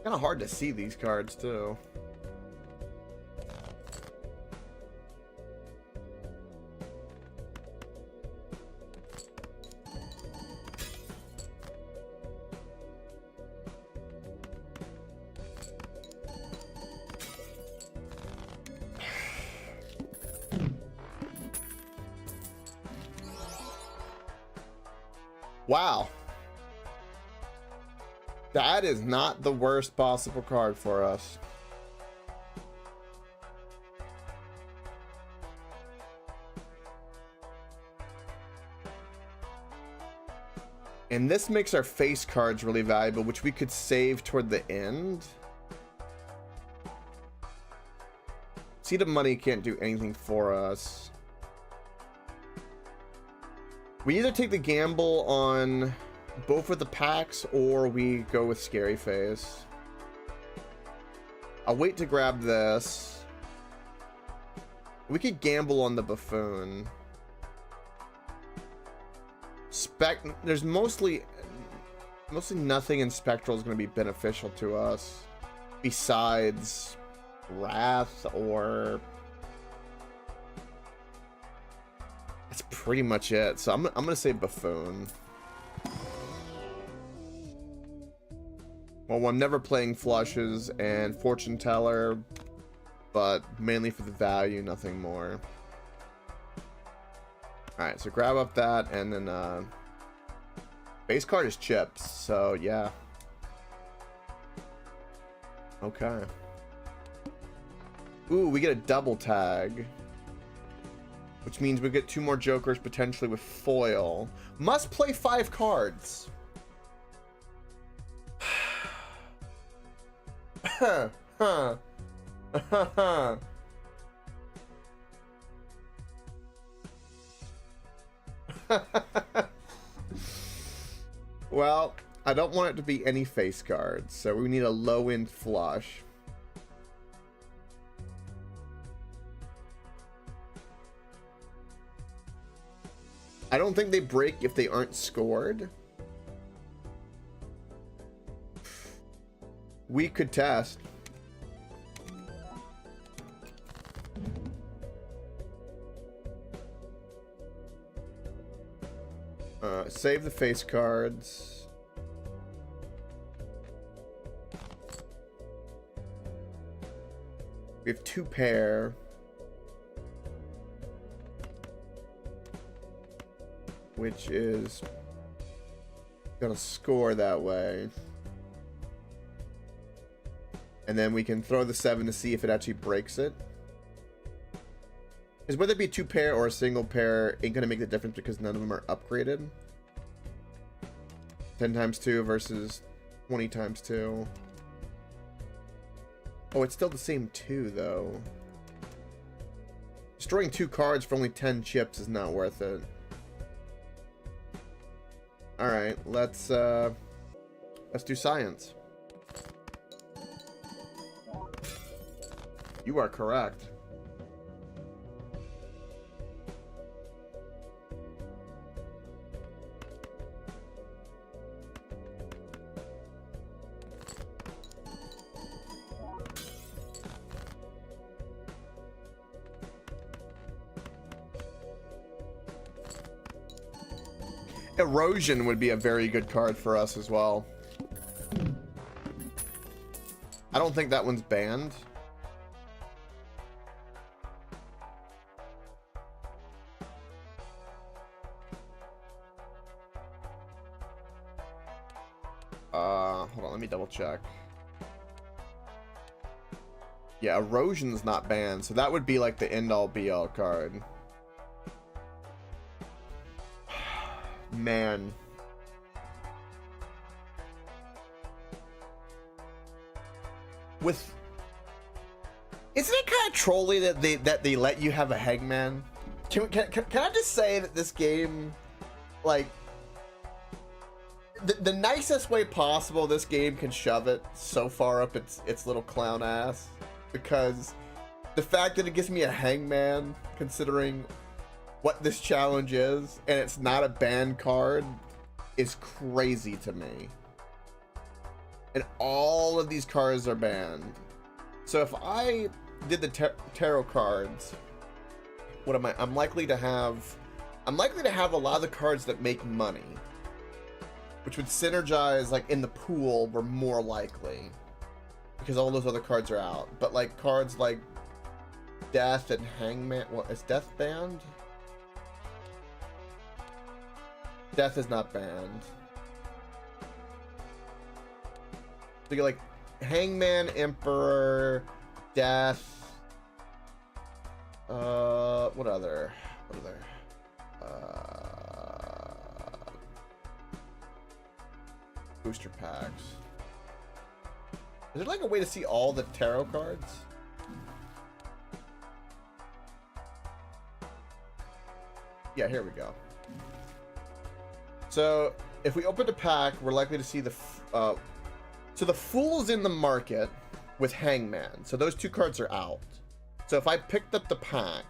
Kind of hard to see these cards too. Wow. That is not the worst possible card for us. And this makes our face cards really valuable, which we could save toward the end. Seed of Money can't do anything for us. We either take the gamble on both of the packs or we go with Scary Face. I'll wait to grab this. We could gamble on the Buffoon. There's mostly nothing in Spectral is going to be beneficial to us besides Wrath, or that's pretty much it. So I'm gonna say Buffoon. Well, I'm never playing flushes and Fortune Teller, but mainly for the value, nothing more. Alright, so grab up that, and then base card is chips, so yeah. Okay. Ooh, we get a double tag, which means we get 2 more jokers potentially with foil. Must play 5 cards. Well, I don't want it to be any face cards, so we need a low-end flush. I don't think they break if they aren't scored. We could test. Save the face cards. We have 2 pair. Which is gonna score that way. And then we can throw the 7 to see if it actually breaks it. Because whether it be 2 pair or a single pair ain't gonna make the difference because none of them are upgraded. 10 times 2 versus 20 times 2. Oh, it's still the same 2 though. Destroying 2 cards for only 10 chips is not worth it. Alright, let's do science. You are correct. Erosion would be a very good card for us as well. I don't think that one's banned. Hold on, let me double check. Yeah, Erosion's not banned, so that would be like the end-all be-all card. Man. With... Isn't it kind of trolly that they let you have a Hangman? Can I just say that this game, like, the nicest way possible this game can shove it so far up its little clown ass, because the fact that it gives me a Hangman, considering what this challenge is, and it's not a banned card, is crazy to me. And all of these cards are banned. So if I did the tarot cards, what am I? I'm likely to have a lot of the cards that make money, which would synergize, like, in the pool, were more likely, because all those other cards are out. But like cards like Death and Hangman, well, is Death banned? Death is not banned. So you get like Hangman, Emperor, Death. What other? Booster packs. Is there like a way to see all the tarot cards? Yeah, here we go. So if we open a pack, we're likely to see the so the Fool's in the market with Hangman. So those 2 cards are out. So if I picked up the pack,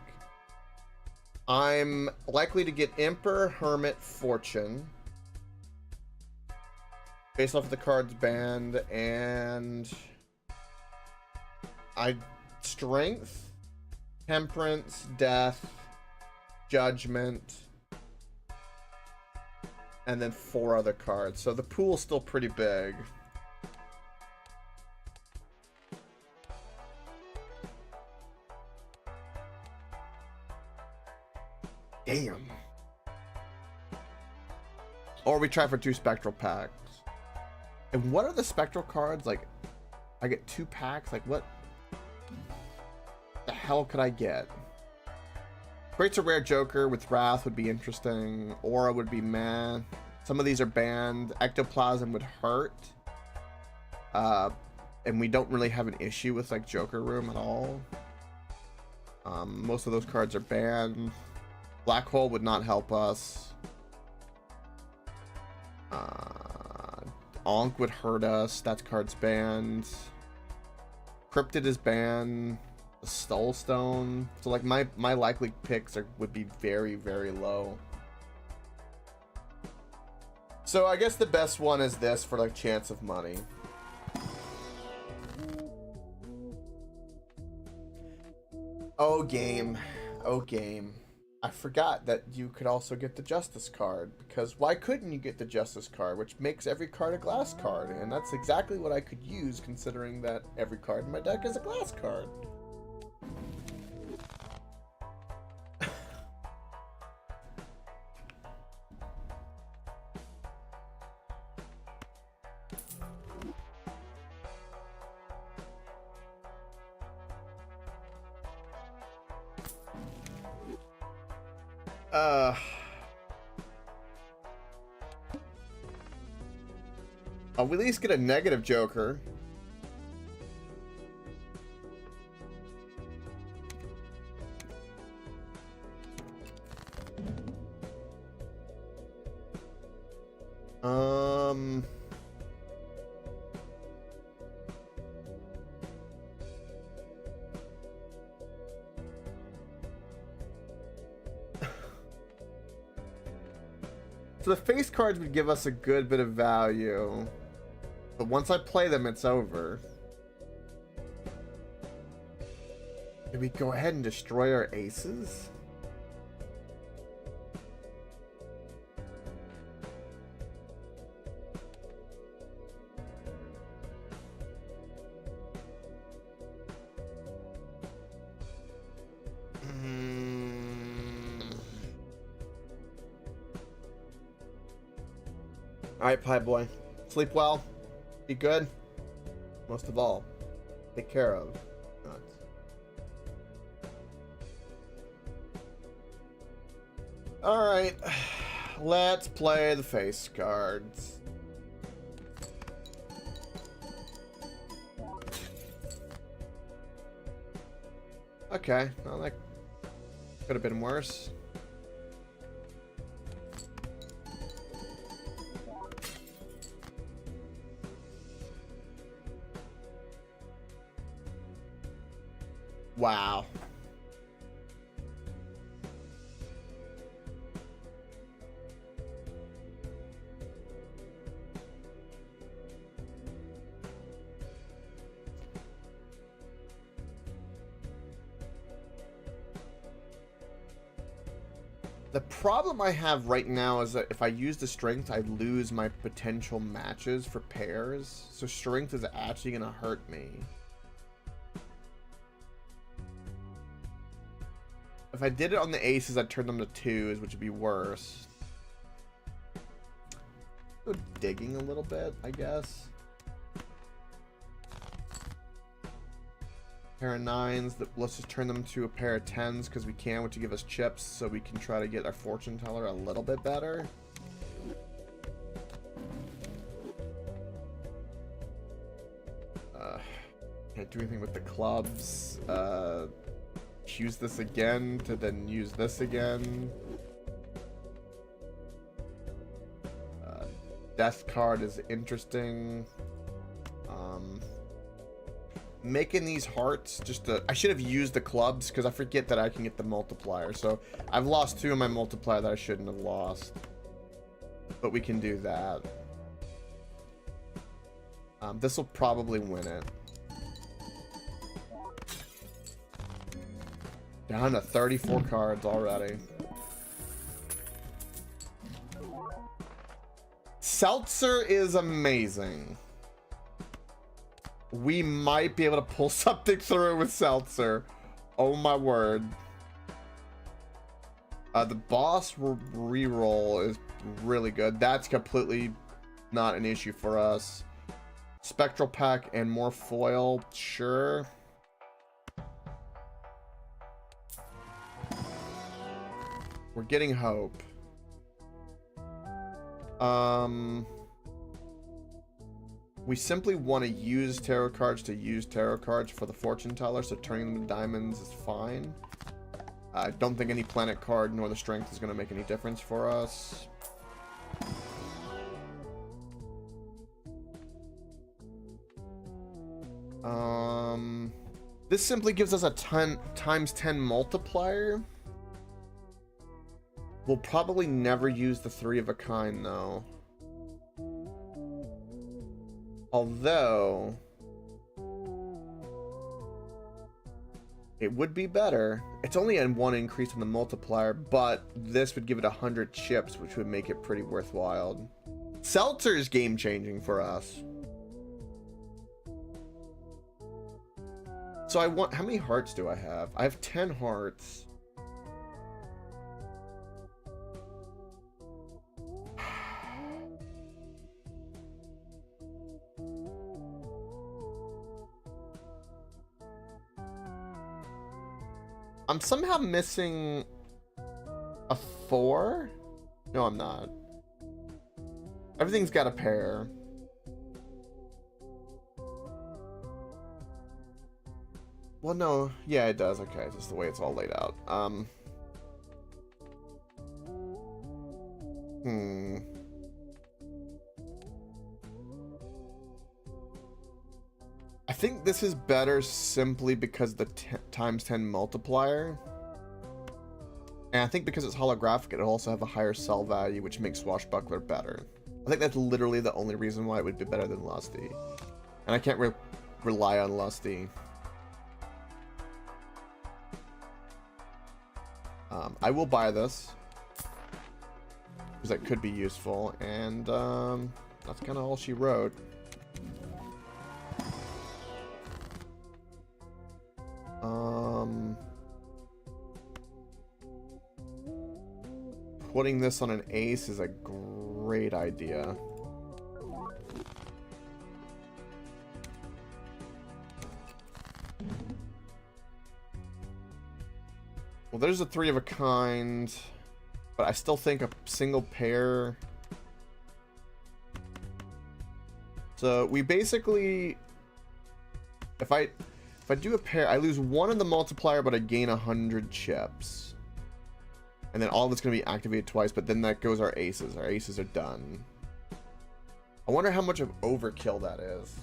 I'm likely to get Emperor, Hermit, Fortune, based off of the cards banned, and Strength, Temperance, Death, Judgment, and then 4 other cards. So the pool's still pretty big. Damn. Or we try for 2 spectral packs. And what are the spectral cards? Like, I get 2 packs? Like, what the hell could I get? Creates a rare Joker with Wrath would be interesting. Aura would be meh. Some of these are banned. Ectoplasm would hurt. And we don't really have an issue with, like, Joker Room at all. Most of those cards are banned. Black Hole would not help us. Ankh would hurt us. That card's banned. Cryptid is banned. The Soul Stone. So like my likely picks would be very, very low. So I guess the best one is this for like chance of money. Oh game. Oh game. I forgot that you could also get the Justice card, because why couldn't you get the Justice card, which makes every card a glass card, and that's exactly what I could use considering that every card in my deck is a glass card. I'll at least get a negative Joker. So the face cards would give us a good bit of value. But once I play them, it's over. Did we go ahead and destroy our aces? Alright, Pie Boy. Sleep well. Be good. Most of all, take care of. Nuts. Alright. Let's play the face cards. Okay. Well, that could have been worse. Wow. The problem I have right now is that if I use the strength, I lose my potential matches for pairs. So strength is actually going to hurt me. If I did it on the aces, I'd turn them to twos, which would be worse. Go digging a little bit, I guess. Pair of nines. Let's just turn them to a pair of tens because we can, which will give us chips, so we can try to get our fortune teller a little bit better. Can't do anything with the clubs. Use this again to then use this again. Death card is interesting. Making these hearts just to, I should have used the clubs because I forget that I can get the multiplier. So I've lost 2 of my multiplier that I shouldn't have lost. But we can do that. This will probably win it. Down to 34 cards already. Seltzer is amazing. We might be able to pull something through with Seltzer. Oh my word. The boss reroll is really good. That's completely not an issue for us. Spectral pack and more foil, sure. We're getting hope. We simply want to use tarot cards to use tarot cards for the fortune teller, so turning them to diamonds is fine. I don't think any planet card nor the strength is going to make any difference for us. This simply gives us a times 10 multiplier. We'll probably never use the 3 of a kind though. Although it would be better. It's only a 1 increase in the multiplier, but this would give it 100 chips, which would make it pretty worthwhile. Seltzer is game changing for us. So I want, how many hearts do I have? I have 10 hearts. I'm somehow missing a 4? No, I'm not. Everything's got a pair. Well, no. Yeah, it does. Okay, just the way it's all laid out. I think this is better simply because the times 10 multiplier. And I think because it's holographic, it'll also have a higher sell value, which makes Swashbuckler better. I think that's literally the only reason why it would be better than Lusty. And I can't rely on Lusty. I will buy this, because that could be useful, and that's kind of all she wrote. Putting this on an ace is a great idea. Well, there's a 3 of a kind, but I still think a single pair. So we basically, if I do a pair, I lose 1 in the multiplier, but I gain 100 chips. And then all of it's going to be activated twice, but then that goes our aces. Our aces are done. I wonder how much of overkill that is.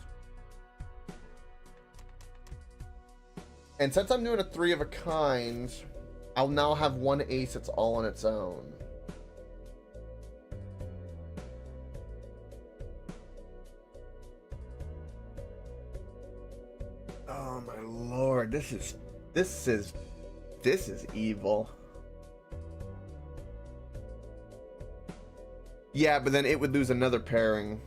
And since I'm doing a 3 of a kind, I'll now have 1 ace that's all on its own. Oh my lord, this is evil. Yeah, but then it would lose another pairing,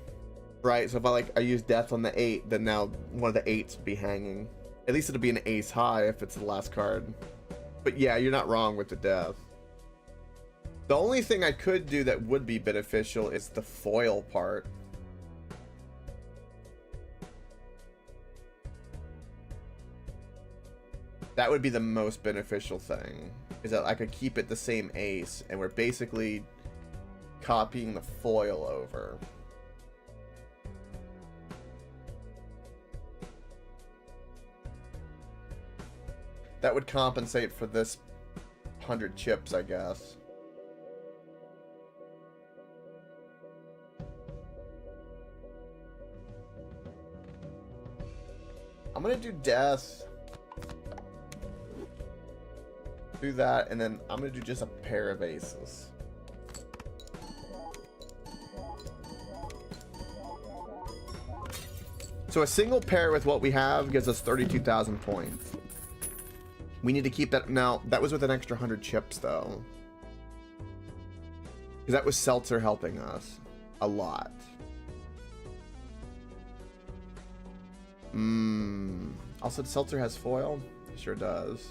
right? So if I use death on the 8, then now one of the 8s would be hanging. At least it'll be an ace high if it's the last card. But yeah, you're not wrong with the death. The only thing I could do that would be beneficial is the foil part. That would be the most beneficial thing, is that I could keep it the same ace, and we're basically copying the foil over. That would compensate for this 100 chips, I guess. I'm gonna do death. Do that, and then I'm gonna do just a pair of aces. So a single pair with what we have gives us 32,000 points. We need to keep that. Now, that was with an extra 100 chips, though. Because that was Seltzer helping us a lot. Also, Seltzer has foil? It sure does.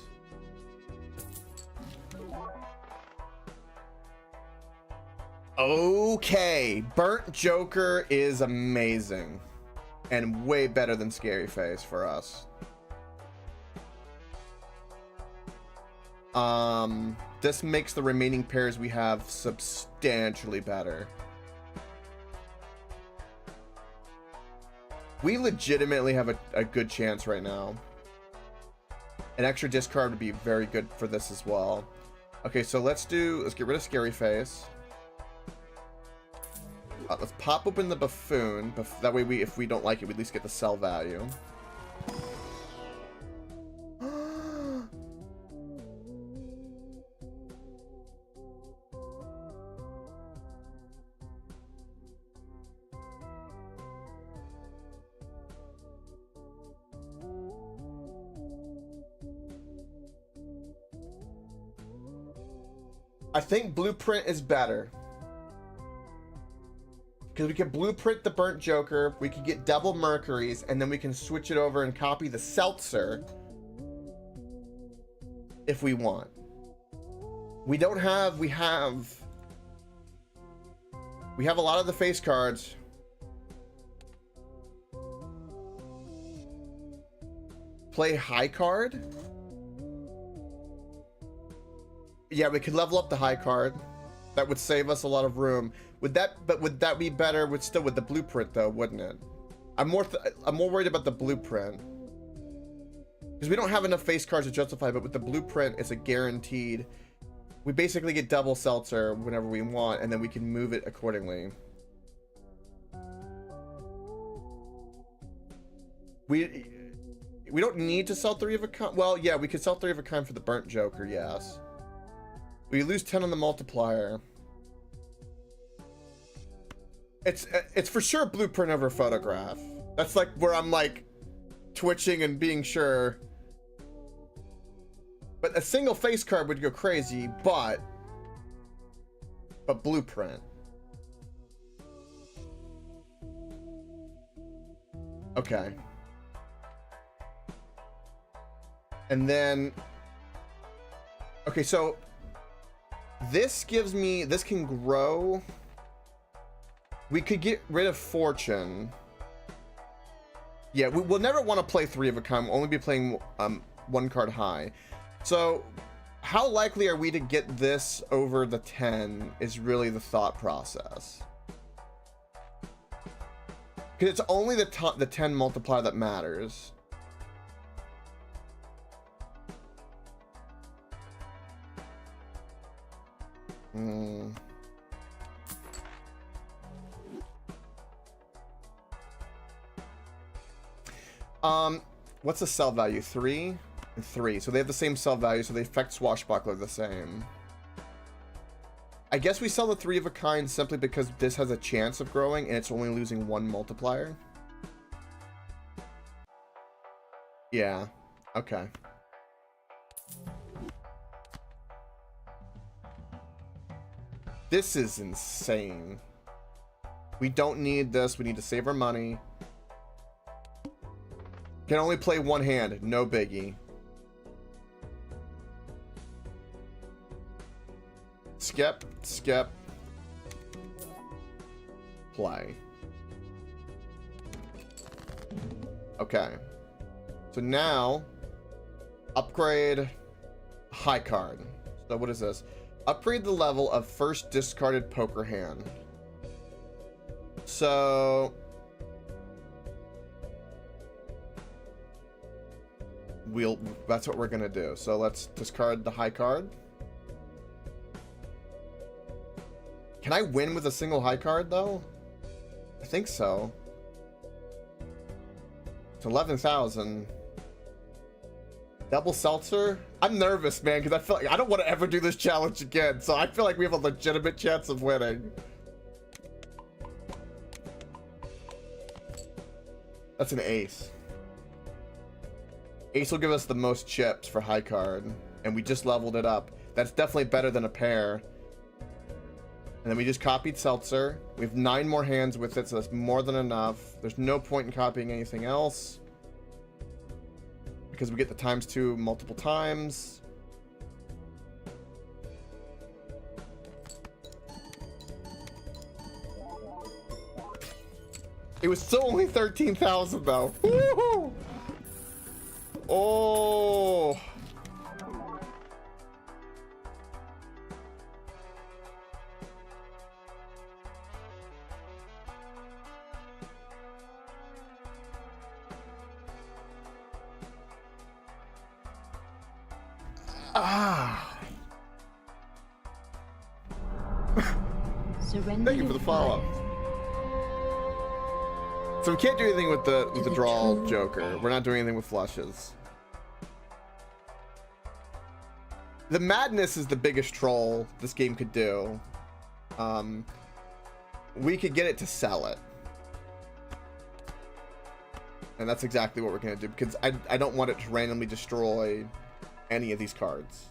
Okay, Burnt Joker is amazing. And way better than Scary Face for us. This makes the remaining pairs we have substantially better. We legitimately have a good chance right now. An extra discard would be very good for this as well. Okay, so let's get rid of Scary Face. Let's pop open the Buffoon. That way, if we don't like it, we at least get the sell value. I think Blueprint is better. Because we can Blueprint the Burnt Joker, we can get double Mercuries, and then we can switch it over and copy the Seltzer if we want. We have a lot of the face cards. Play high card? Yeah, we could level up the high card. That would save us a lot of room. Would that be better with the Blueprint though, wouldn't it? I'm more worried about the Blueprint. Because we don't have enough face cards to justify, but with the Blueprint, it's a guaranteed. We basically get double Seltzer whenever we want, and then we can move it accordingly. We don't need to sell 3 of a kind. Well, yeah, we could sell 3 of a kind for the Burnt Joker, yes. We lose 10 on the multiplier. It's for sure Blueprint over Photograph. That's like where I'm like twitching and being sure. But a single face card would go crazy, but Blueprint. Okay. And then, okay, so this can grow. We could get rid of Fortune. Yeah, we'll never want to play 3 of a kind. We'll only be playing 1 card high. So how likely are we to get this over the 10 is really the thought process. Because it's only the 10 multiplier that matters. What's the sell value? 3 and 3. So they have the same sell value, so they affect Swashbuckler the same. I guess we sell the 3 of a kind simply because this has a chance of growing and it's only losing 1 multiplier. Yeah. Okay. This is insane. We don't need this. We need to save our money. Can only play 1 hand. No biggie. Skip. Skip. Play. Okay. So now, upgrade high card. So what is this? Upgrade the level of first discarded poker hand. So that's what we're gonna do. So let's discard the high card. Can I win with a single high card though? I think so. It's 11,000. Double Seltzer? I'm nervous, man, because I feel like I don't want to ever do this challenge again. So I feel like we have a legitimate chance of winning. That's an ace. Ace will give us the most chips for high card, and we just leveled it up. That's definitely better than a pair. And then we just copied Seltzer. We have 9 more hands with it, so that's more than enough. There's no point in copying anything else, because we get the ×2 multiple times. It was still only 13,000 though. Woo-hoo! Oh. Ah. Thank you for the follow-up. So we can't do anything with the draw Joker. We're not doing anything with flushes. The madness is the biggest troll this game could do. We could get it to sell it. And that's exactly what we're going to do, because I don't want it to randomly destroy any of these cards.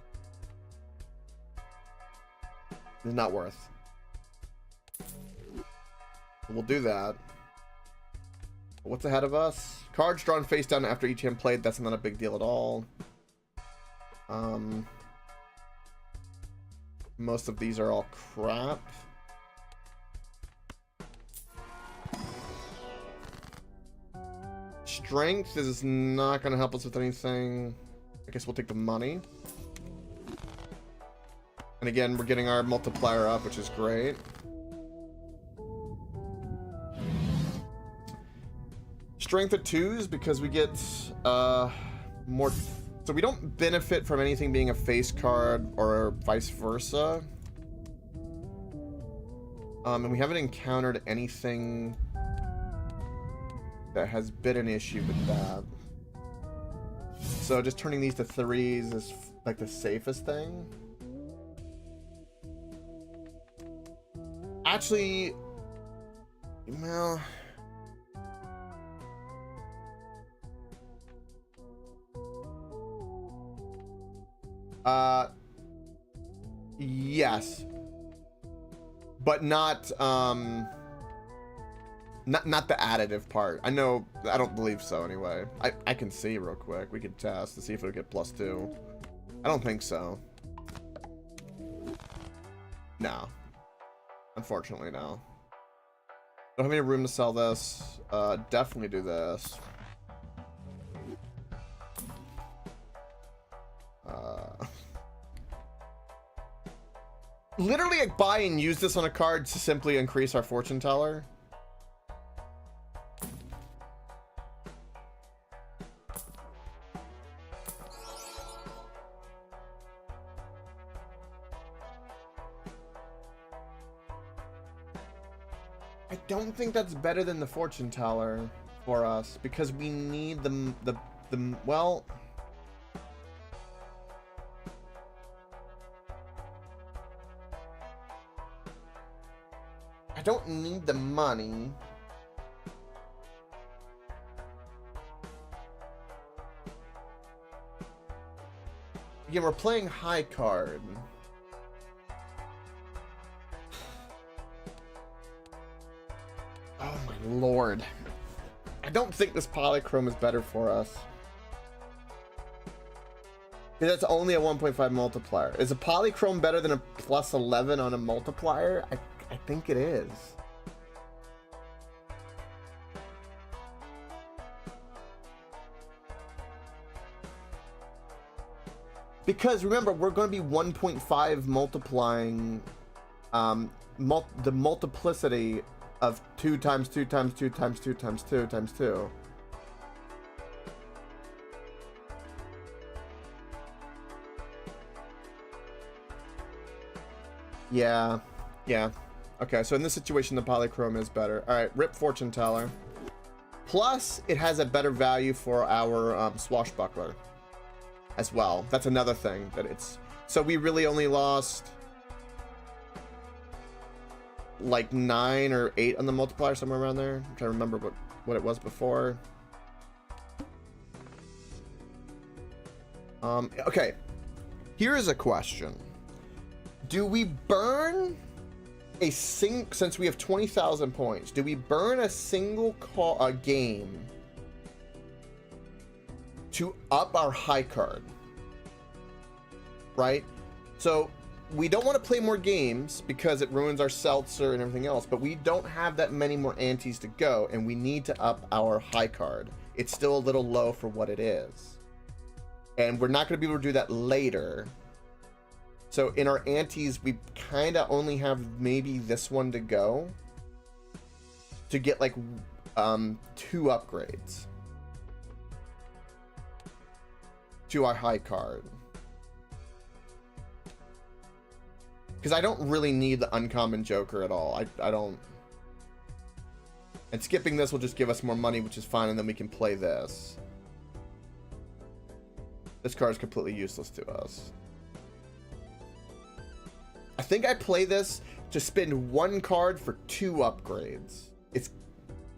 It's not worth. We'll do that. What's ahead of us? Cards drawn face down after each hand played. That's not a big deal at all. Most of these are all crap. Strength is not going to help us with anything. I guess we'll take the money. And again, we're getting our multiplier up, which is great. Strength at 2s because we get more. So we don't benefit from anything being a face card or vice versa. And we haven't encountered anything that has been an issue with that. So just turning these to 3s is like the safest thing. Actually, well, yes, but not not the additive part. I know, I don't believe so anyway. I can see real quick. We could test to see if it'll get +2. I don't think so. No. Unfortunately, no. Don't have any room to sell this. Definitely do this. Literally, like, buy and use this on a card to simply increase our fortune teller. I don't think that's better than the fortune teller for us because we need the well. I don't need the money. Again, we're playing high card. Oh my lord. I don't think this polychrome is better for us. That's only a 1.5 multiplier. Is a polychrome better than a +11 on a multiplier? I think it is. Because remember, we're going to be 1.5 multiplying the multiplicity of 2 times 2 times 2 times 2 times 2 times 2. Yeah. Okay, so in this situation, the polychrome is better. All right, rip fortune teller. Plus, it has a better value for our swashbuckler as well. That's another thing that it's. So we really only lost like 9 or 8 on the multiplier, somewhere around there. I'm trying to remember what it was before. Okay, here is a question. Do we burn a since we have 20,000 points, do we burn a single game to up our high card? Right? So we don't want to play more games because it ruins our seltzer and everything else, but we don't have that many more antes to go, and we need to up our high card. It's still a little low for what it is. And we're not going to be able to do that later. So in our antes, we kind of only have maybe this one to go to get like 2 upgrades to our high card. Because I don't really need the uncommon Joker at all. I don't. And skipping this will just give us more money, which is fine, and then we can play this. This card is completely useless to us. I think I play this to spend 1 card for 2 upgrades. It's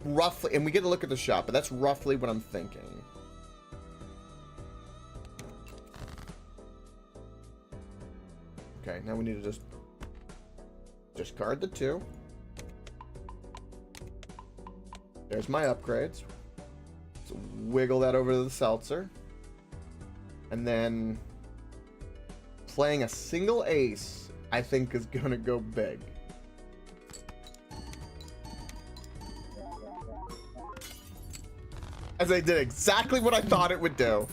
roughly, and we get to look at the shop, but that's roughly what I'm thinking. Okay, now we need to just Discard the 2. There's my upgrades. So wiggle that over to the seltzer. And then playing a single ace, I think, is gonna go big. As I did exactly what I thought it would do.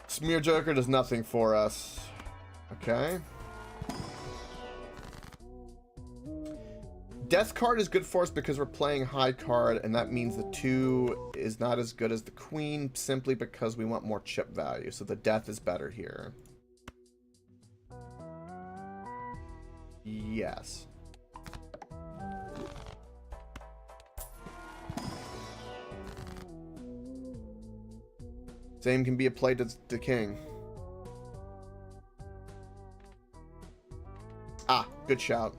Smear Joker does nothing for us. Okay. Death card is good for us because we're playing high card, and that means the 2 is not as good as the queen simply because we want more chip value. So the death is better here. Yes. Same can be applied to the king. Ah, good shout.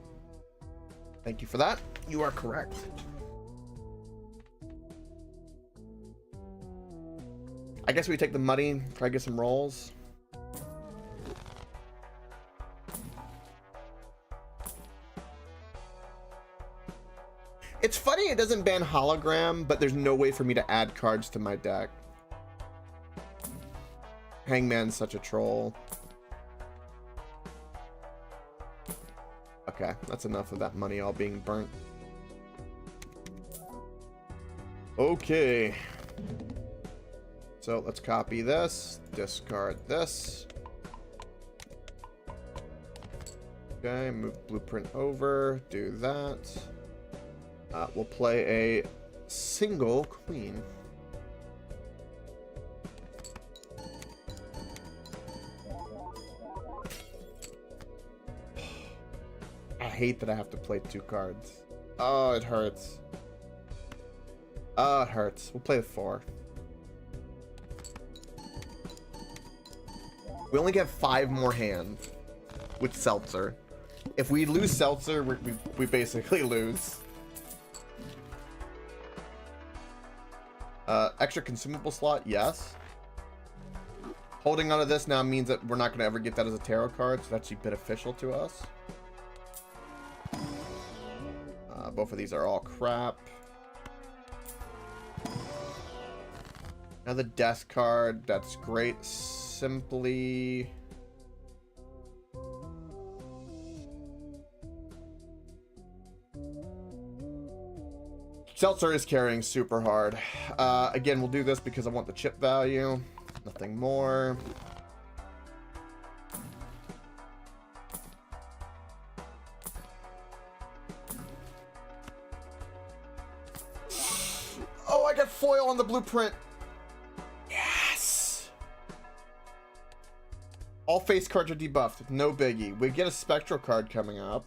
Thank you for that. You are correct. I guess we take the money, try to get some rolls. It's funny it doesn't ban hologram, but there's no way for me to add cards to my deck. Hangman's such a troll. Okay, that's enough of that money all being burnt. Okay. So let's copy this, discard this. Okay, move blueprint over, do that. We'll play a single queen. I hate that I have to play 2 cards. Oh, it hurts. Oh, it hurts. We'll play the 4. We only get 5 more hands with Seltzer. If we lose Seltzer, we basically lose. Extra consumable slot, yes. Holding onto this now means that we're not going to ever get that as a tarot card, so that's actually beneficial to us. Both of these are all crap. Now the death card, that's great. Simply... Seltzer is carrying super hard. Again, we'll do this because I want the chip value. Nothing more. Oh, I got foil on the blueprint. Yes. All face cards are debuffed. No biggie. We get a spectral card coming up.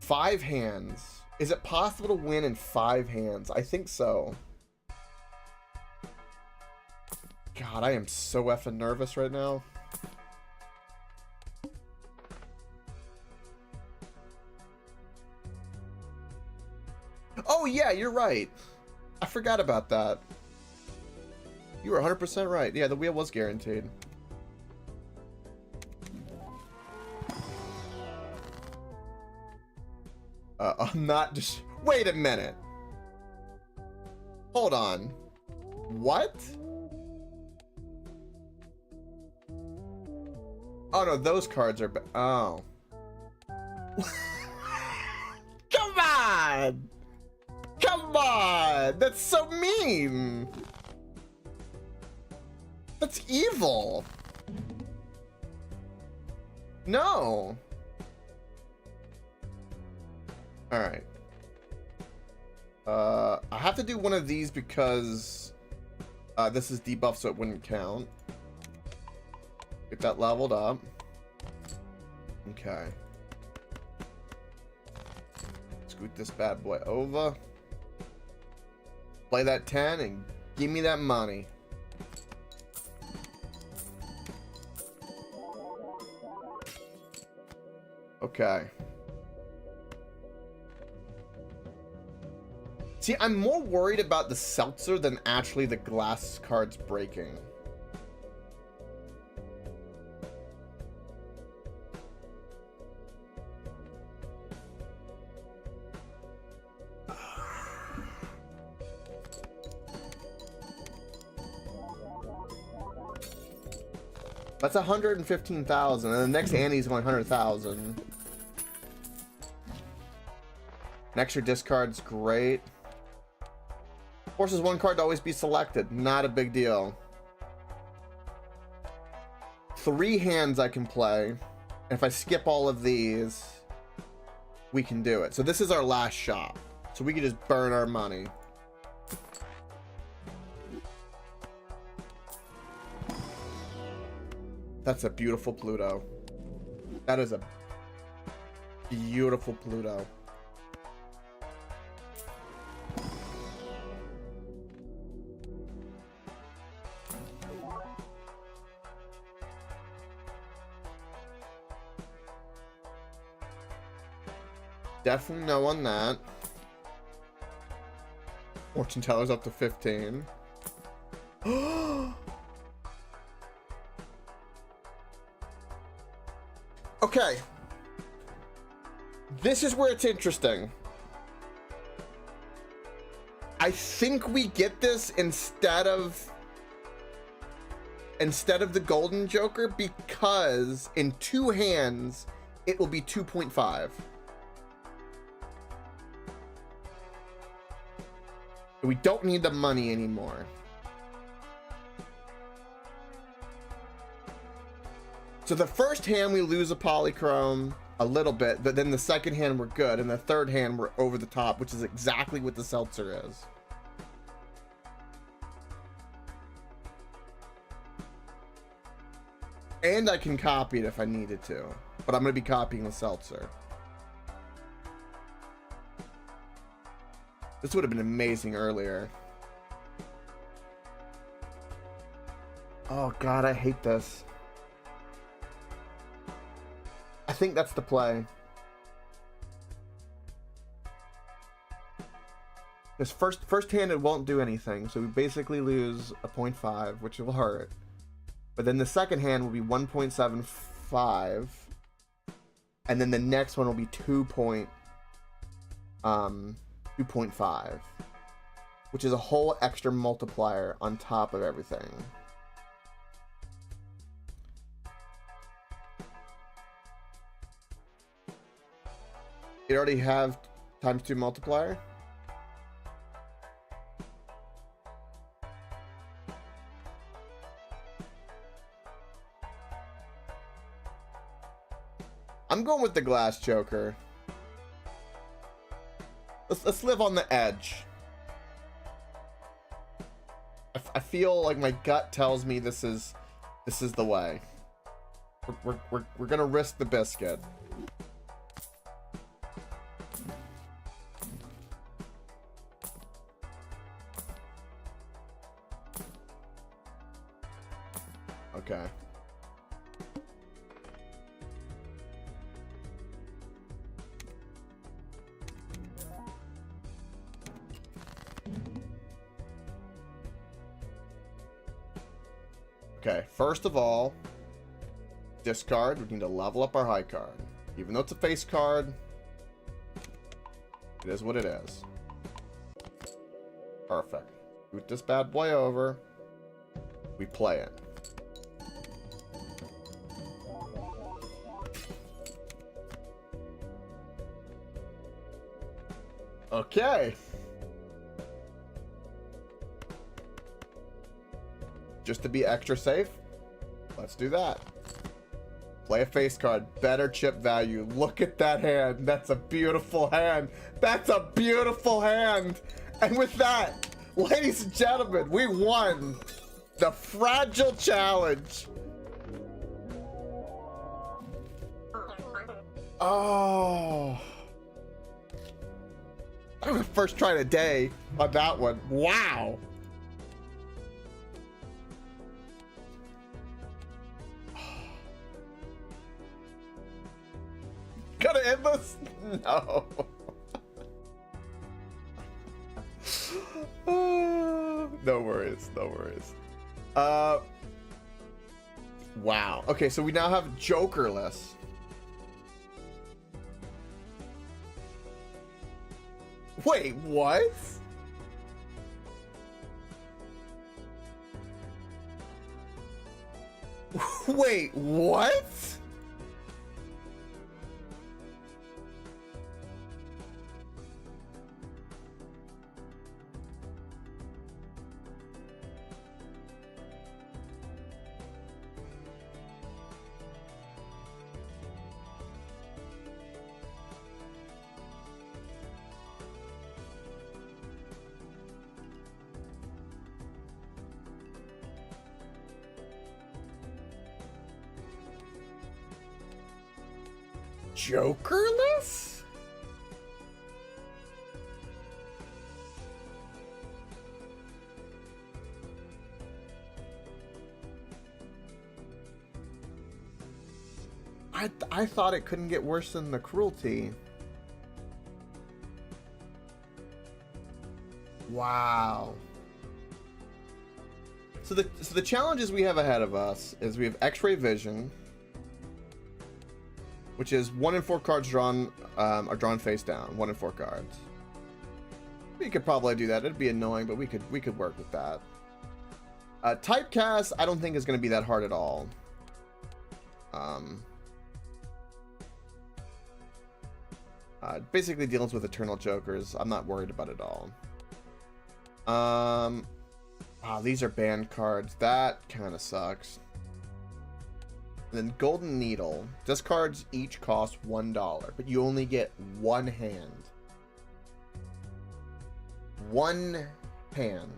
5 hands. Is it possible to win in 5 hands? I think so. God, I am so effing nervous right now. Oh yeah, you're right. I forgot about that. You were 100% right. Yeah, the wheel was guaranteed. I'm not just... Wait a minute. Hold on. What? Oh no, those cards are... Oh. Come on! Come on! That's so mean! That's evil! No! Alright. I have to do one of these because this is debuff, so it wouldn't count. Get that leveled up. Okay. Scoot this bad boy over. Play that 10 and give me that money. Okay. See, I'm more worried about the seltzer than actually the glass cards breaking. That's 115,000, and the next Annie's going 100,000. An extra discard's great. Forces one card to always be selected. Not a big deal. 3 hands I can play. And if I skip all of these, we can do it. So this is our last shot. So we can just burn our money. That's a beautiful Pluto. That is a beautiful Pluto. Definitely no on that. Fortune teller's up to 15. Okay. This is where it's interesting. I think we get this instead of the golden joker, because in 2 hands it will be 2.5. We don't need the money anymore. So the first hand we lose a polychrome a little bit, but then the second hand we're good, and the third hand we're over the top, which is exactly what the seltzer is. And I can copy it if I needed to, but I'm going to be copying the seltzer. This would have been amazing earlier. Oh god, I hate this. I think that's the play. This first hand it won't do anything, so we basically lose a 0.5, which will hurt. But then the second hand will be 1.75, and then the next one will be 2.5, which is a whole extra multiplier on top of everything. You already have ×2 multiplier? I'm going with the glass joker. Let's live on the edge. I feel like my gut tells me this is the way. We're gonna risk the biscuit. Okay. Okay, first of all, discard. We need to level up our high card. Even though it's a face card, it is what it is. Perfect. Boot this bad boy over. We play it. Okay. Just to be extra safe, let's do that. Play a face card. Better chip value. Look at that hand. That's a beautiful hand. That's a beautiful hand. And with that, ladies and gentlemen, we won the Fragile Challenge. Oh. That was the first try today on that one. Wow. Gonna end this? No. No worries, no worries. Wow. Okay, so we now have Jokerless. Wait, what? Wait, what? Jokerless? I thought it couldn't get worse than the cruelty. Wow. So the challenges we have ahead of us is we have X-ray vision, which is 1 in 4 cards drawn are drawn face down. 1 in 4 cards. We could probably do that. It'd be annoying, but we could work with that. Typecast, I don't think is going to be that hard at all. Basically deals with eternal jokers. I'm not worried about it all. Wow, these are banned cards. That kind of sucks. And then Golden Needle. Discards each cost $1, but you only get 1 hand. 1 hand.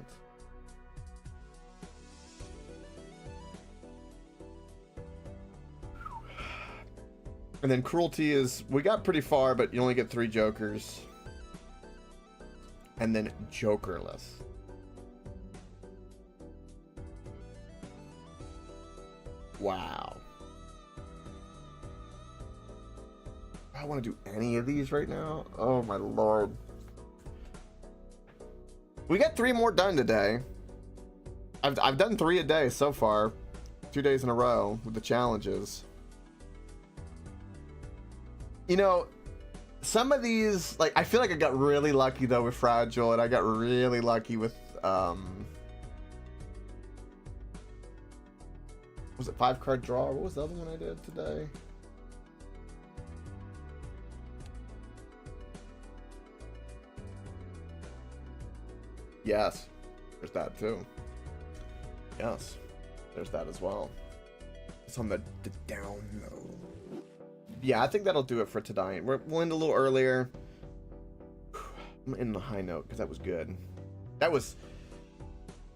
And then Cruelty is, we got pretty far, but you only get 3 jokers. And then Jokerless. Wow. I want to do any of these right now. Oh my lord. We got 3 more done today. I've done 3 a day so far. 2 days in a row with the challenges. You know, some of these, like, I feel like I got really lucky though with Fragile, and I got really lucky with was it 5-card draw? What was the other one I did today? Yes, there's that too. Yes, there's that as well. It's on the down low. Yeah, I think that'll do it for tonight. We'll end a little earlier. I'm in the high note because that was good. That was.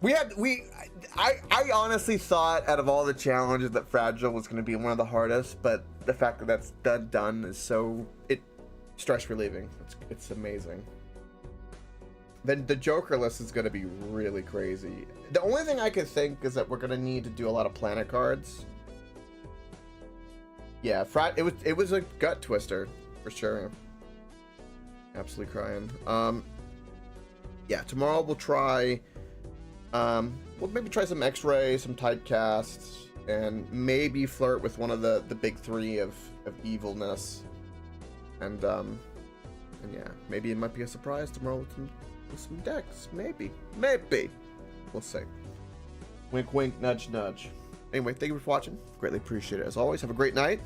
I honestly thought out of all the challenges that Fragile was going to be one of the hardest, but the fact that that's done is so stress relieving. It's amazing. Then the Jokerless is going to be really crazy. The only thing I could think is that we're going to need to do a lot of planet cards. Yeah, it was a gut twister for sure. Absolutely crying. Yeah, tomorrow we'll try. We'll maybe try some X-ray, some typecasts, and maybe flirt with one of the big 3 of evilness. And yeah, maybe it might be a surprise tomorrow with some decks. Maybe. We'll see. Wink, wink, nudge, nudge. Anyway, thank you for watching. Greatly appreciate it. As always, have a great night.